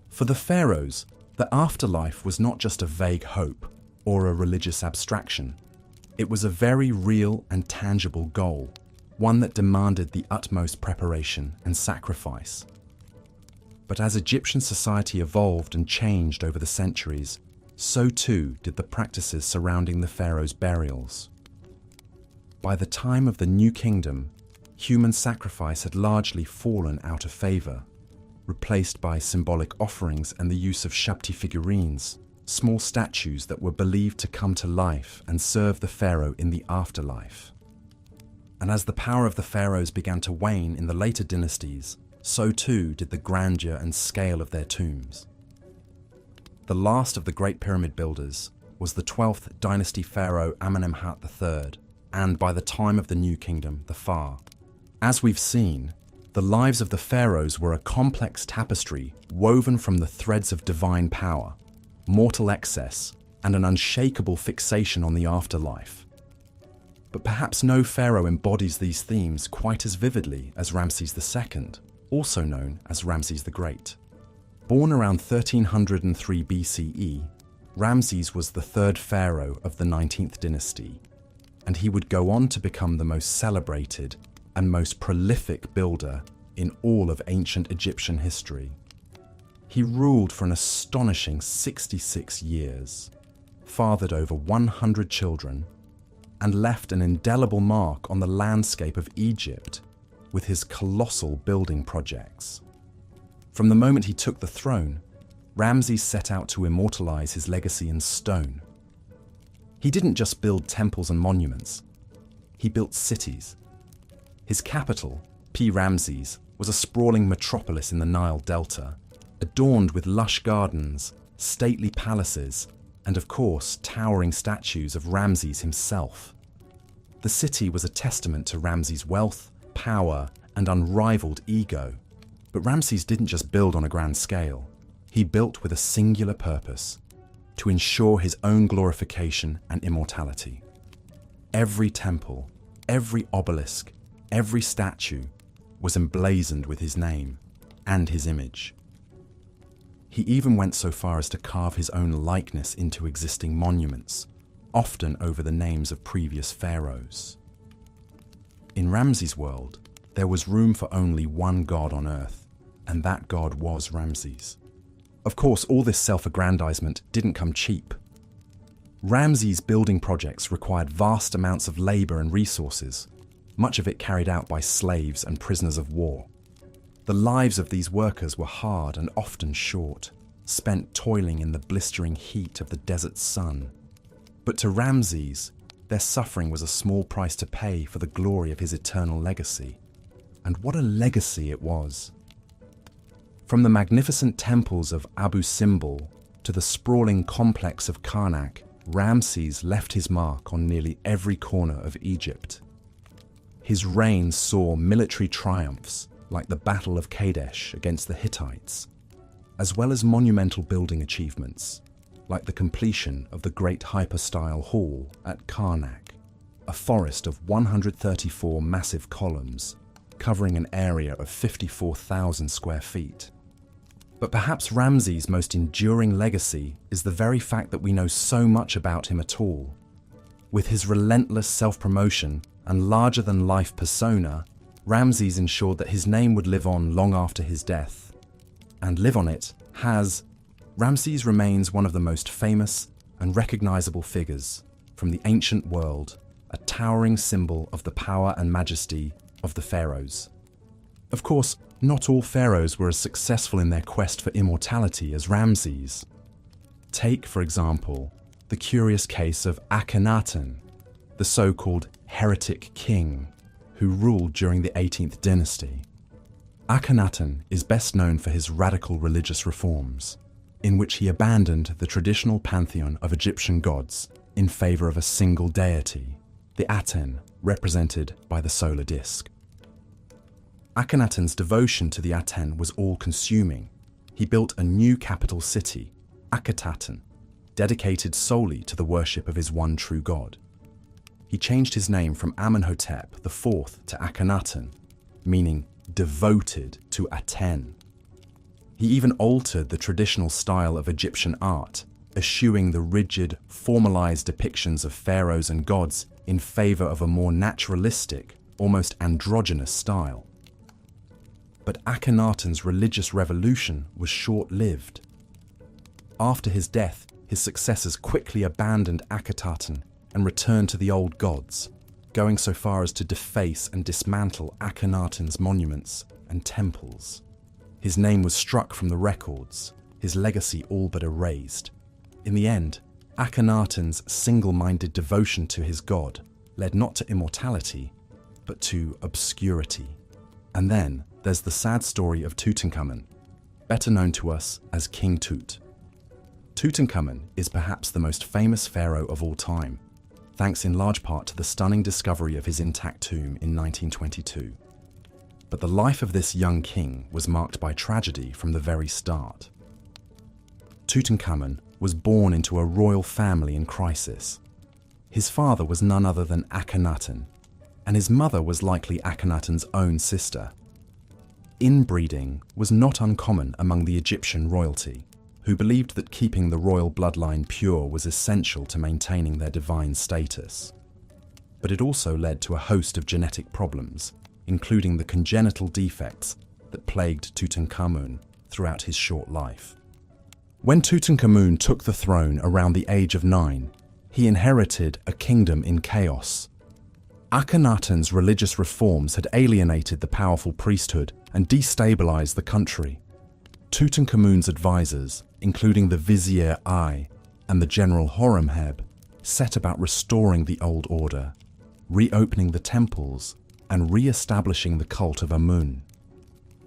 For the pharaohs, the afterlife was not just a vague hope or a religious abstraction. It was a very real and tangible goal, one that demanded the utmost preparation and sacrifice. But as Egyptian society evolved and changed over the centuries, so too did the practices surrounding the pharaohs' burials. By the time of the New Kingdom, human sacrifice had largely fallen out of favor, replaced by symbolic offerings and the use of Shabti figurines, small statues that were believed to come to life and serve the pharaoh in the afterlife. And as the power of the pharaohs began to wane in the later dynasties, so too did the grandeur and scale of their tombs. The last of the Great Pyramid builders was the 12th dynasty pharaoh Amenemhat III, and by the time of the New Kingdom, the Pharaoh. As we've seen, the lives of the pharaohs were a complex tapestry woven from the threads of divine power, mortal excess, and an unshakable fixation on the afterlife. But perhaps no pharaoh embodies these themes quite as vividly as Ramses II, also known as Ramses the Great. Born around 1303 BCE, Ramses was the third pharaoh of the 19th dynasty, and he would go on to become the most celebrated and most prolific builder in all of ancient Egyptian history. He ruled for an astonishing 66 years, fathered over 100 children, and left an indelible mark on the landscape of Egypt with his colossal building projects. From the moment he took the throne, Ramses set out to immortalize his legacy in stone. He didn't just build temples and monuments, he built cities. His capital, Ramses, was a sprawling metropolis in the Nile Delta, adorned with lush gardens, stately palaces, and of course, towering statues of Ramses himself. The city was a testament to Ramses' wealth, power, and unrivaled ego. But Ramses didn't just build on a grand scale. He built with a singular purpose: to ensure his own glorification and immortality. Every temple, every obelisk, every statue was emblazoned with his name and his image. He even went so far as to carve his own likeness into existing monuments, often over the names of previous pharaohs. In Ramses' world, there was room for only one god on earth, and that god was Ramses. Of course, all this self-aggrandizement didn't come cheap. Ramses' building projects required vast amounts of labor and resources, much of it carried out by slaves and prisoners of war. The lives of these workers were hard and often short, spent toiling in the blistering heat of the desert sun. But to Ramses, their suffering was a small price to pay for the glory of his eternal legacy. And what a legacy it was! From the magnificent temples of Abu Simbel to the sprawling complex of Karnak, Ramses left his mark on nearly every corner of Egypt. His reign saw military triumphs, like the Battle of Kadesh against the Hittites, as well as monumental building achievements, like the completion of the Great Hypostyle Hall at Karnak. a forest of 134 massive columns, covering an area of 54,000 square feet. But perhaps Ramses' most enduring legacy is the very fact that we know so much about him at all. With his relentless self-promotion and larger-than-life persona, Ramses ensured that his name would live on long after his death. And live on it has. Ramses remains one of the most famous and recognizable figures from the ancient world, a towering symbol of the power and majesty of the pharaohs. Of course, not all pharaohs were as successful in their quest for immortality as Ramses. Take, for example, the curious case of Akhenaten, the so-called heretic king who ruled during the 18th dynasty. Akhenaten is best known for his radical religious reforms, in which he abandoned the traditional pantheon of Egyptian gods in favor of a single deity, the Aten, represented by the solar disk. Akhenaten's devotion to the Aten was all-consuming. He built a new capital city, Akhetaten, dedicated solely to the worship of his one true god. He changed his name from Amenhotep IV to Akhenaten, meaning devoted to Aten. He even altered the traditional style of Egyptian art, eschewing the rigid, formalized depictions of pharaohs and gods in favor of a more naturalistic, almost androgynous style. But Akhenaten's religious revolution was short-lived. After his death, his successors quickly abandoned Akhetaten and returned to the old gods, going so far as to deface and dismantle Akhenaten's monuments and temples. His name was struck from the records, his legacy all but erased. In the end, Akhenaten's single-minded devotion to his god led not to immortality, but to obscurity. And then there's the sad story of Tutankhamun, better known to us as King Tut. Tutankhamun is perhaps the most famous pharaoh of all time, thanks in large part to the stunning discovery of his intact tomb in 1922. But the life of this young king was marked by tragedy from the very start. Tutankhamun was born into a royal family in crisis. His father was none other than Akhenaten, and his mother was likely Akhenaten's own sister. Inbreeding was not uncommon among the Egyptian royalty, who believed that keeping the royal bloodline pure was essential to maintaining their divine status. But it also led to a host of genetic problems, including the congenital defects that plagued Tutankhamun throughout his short life. When Tutankhamun took the throne around the age of 9, he inherited a kingdom in chaos. Akhenaten's religious reforms had alienated the powerful priesthood and destabilized the country. Tutankhamun's advisors, including the Vizier I and the General Horemheb, set about restoring the old order, reopening the temples, and re-establishing the cult of Amun.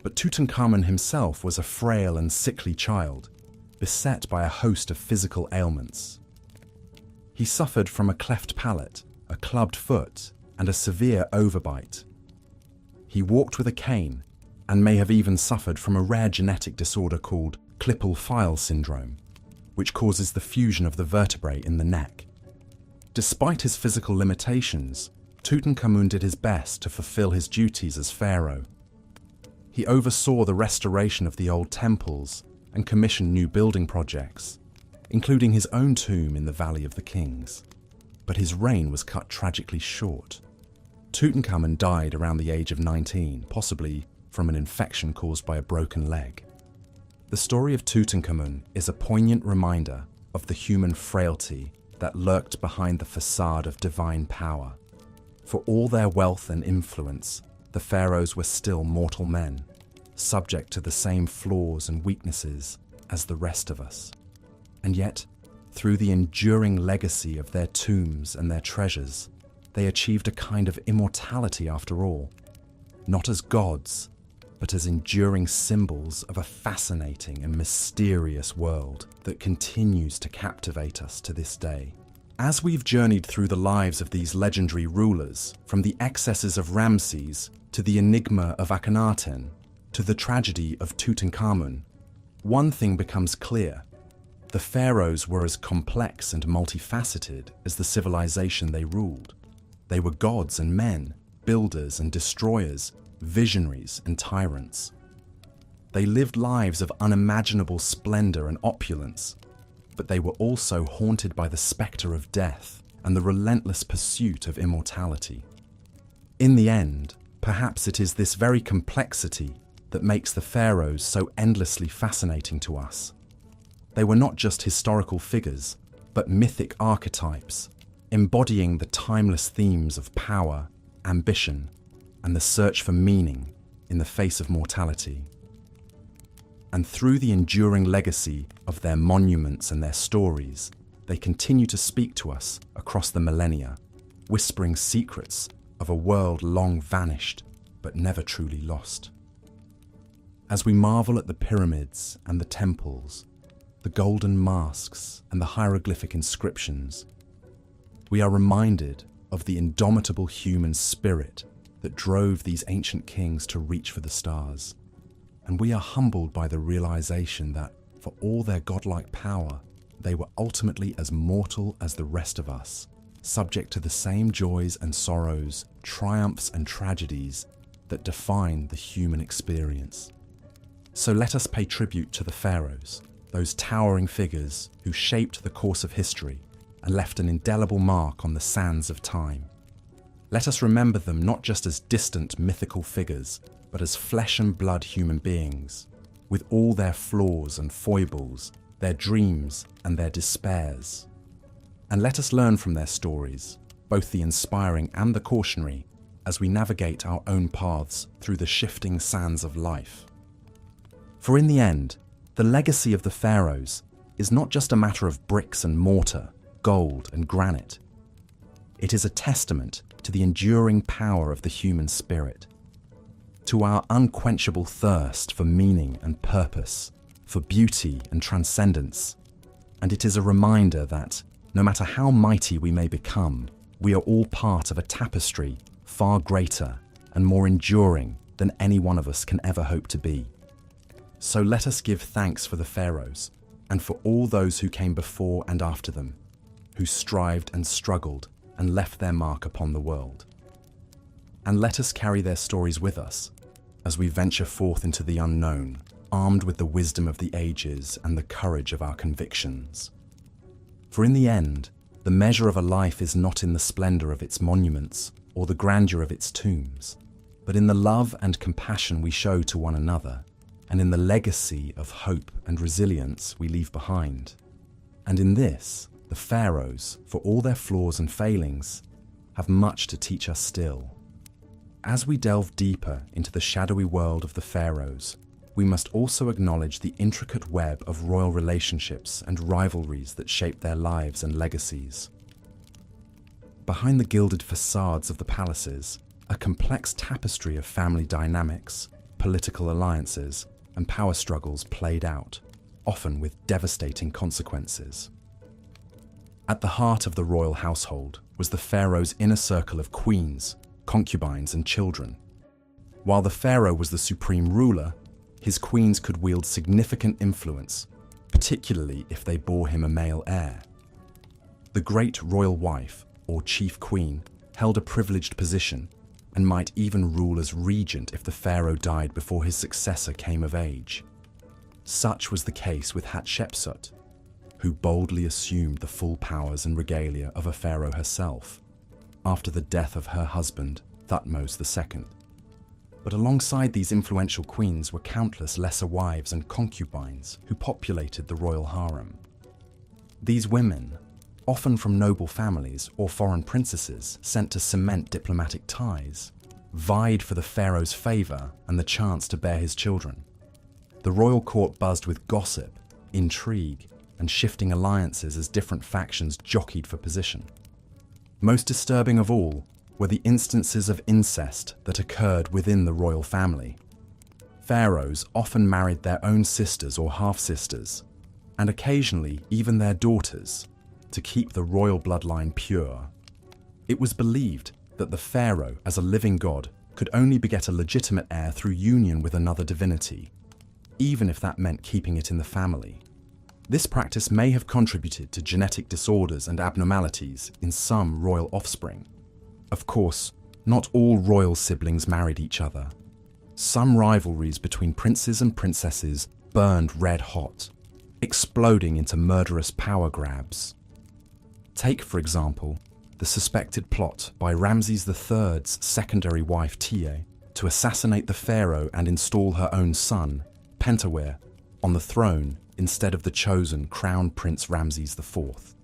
But Tutankhamun himself was a frail and sickly child, beset by a host of physical ailments. He suffered from a cleft palate, a clubbed foot, and a severe overbite. He walked with a cane and may have even suffered from a rare genetic disorder called Klippel-Feil syndrome, which causes the fusion of the vertebrae in the neck. Despite his physical limitations, Tutankhamun did his best to fulfill his duties as pharaoh. He oversaw the restoration of the old temples and commissioned new building projects, including his own tomb in the Valley of the Kings. But his reign was cut tragically short. Tutankhamun died around the age of 19, possibly from an infection caused by a broken leg. The story of Tutankhamun is a poignant reminder of the human frailty that lurked behind the facade of divine power. For all their wealth and influence, the pharaohs were still mortal men, subject to the same flaws and weaknesses as the rest of us. And yet, through the enduring legacy of their tombs and their treasures, they achieved a kind of immortality after all, not as gods, but as enduring symbols of a fascinating and mysterious world that continues to captivate us to this day. As we've journeyed through the lives of these legendary rulers, from the excesses of Ramses to the enigma of Akhenaten to the tragedy of Tutankhamun, one thing becomes clear. The pharaohs were as complex and multifaceted as the civilization they ruled. They were gods and men, builders and destroyers, visionaries and tyrants. They lived lives of unimaginable splendor and opulence, but they were also haunted by the specter of death and the relentless pursuit of immortality. In the end, perhaps it is this very complexity that makes the pharaohs so endlessly fascinating to us. They were not just historical figures, but mythic archetypes, embodying the timeless themes of power, ambition, and the search for meaning in the face of mortality. And through the enduring legacy of their monuments and their stories, they continue to speak to us across the millennia, whispering secrets of a world long vanished but never truly lost. As we marvel at the pyramids and the temples, the golden masks and the hieroglyphic inscriptions, we are reminded of the indomitable human spirit that drove these ancient kings to reach for the stars. And we are humbled by the realization that, for all their godlike power, they were ultimately as mortal as the rest of us, subject to the same joys and sorrows, triumphs and tragedies that define the human experience. So let us pay tribute to the pharaohs, those towering figures who shaped the course of history and left an indelible mark on the sands of time. Let us remember them not just as distant mythical figures, but as flesh and blood human beings, with all their flaws and foibles, their dreams and their despairs. And let us learn from their stories, both the inspiring and the cautionary, as we navigate our own paths through the shifting sands of life. For in the end, the legacy of the pharaohs is not just a matter of bricks and mortar, gold and granite. It is a testament to the enduring power of the human spirit, to our unquenchable thirst for meaning and purpose, for beauty and transcendence. And it is a reminder that, no matter how mighty we may become, we are all part of a tapestry far greater and more enduring than any one of us can ever hope to be. So let us give thanks for the pharaohs and for all those who came before and after them, who strived and struggled and left their mark upon the world. And let us carry their stories with us as we venture forth into the unknown, armed with the wisdom of the ages and the courage of our convictions. For in the end, the measure of a life is not in the splendor of its monuments or the grandeur of its tombs, but in the love and compassion we show to one another, and in the legacy of hope and resilience we leave behind. And in this, the pharaohs, for all their flaws and failings, have much to teach us still. As we delve deeper into the shadowy world of the pharaohs, we must also acknowledge the intricate web of royal relationships and rivalries that shape their lives and legacies. Behind the gilded facades of the palaces, a complex tapestry of family dynamics, political alliances, and power struggles played out, often with devastating consequences. At the heart of the royal household was the pharaoh's inner circle of queens, concubines, and children. While the pharaoh was the supreme ruler, his queens could wield significant influence, particularly if they bore him a male heir. The great royal wife, or chief queen, held a privileged position and might even rule as regent if the pharaoh died before his successor came of age. Such was the case with Hatshepsut, who boldly assumed the full powers and regalia of a pharaoh herself, after the death of her husband, Thutmose II. But alongside these influential queens were countless lesser wives and concubines who populated the royal harem. These women, often from noble families or foreign princesses sent to cement diplomatic ties, vied for the pharaoh's favor and the chance to bear his children. The royal court buzzed with gossip, intrigue, and shifting alliances as different factions jockeyed for position. Most disturbing of all were the instances of incest that occurred within the royal family. Pharaohs often married their own sisters or half-sisters, and occasionally even their daughters, to keep the royal bloodline pure. It was believed that the pharaoh, as a living god, could only beget a legitimate heir through union with another divinity, even if that meant keeping it in the family. This practice may have contributed to genetic disorders and abnormalities in some royal offspring. Of course, not all royal siblings married each other. Some rivalries between princes and princesses burned red hot, exploding into murderous power grabs. Take, for example, the suspected plot by Ramses III's secondary wife Tiye to assassinate the pharaoh and install her own son, Pentawere, on the throne instead of the chosen Crown Prince Ramses IV.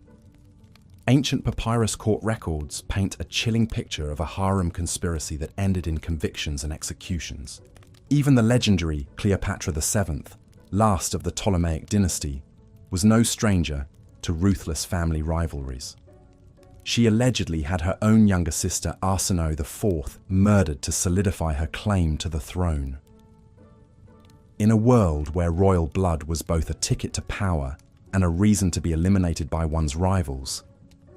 Ancient papyrus court records paint a chilling picture of a harem conspiracy that ended in convictions and executions. Even the legendary Cleopatra VII, last of the Ptolemaic dynasty, was no stranger to ruthless family rivalries. She allegedly had her own younger sister Arsinoe IV murdered to solidify her claim to the throne. In a world where royal blood was both a ticket to power and a reason to be eliminated by one's rivals,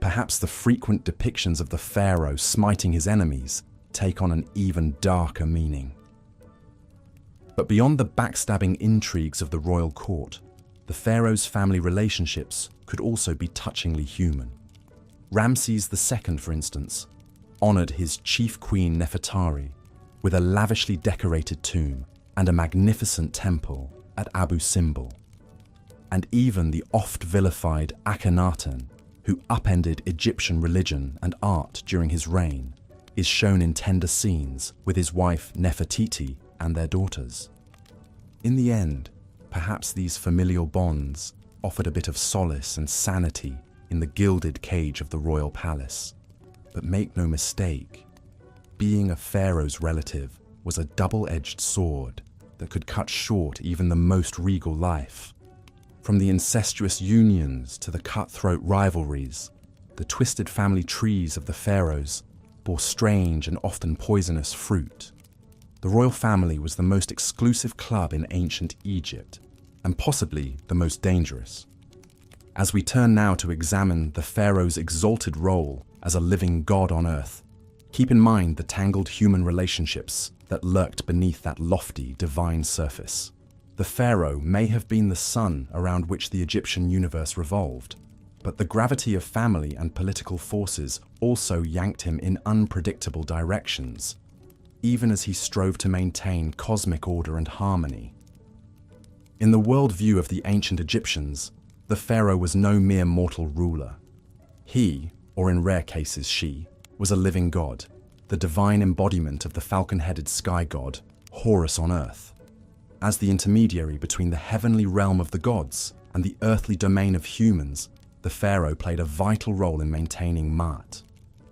perhaps the frequent depictions of the pharaoh smiting his enemies take on an even darker meaning. But beyond the backstabbing intrigues of the royal court, the pharaoh's family relationships could also be touchingly human. Ramses II, for instance, honored his chief queen Nefertari with a lavishly decorated tomb and a magnificent temple at Abu Simbel. And even the oft-vilified Akhenaten, who upended Egyptian religion and art during his reign, is shown in tender scenes with his wife Nefertiti and their daughters. In the end, perhaps these familial bonds offered a bit of solace and sanity in the gilded cage of the royal palace. But make no mistake, being a pharaoh's relative was a double-edged sword that could cut short even the most regal life. From the incestuous unions to the cutthroat rivalries, the twisted family trees of the pharaohs bore strange and often poisonous fruit. The royal family was the most exclusive club in ancient Egypt, and possibly the most dangerous. As we turn now to examine the pharaoh's exalted role as a living god on earth, keep in mind the tangled human relationships that lurked beneath that lofty divine surface. The pharaoh may have been the sun around which the Egyptian universe revolved, but the gravity of family and political forces also yanked him in unpredictable directions, even as he strove to maintain cosmic order and harmony. In the worldview of the ancient Egyptians, the pharaoh was no mere mortal ruler. He, or in rare cases she, was a living god, the divine embodiment of the falcon-headed sky god, Horus on earth. As the intermediary between the heavenly realm of the gods and the earthly domain of humans, the pharaoh played a vital role in maintaining Ma'at,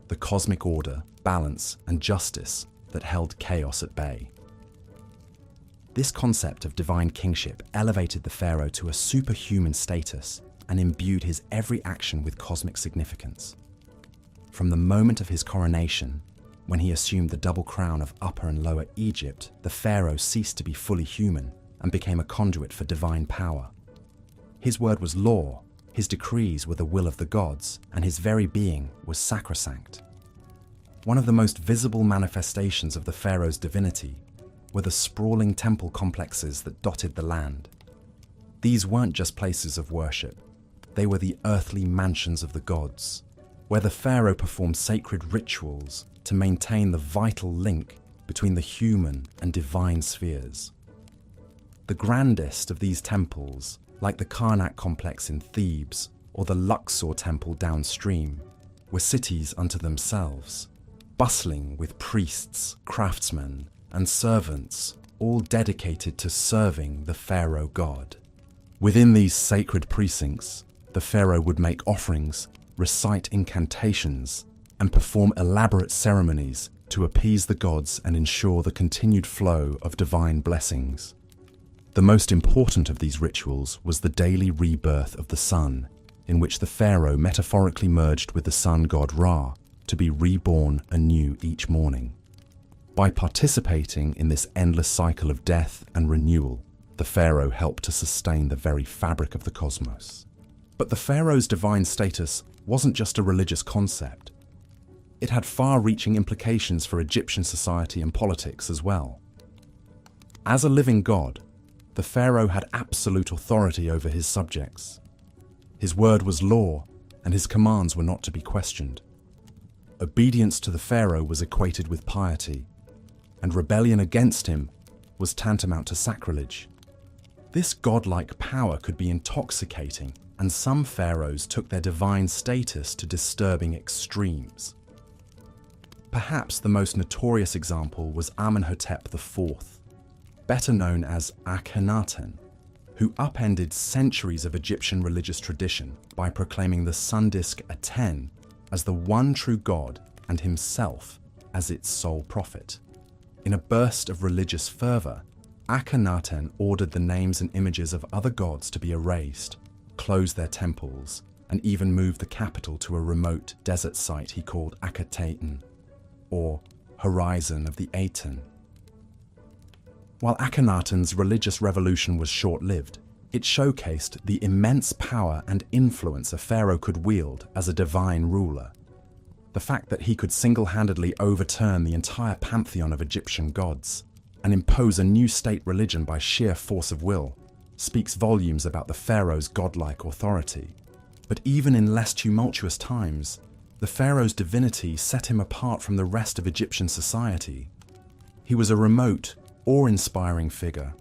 the cosmic order, balance, and justice that held chaos at bay. This concept of divine kingship elevated the pharaoh to a superhuman status and imbued his every action with cosmic significance. From the moment of his coronation, when he assumed the double crown of Upper and Lower Egypt, the pharaoh ceased to be fully human and became a conduit for divine power. His word was law, his decrees were the will of the gods, and his very being was sacrosanct. One of the most visible manifestations of the pharaoh's divinity were the sprawling temple complexes that dotted the land. These weren't just places of worship, they were the earthly mansions of the gods, where the pharaoh performed sacred rituals to maintain the vital link between the human and divine spheres. The grandest of these temples, like the Karnak complex in Thebes or the Luxor temple downstream, were cities unto themselves, bustling with priests, craftsmen, and servants, all dedicated to serving the pharaoh god. Within these sacred precincts, the pharaoh would make offerings, recite incantations, and perform elaborate ceremonies to appease the gods and ensure the continued flow of divine blessings. The most important of these rituals was the daily rebirth of the sun, in which the pharaoh metaphorically merged with the sun god Ra to be reborn anew each morning. By participating in this endless cycle of death and renewal, the pharaoh helped to sustain the very fabric of the cosmos. But the pharaoh's divine status wasn't just a religious concept. It had far-reaching implications for Egyptian society and politics as well. As a living god, the pharaoh had absolute authority over his subjects. His word was law, and his commands were not to be questioned. Obedience to the pharaoh was equated with piety, and rebellion against him was tantamount to sacrilege. This godlike power could be intoxicating, and some pharaohs took their divine status to disturbing extremes. Perhaps the most notorious example was Amenhotep IV, better known as Akhenaten, who upended centuries of Egyptian religious tradition by proclaiming the sun disk Aten as the one true god and himself as its sole prophet. In a burst of religious fervor, Akhenaten ordered the names and images of other gods to be erased, closed their temples, and even moved the capital to a remote desert site he called Akhenaten, or Horizon of the Aten. While Akhenaten's religious revolution was short-lived, it showcased the immense power and influence a pharaoh could wield as a divine ruler. The fact that he could single-handedly overturn the entire pantheon of Egyptian gods and impose a new state religion by sheer force of will speaks volumes about the pharaoh's godlike authority. But even in less tumultuous times, the pharaoh's divinity set him apart from the rest of Egyptian society. He was a remote, awe-inspiring figure,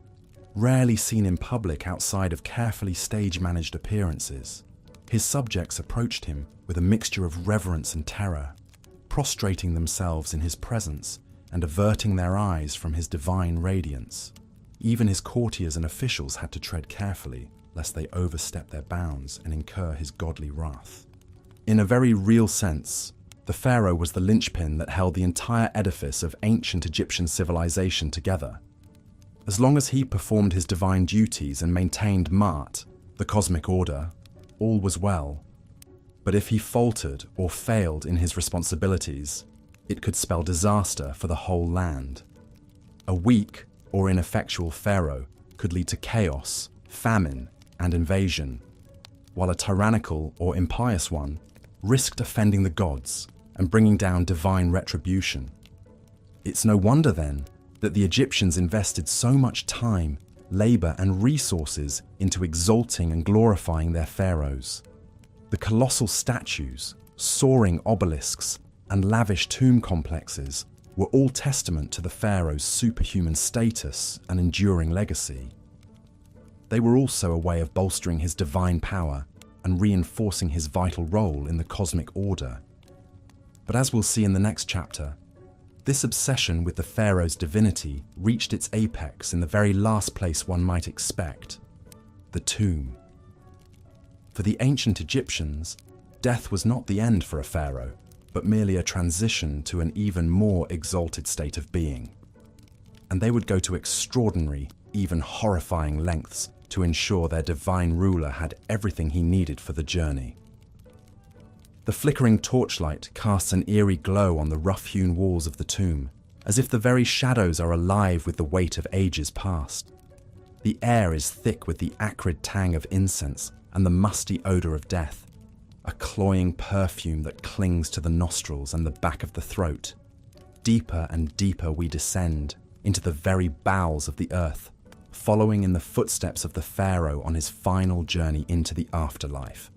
rarely seen in public outside of carefully stage-managed appearances. His subjects approached him with a mixture of reverence and terror, prostrating themselves in his presence and averting their eyes from his divine radiance. Even his courtiers and officials had to tread carefully, lest they overstep their bounds and incur his godly wrath. In a very real sense, the pharaoh was the linchpin that held the entire edifice of ancient Egyptian civilization together. As long as he performed his divine duties and maintained Ma'at, the cosmic order, all was well. But if he faltered or failed in his responsibilities, it could spell disaster for the whole land. A weak or ineffectual pharaoh could lead to chaos, famine, and invasion, while a tyrannical or impious one risked offending the gods and bringing down divine retribution. It's no wonder, then, that the Egyptians invested so much time, labor, and resources into exalting and glorifying their pharaohs. The colossal statues, soaring obelisks, and lavish tomb complexes were all testament to the pharaoh's superhuman status and enduring legacy. They were also a way of bolstering his divine power and reinforcing his vital role in the cosmic order. But as we'll see in the next chapter, this obsession with the pharaoh's divinity reached its apex in the very last place one might expect, the tomb. For the ancient Egyptians, death was not the end for a pharaoh, but merely a transition to an even more exalted state of being. And they would go to extraordinary, even horrifying lengths to ensure their divine ruler had everything he needed for the journey. The flickering torchlight casts an eerie glow on the rough-hewn walls of the tomb, as if the very shadows are alive with the weight of ages past. The air is thick with the acrid tang of incense and the musty odor of death, a cloying perfume that clings to the nostrils and the back of the throat. Deeper and deeper we descend into the very bowels of the earth, following in the footsteps of the pharaoh on his final journey into the afterlife.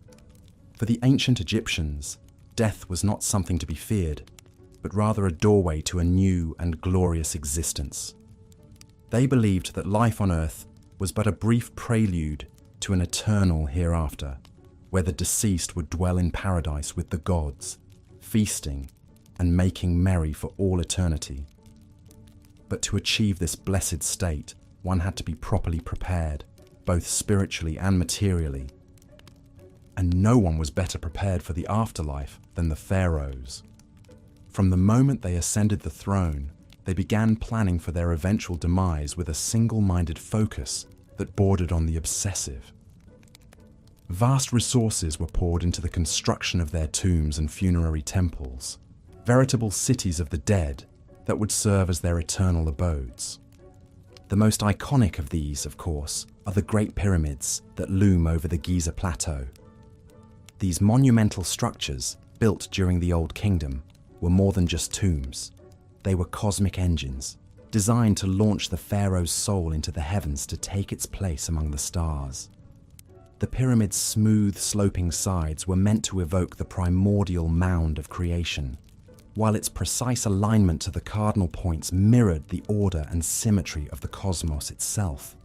For the ancient Egyptians, death was not something to be feared, but rather a doorway to a new and glorious existence. They believed that life on earth was but a brief prelude to an eternal hereafter, where the deceased would dwell in paradise with the gods, feasting and making merry for all eternity. But to achieve this blessed state, one had to be properly prepared, both spiritually and materially. And no one was better prepared for the afterlife than the pharaohs. From the moment they ascended the throne, they began planning for their eventual demise with a single-minded focus that bordered on the obsessive. Vast resources were poured into the construction of their tombs and funerary temples, veritable cities of the dead that would serve as their eternal abodes. The most iconic of these, of course, are the Great Pyramids that loom over the Giza Plateau. These monumental structures, built during the Old Kingdom, were more than just tombs. They were cosmic engines, designed to launch the pharaoh's soul into the heavens to take its place among the stars. The pyramid's smooth, sloping sides were meant to evoke the primordial mound of creation, while its precise alignment to the cardinal points mirrored the order and symmetry of the cosmos itself.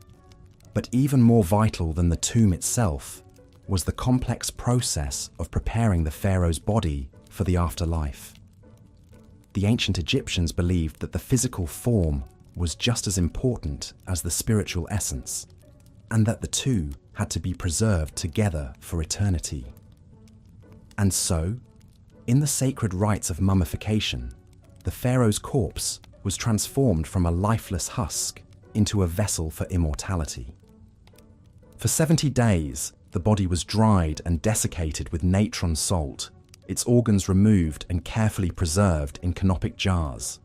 But even more vital than the tomb itself was the complex process of preparing the pharaoh's body for the afterlife. The ancient Egyptians believed that the physical form was just as important as the spiritual essence, and that the two had to be preserved together for eternity. And so, in the sacred rites of mummification, the pharaoh's corpse was transformed from a lifeless husk into a vessel for immortality. For 70 days, the body was dried and desiccated with natron salt, its organs removed and carefully preserved in canopic jars.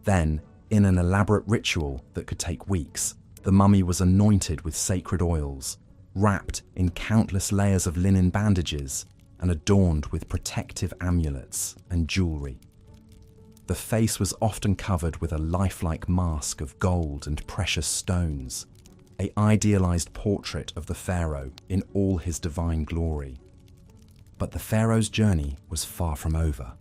Then, in an elaborate ritual that could take weeks, the mummy was anointed with sacred oils, wrapped in countless layers of linen bandages, and adorned with protective amulets and jewelry. The face was often covered with a lifelike mask of gold and precious stones, an idealized portrait of the pharaoh in all his divine glory. But the pharaoh's journey was far from over.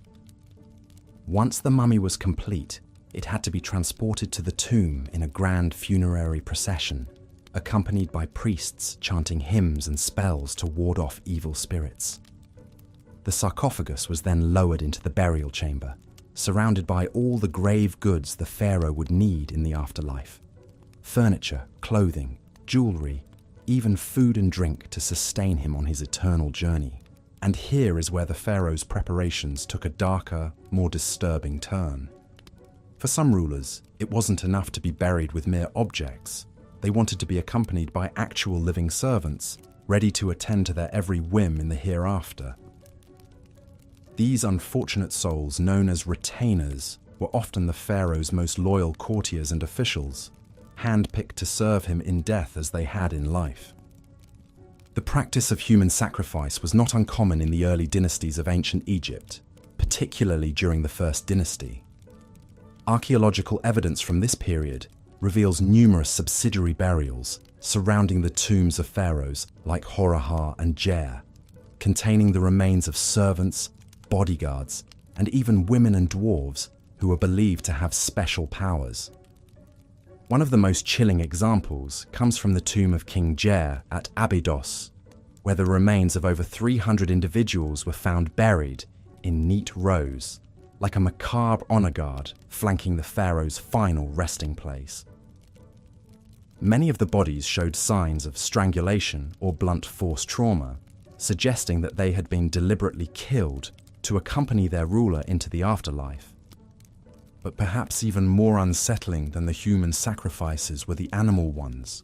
Once the mummy was complete, it had to be transported to the tomb in a grand funerary procession, accompanied by priests chanting hymns and spells to ward off evil spirits. The sarcophagus was then lowered into the burial chamber, surrounded by all the grave goods the pharaoh would need in the afterlife: furniture, clothing, jewelry, even food and drink to sustain him on his eternal journey. And here is where the pharaoh's preparations took a darker, more disturbing turn. For some rulers, it wasn't enough to be buried with mere objects. They wanted to be accompanied by actual living servants, ready to attend to their every whim in the hereafter. These unfortunate souls, known as retainers, were often the pharaoh's most loyal courtiers and officials, handpicked to serve him in death as they had in life. The practice of human sacrifice was not uncommon in the early dynasties of ancient Egypt, particularly during the First Dynasty. Archaeological evidence from this period reveals numerous subsidiary burials surrounding the tombs of pharaohs like Horahar and Jer, containing the remains of servants, bodyguards, and even women and dwarves who were believed to have special powers. One of the most chilling examples comes from the tomb of King Jer at Abydos, where the remains of over 300 individuals were found buried in neat rows, like a macabre honor guard flanking the pharaoh's final resting place. Many of the bodies showed signs of strangulation or blunt force trauma, suggesting that they had been deliberately killed to accompany their ruler into the afterlife. But perhaps even more unsettling than the human sacrifices were the animal ones.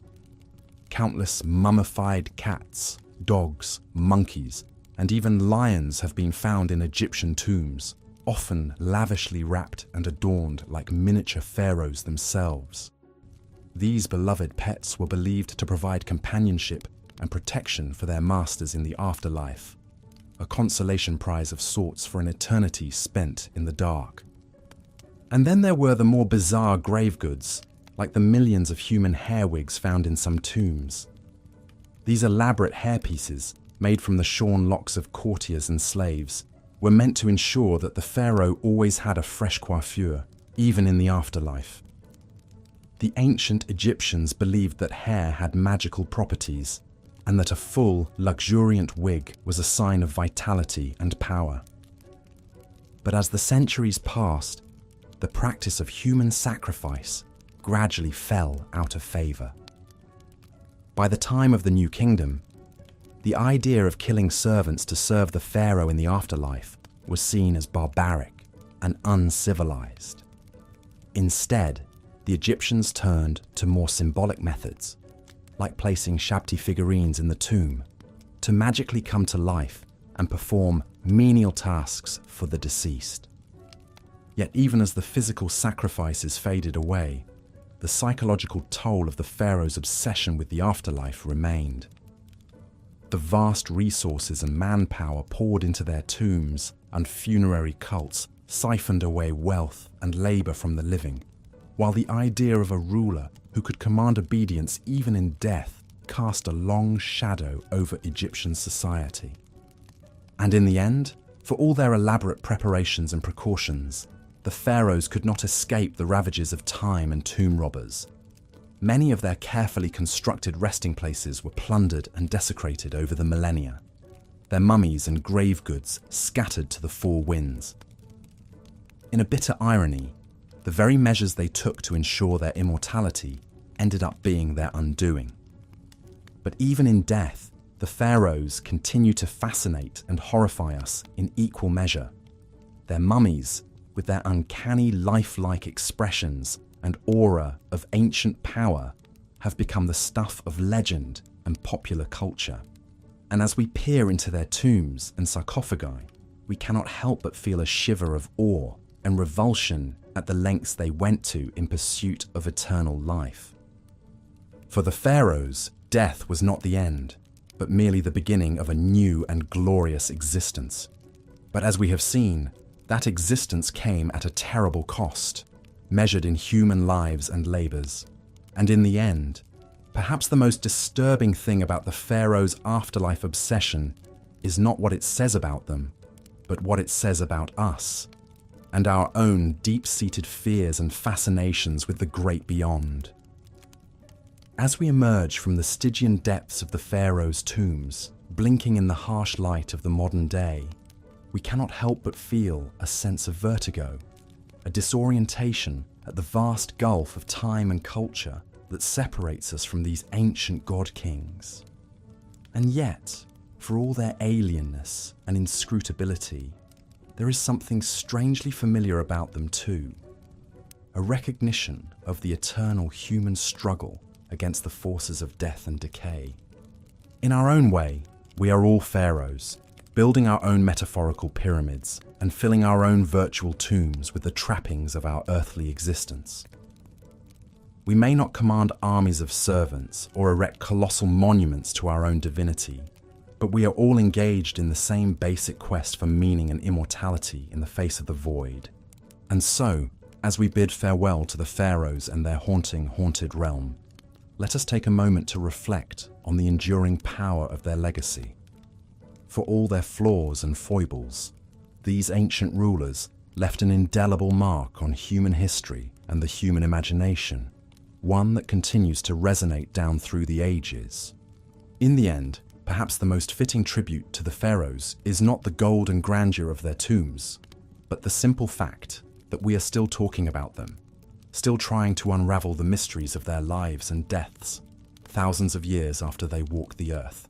Countless mummified cats, dogs, monkeys, and even lions have been found in Egyptian tombs, often lavishly wrapped and adorned like miniature pharaohs themselves. These beloved pets were believed to provide companionship and protection for their masters in the afterlife, a consolation prize of sorts for an eternity spent in the dark. And then there were the more bizarre grave goods, like the millions of human hair wigs found in some tombs. These elaborate hairpieces, made from the shorn locks of courtiers and slaves, were meant to ensure that the pharaoh always had a fresh coiffure, even in the afterlife. The ancient Egyptians believed that hair had magical properties, and that a full, luxuriant wig was a sign of vitality and power. But as the centuries passed, the practice of human sacrifice gradually fell out of favor. By the time of the New Kingdom, the idea of killing servants to serve the pharaoh in the afterlife was seen as barbaric and uncivilized. Instead, the Egyptians turned to more symbolic methods, like placing Shabti figurines in the tomb, to magically come to life and perform menial tasks for the deceased. Yet even as the physical sacrifices faded away, the psychological toll of the pharaoh's obsession with the afterlife remained. The vast resources and manpower poured into their tombs and funerary cults siphoned away wealth and labor from the living, while the idea of a ruler who could command obedience even in death cast a long shadow over Egyptian society. And in the end, For all their elaborate preparations and precautions, the pharaohs could not escape the ravages of time and tomb robbers. Many of their carefully constructed resting places were plundered and desecrated over the millennia, their mummies and grave goods scattered to the four winds. In a bitter irony, the very measures they took to ensure their immortality ended up being their undoing. But even in death, the pharaohs continue to fascinate and horrify us in equal measure. Their mummies, with their uncanny lifelike expressions and aura of ancient power, have become the stuff of legend and popular culture. And as we peer into their tombs and sarcophagi, we cannot help but feel a shiver of awe and revulsion at the lengths they went to in pursuit of eternal life. For the pharaohs, death was not the end, but merely the beginning of a new and glorious existence. But as we have seen, that existence came at a terrible cost, measured in human lives and labors. And in the end, perhaps the most disturbing thing about the pharaohs' afterlife obsession is not what it says about them, but what it says about us, and our own deep-seated fears and fascinations with the great beyond. As we emerge from the Stygian depths of the pharaohs' tombs, blinking in the harsh light of the modern day, we cannot help but feel a sense of vertigo, a disorientation at the vast gulf of time and culture that separates us from these ancient god-kings. And yet, for all their alienness and inscrutability, there is something strangely familiar about them too, a recognition of the eternal human struggle against the forces of death and decay. In our own way, we are all pharaohs, building our own metaphorical pyramids and filling our own virtual tombs with the trappings of our earthly existence. We may not command armies of servants or erect colossal monuments to our own divinity, but we are all engaged in the same basic quest for meaning and immortality in the face of the void. And so, as we bid farewell to the pharaohs and their haunted realm, let us take a moment to reflect on the enduring power of their legacy. For all their flaws and foibles, these ancient rulers left an indelible mark on human history and the human imagination, one that continues to resonate down through the ages. In the end, perhaps the most fitting tribute to the pharaohs is not the gold and grandeur of their tombs, but the simple fact that we are still talking about them, still trying to unravel the mysteries of their lives and deaths, thousands of years after they walked the earth.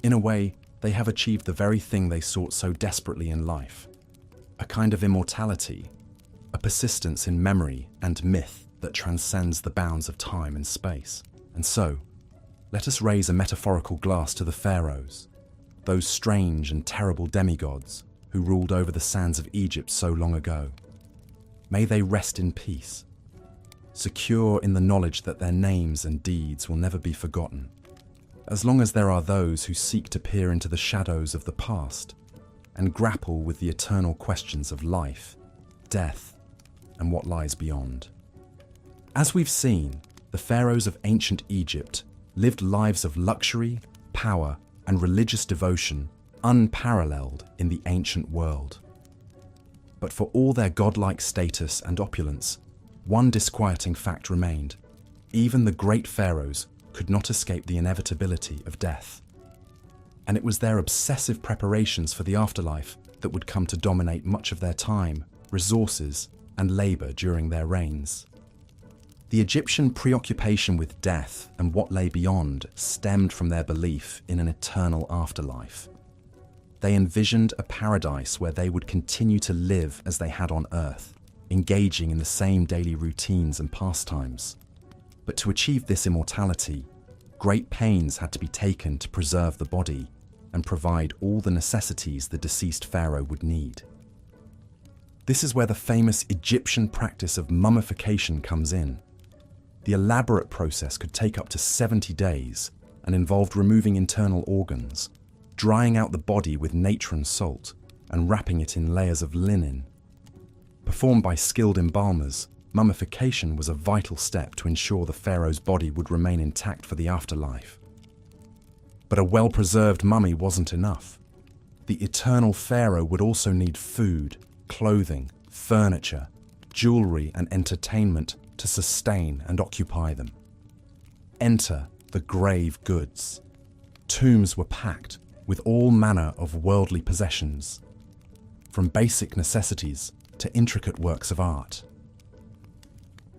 In a way, they have achieved the very thing they sought so desperately in life, a kind of immortality, a persistence in memory and myth that transcends the bounds of time and space. And so, let us raise a metaphorical glass to the pharaohs, those strange and terrible demigods who ruled over the sands of Egypt so long ago. May they rest in peace, secure in the knowledge that their names and deeds will never be forgotten. As long as there are those who seek to peer into the shadows of the past and grapple with the eternal questions of life, death, and what lies beyond. As we've seen, the pharaohs of ancient Egypt lived lives of luxury, power, and religious devotion unparalleled in the ancient world. But for all their godlike status and opulence, one disquieting fact remained. Even the great pharaohs could not escape the inevitability of death. And it was their obsessive preparations for the afterlife that would come to dominate much of their time, resources, and labor during their reigns. The Egyptian preoccupation with death and what lay beyond stemmed from their belief in an eternal afterlife. They envisioned a paradise where they would continue to live as they had on earth, engaging in the same daily routines and pastimes. But to achieve this immortality, great pains had to be taken to preserve the body and provide all the necessities the deceased pharaoh would need. This is where the famous Egyptian practice of mummification comes in. The elaborate process could take up to 70 days and involved removing internal organs, drying out the body with natron salt, and wrapping it in layers of linen. Performed by skilled embalmers, mummification was a vital step to ensure the pharaoh's body would remain intact for the afterlife. But a well-preserved mummy wasn't enough. the eternal pharaoh would also need food, clothing, furniture, jewelry, and entertainment to sustain and occupy them. Enter the grave goods. Tombs were packed with all manner of worldly possessions, from basic necessities to intricate works of art.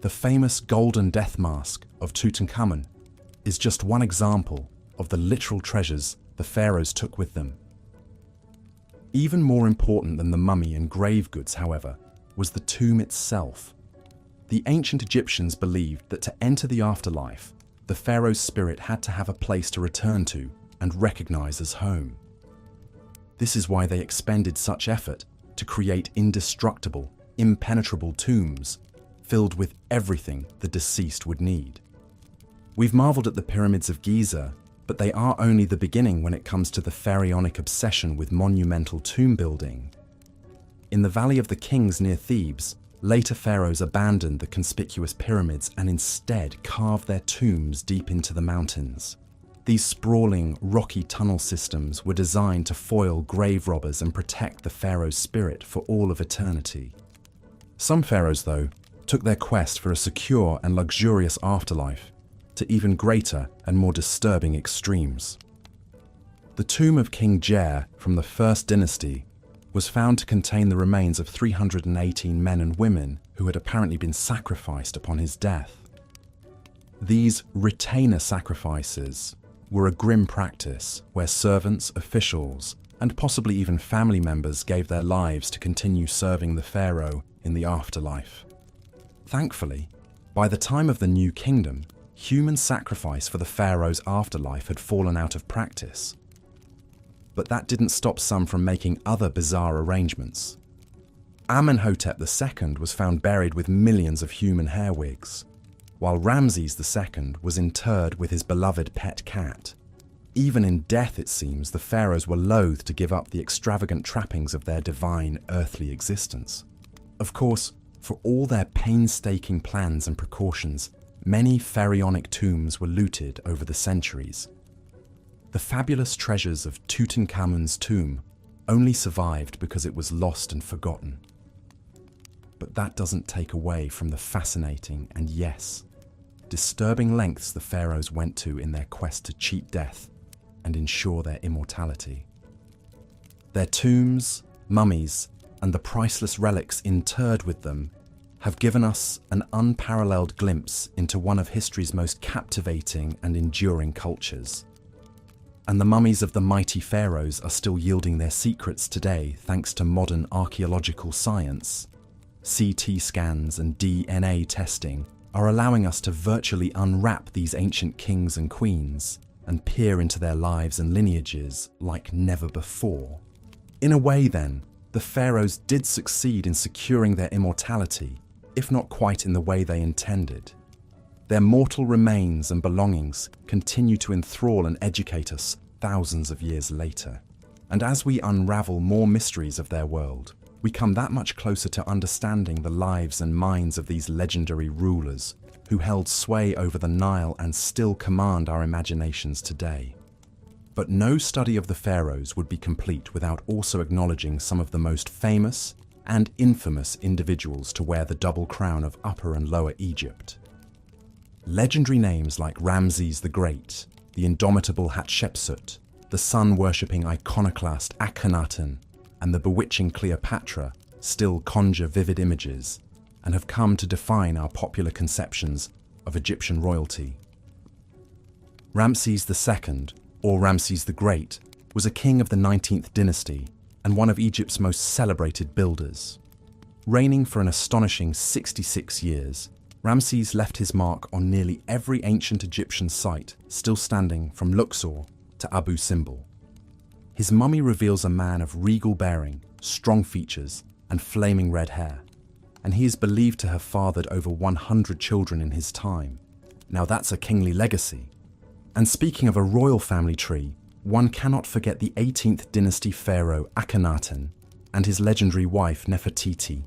The famous golden death mask of Tutankhamun is just one example of the literal treasures the pharaohs took with them. Even more important than the mummy and grave goods, however, was the tomb itself. The ancient Egyptians believed that to enter the afterlife, the pharaoh's spirit had to have a place to return to and recognize as home. This is why they expended such effort to create indestructible, impenetrable tombs filled with everything the deceased would need. We've marveled at the pyramids of Giza, but they are only the beginning when it comes to the pharaonic obsession with monumental tomb building. In the Valley of the Kings near Thebes, later pharaohs abandoned the conspicuous pyramids and instead carved their tombs deep into the mountains. These sprawling, rocky tunnel systems were designed to foil grave robbers and protect the pharaoh's spirit for all of eternity. Some pharaohs, though, took their quest for a secure and luxurious afterlife to even greater and more disturbing extremes. The tomb of King Jer from the First Dynasty was found to contain the remains of 318 men and women who had apparently been sacrificed upon his death. These retainer sacrifices were a grim practice where servants, officials, and possibly even family members gave their lives to continue serving the pharaoh in the afterlife. Thankfully, by the time of the New Kingdom, human sacrifice for the pharaoh's afterlife had fallen out of practice. But that didn't stop some from making other bizarre arrangements. Amenhotep II was found buried with millions of human hair wigs, while Ramses II was interred with his beloved pet cat. Even in death, it seems, the pharaohs were loath to give up the extravagant trappings of their divine earthly existence. Of course, for all their painstaking plans and precautions, many pharaonic tombs were looted over the centuries. The fabulous treasures of Tutankhamun's tomb only survived because it was lost and forgotten. But that doesn't take away from the fascinating and, yes, disturbing lengths the pharaohs went to in their quest to cheat death and ensure their immortality. Their tombs, mummies, and the priceless relics interred with them have given us an unparalleled glimpse into one of history's most captivating and enduring cultures. And the mummies of the mighty pharaohs are still yielding their secrets today thanks to modern archaeological science. CT scans and DNA testing are allowing us to virtually unwrap these ancient kings and queens and peer into their lives and lineages like never before. In a way, then, the pharaohs did succeed in securing their immortality, if not quite in the way they intended. Their mortal remains and belongings continue to enthrall and educate us thousands of years later. And as we unravel more mysteries of their world, we come that much closer to understanding the lives and minds of these legendary rulers who held sway over the Nile and still command our imaginations today. But no study of the pharaohs would be complete without also acknowledging some of the most famous and infamous individuals to wear the double crown of Upper and Lower Egypt. Legendary names like Ramses the Great, the indomitable Hatshepsut, the sun-worshipping iconoclast Akhenaten, and the bewitching Cleopatra still conjure vivid images and have come to define our popular conceptions of Egyptian royalty. Ramses II, or Ramses the Great, was a king of the 19th dynasty and one of Egypt's most celebrated builders. Reigning for an astonishing 66 years, Ramses left his mark on nearly every ancient Egyptian site still standing from Luxor to Abu Simbel. His mummy reveals a man of regal bearing, strong features, and flaming red hair, and he is believed to have fathered over 100 children in his time. Now that's a kingly legacy. And speaking of a royal family tree, one cannot forget the 18th dynasty pharaoh Akhenaten and his legendary wife Nefertiti.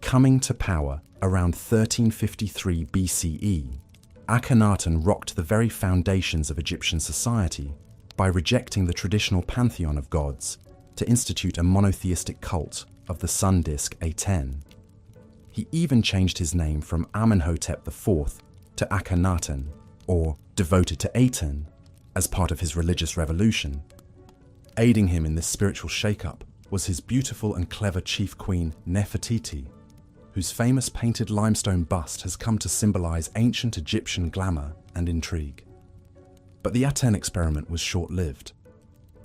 Coming to power around 1353 BCE, Akhenaten rocked the very foundations of Egyptian society by rejecting the traditional pantheon of gods to institute a monotheistic cult of the sun disk Aten. He even changed his name from Amenhotep IV to Akhenaten, or devoted to Aten, as part of his religious revolution. Aiding him in this spiritual shake-up was his beautiful and clever chief queen Nefertiti, whose famous painted limestone bust has come to symbolize ancient Egyptian glamour and intrigue. But the Aten experiment was short-lived.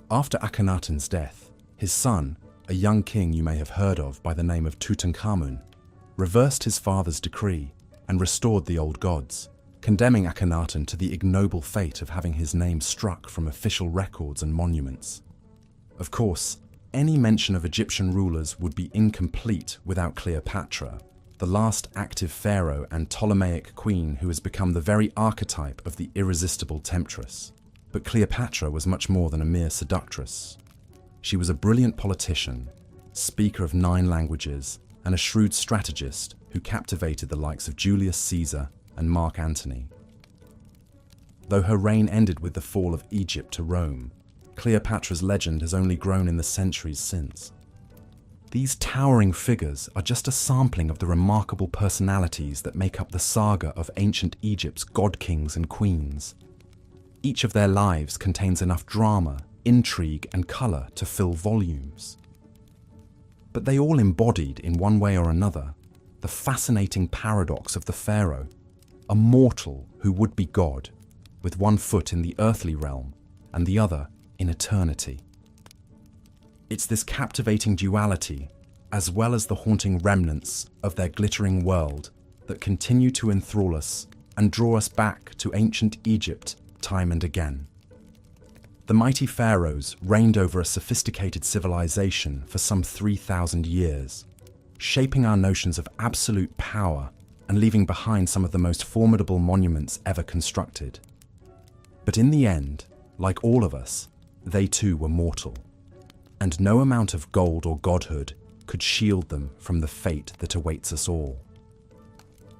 After Akhenaten's death, his son, a young king you may have heard of by the name of Tutankhamun, reversed his father's decree and restored the old gods, condemning Akhenaten to the ignoble fate of having his name struck from official records and monuments. Of course, any mention of Egyptian rulers would be incomplete without Cleopatra, the last active pharaoh and Ptolemaic queen who has become the very archetype of the irresistible temptress. But Cleopatra was much more than a mere seductress. She was a brilliant politician, speaker of 9 languages, and a shrewd strategist who captivated the likes of Julius Caesar and Mark Antony. Though her reign ended with the fall of Egypt to Rome, Cleopatra's legend has only grown in the centuries since. These towering figures are just a sampling of the remarkable personalities that make up the saga of ancient Egypt's god-kings and queens. Each of their lives contains enough drama, intrigue, and colour to fill volumes. But they all embodied, in one way or another, the fascinating paradox of the pharaoh, a mortal who would be God, with one foot in the earthly realm and the other in eternity. It's this captivating duality, as well as the haunting remnants of their glittering world, that continue to enthrall us and draw us back to ancient Egypt time and again. The mighty pharaohs reigned over a sophisticated civilization for some 3,000 years, shaping our notions of absolute power and leaving behind some of the most formidable monuments ever constructed. But in the end, like all of us, they too were mortal, and no amount of gold or godhood could shield them from the fate that awaits us all.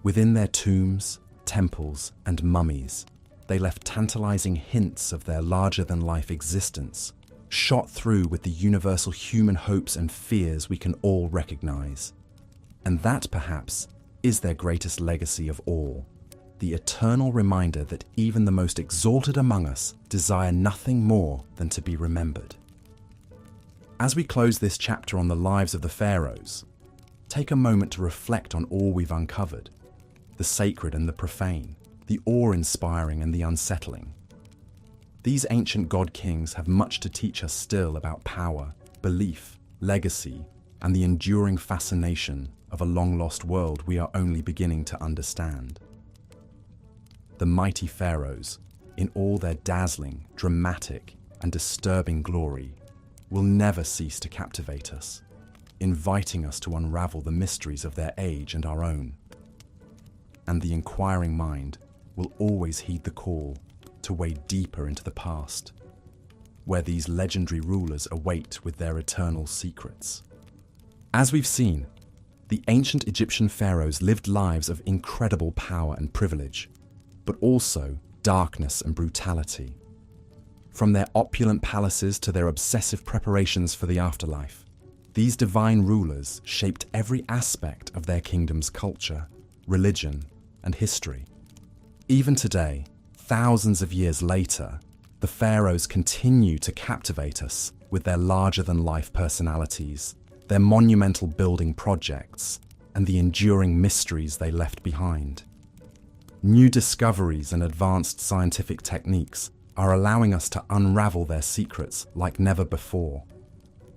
Within their tombs, temples, and mummies, they left tantalizing hints of their larger-than-life existence, shot through with the universal human hopes and fears we can all recognize. And that, perhaps, is their greatest legacy of all, the eternal reminder that even the most exalted among us desire nothing more than to be remembered. As we close this chapter on the lives of the pharaohs, take a moment to reflect on all we've uncovered, the sacred and the profane, the awe-inspiring and the unsettling. These ancient god-kings have much to teach us still about power, belief, legacy, and the enduring fascination of a long-lost world we are only beginning to understand. The mighty pharaohs, in all their dazzling, dramatic, and disturbing glory, will never cease to captivate us, inviting us to unravel the mysteries of their age and our own. And the inquiring mind will always heed the call to wade deeper into the past, where these legendary rulers await with their eternal secrets. As we've seen, the ancient Egyptian pharaohs lived lives of incredible power and privilege, but also darkness and brutality. From their opulent palaces to their obsessive preparations for the afterlife, these divine rulers shaped every aspect of their kingdom's culture, religion, and history. Even today, thousands of years later, the pharaohs continue to captivate us with their larger-than-life personalities, their monumental building projects, and the enduring mysteries they left behind. New discoveries and advanced scientific techniques are allowing us to unravel their secrets like never before.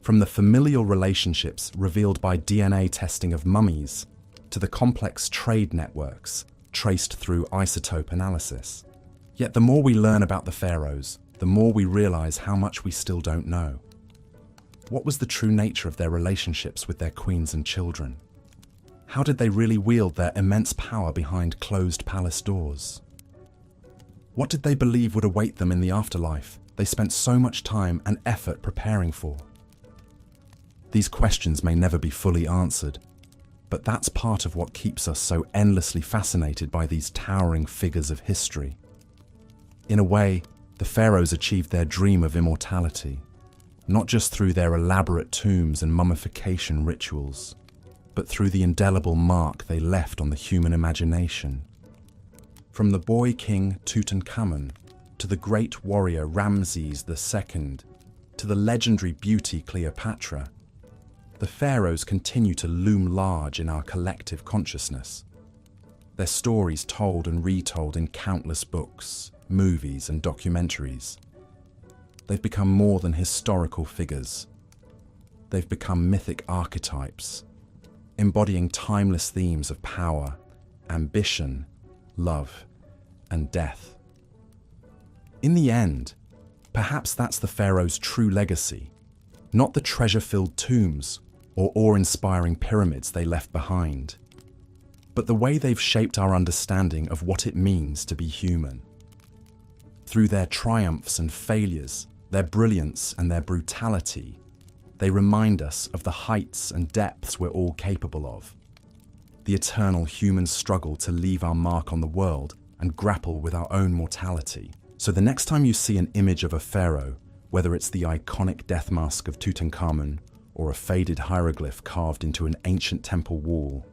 From the familial relationships revealed by DNA testing of mummies to the complex trade networks traced through isotope analysis. Yet the more we learn about the pharaohs, the more we realize how much we still don't know. What was the true nature of their relationships with their queens and children? How did they really wield their immense power behind closed palace doors? What did they believe would await them in the afterlife they spent so much time and effort preparing for? These questions may never be fully answered, but that's part of what keeps us so endlessly fascinated by these towering figures of history. In a way, the pharaohs achieved their dream of immortality, not just through their elaborate tombs and mummification rituals, but through the indelible mark they left on the human imagination. From the boy king Tutankhamun to the great warrior Ramses II to the legendary beauty Cleopatra, the pharaohs continue to loom large in our collective consciousness. Their stories told and retold in countless books, movies, and documentaries. They've become more than historical figures. They've become mythic archetypes, embodying timeless themes of power, ambition, love, and death. In the end, perhaps that's the pharaoh's true legacy, not the treasure-filled tombs or awe-inspiring pyramids they left behind, but the way they've shaped our understanding of what it means to be human. Through their triumphs and failures, their brilliance and their brutality, they remind us of the heights and depths we're all capable of, the eternal human struggle to leave our mark on the world and grapple with our own mortality. So the next time you see an image of a pharaoh, whether it's the iconic death mask of Tutankhamun or a faded hieroglyph carved into an ancient temple wall,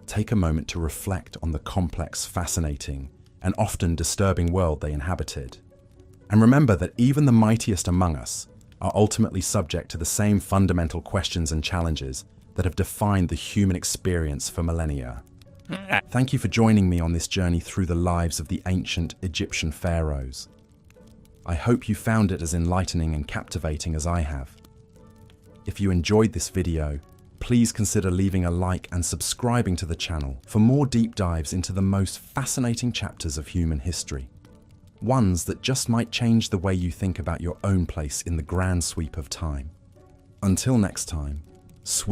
take a moment to reflect on the complex, fascinating, and often disturbing world they inhabited. And remember that even the mightiest among us are ultimately subject to the same fundamental questions and challenges that have defined the human experience for millennia. Thank you for joining me on this journey through the lives of the ancient Egyptian pharaohs. I hope you found it as enlightening and captivating as I have. If you enjoyed this video, please consider leaving a like and subscribing to the channel for more deep dives into the most fascinating chapters of human history. Ones that just might change the way you think about your own place in the grand sweep of time. Until next time, sweep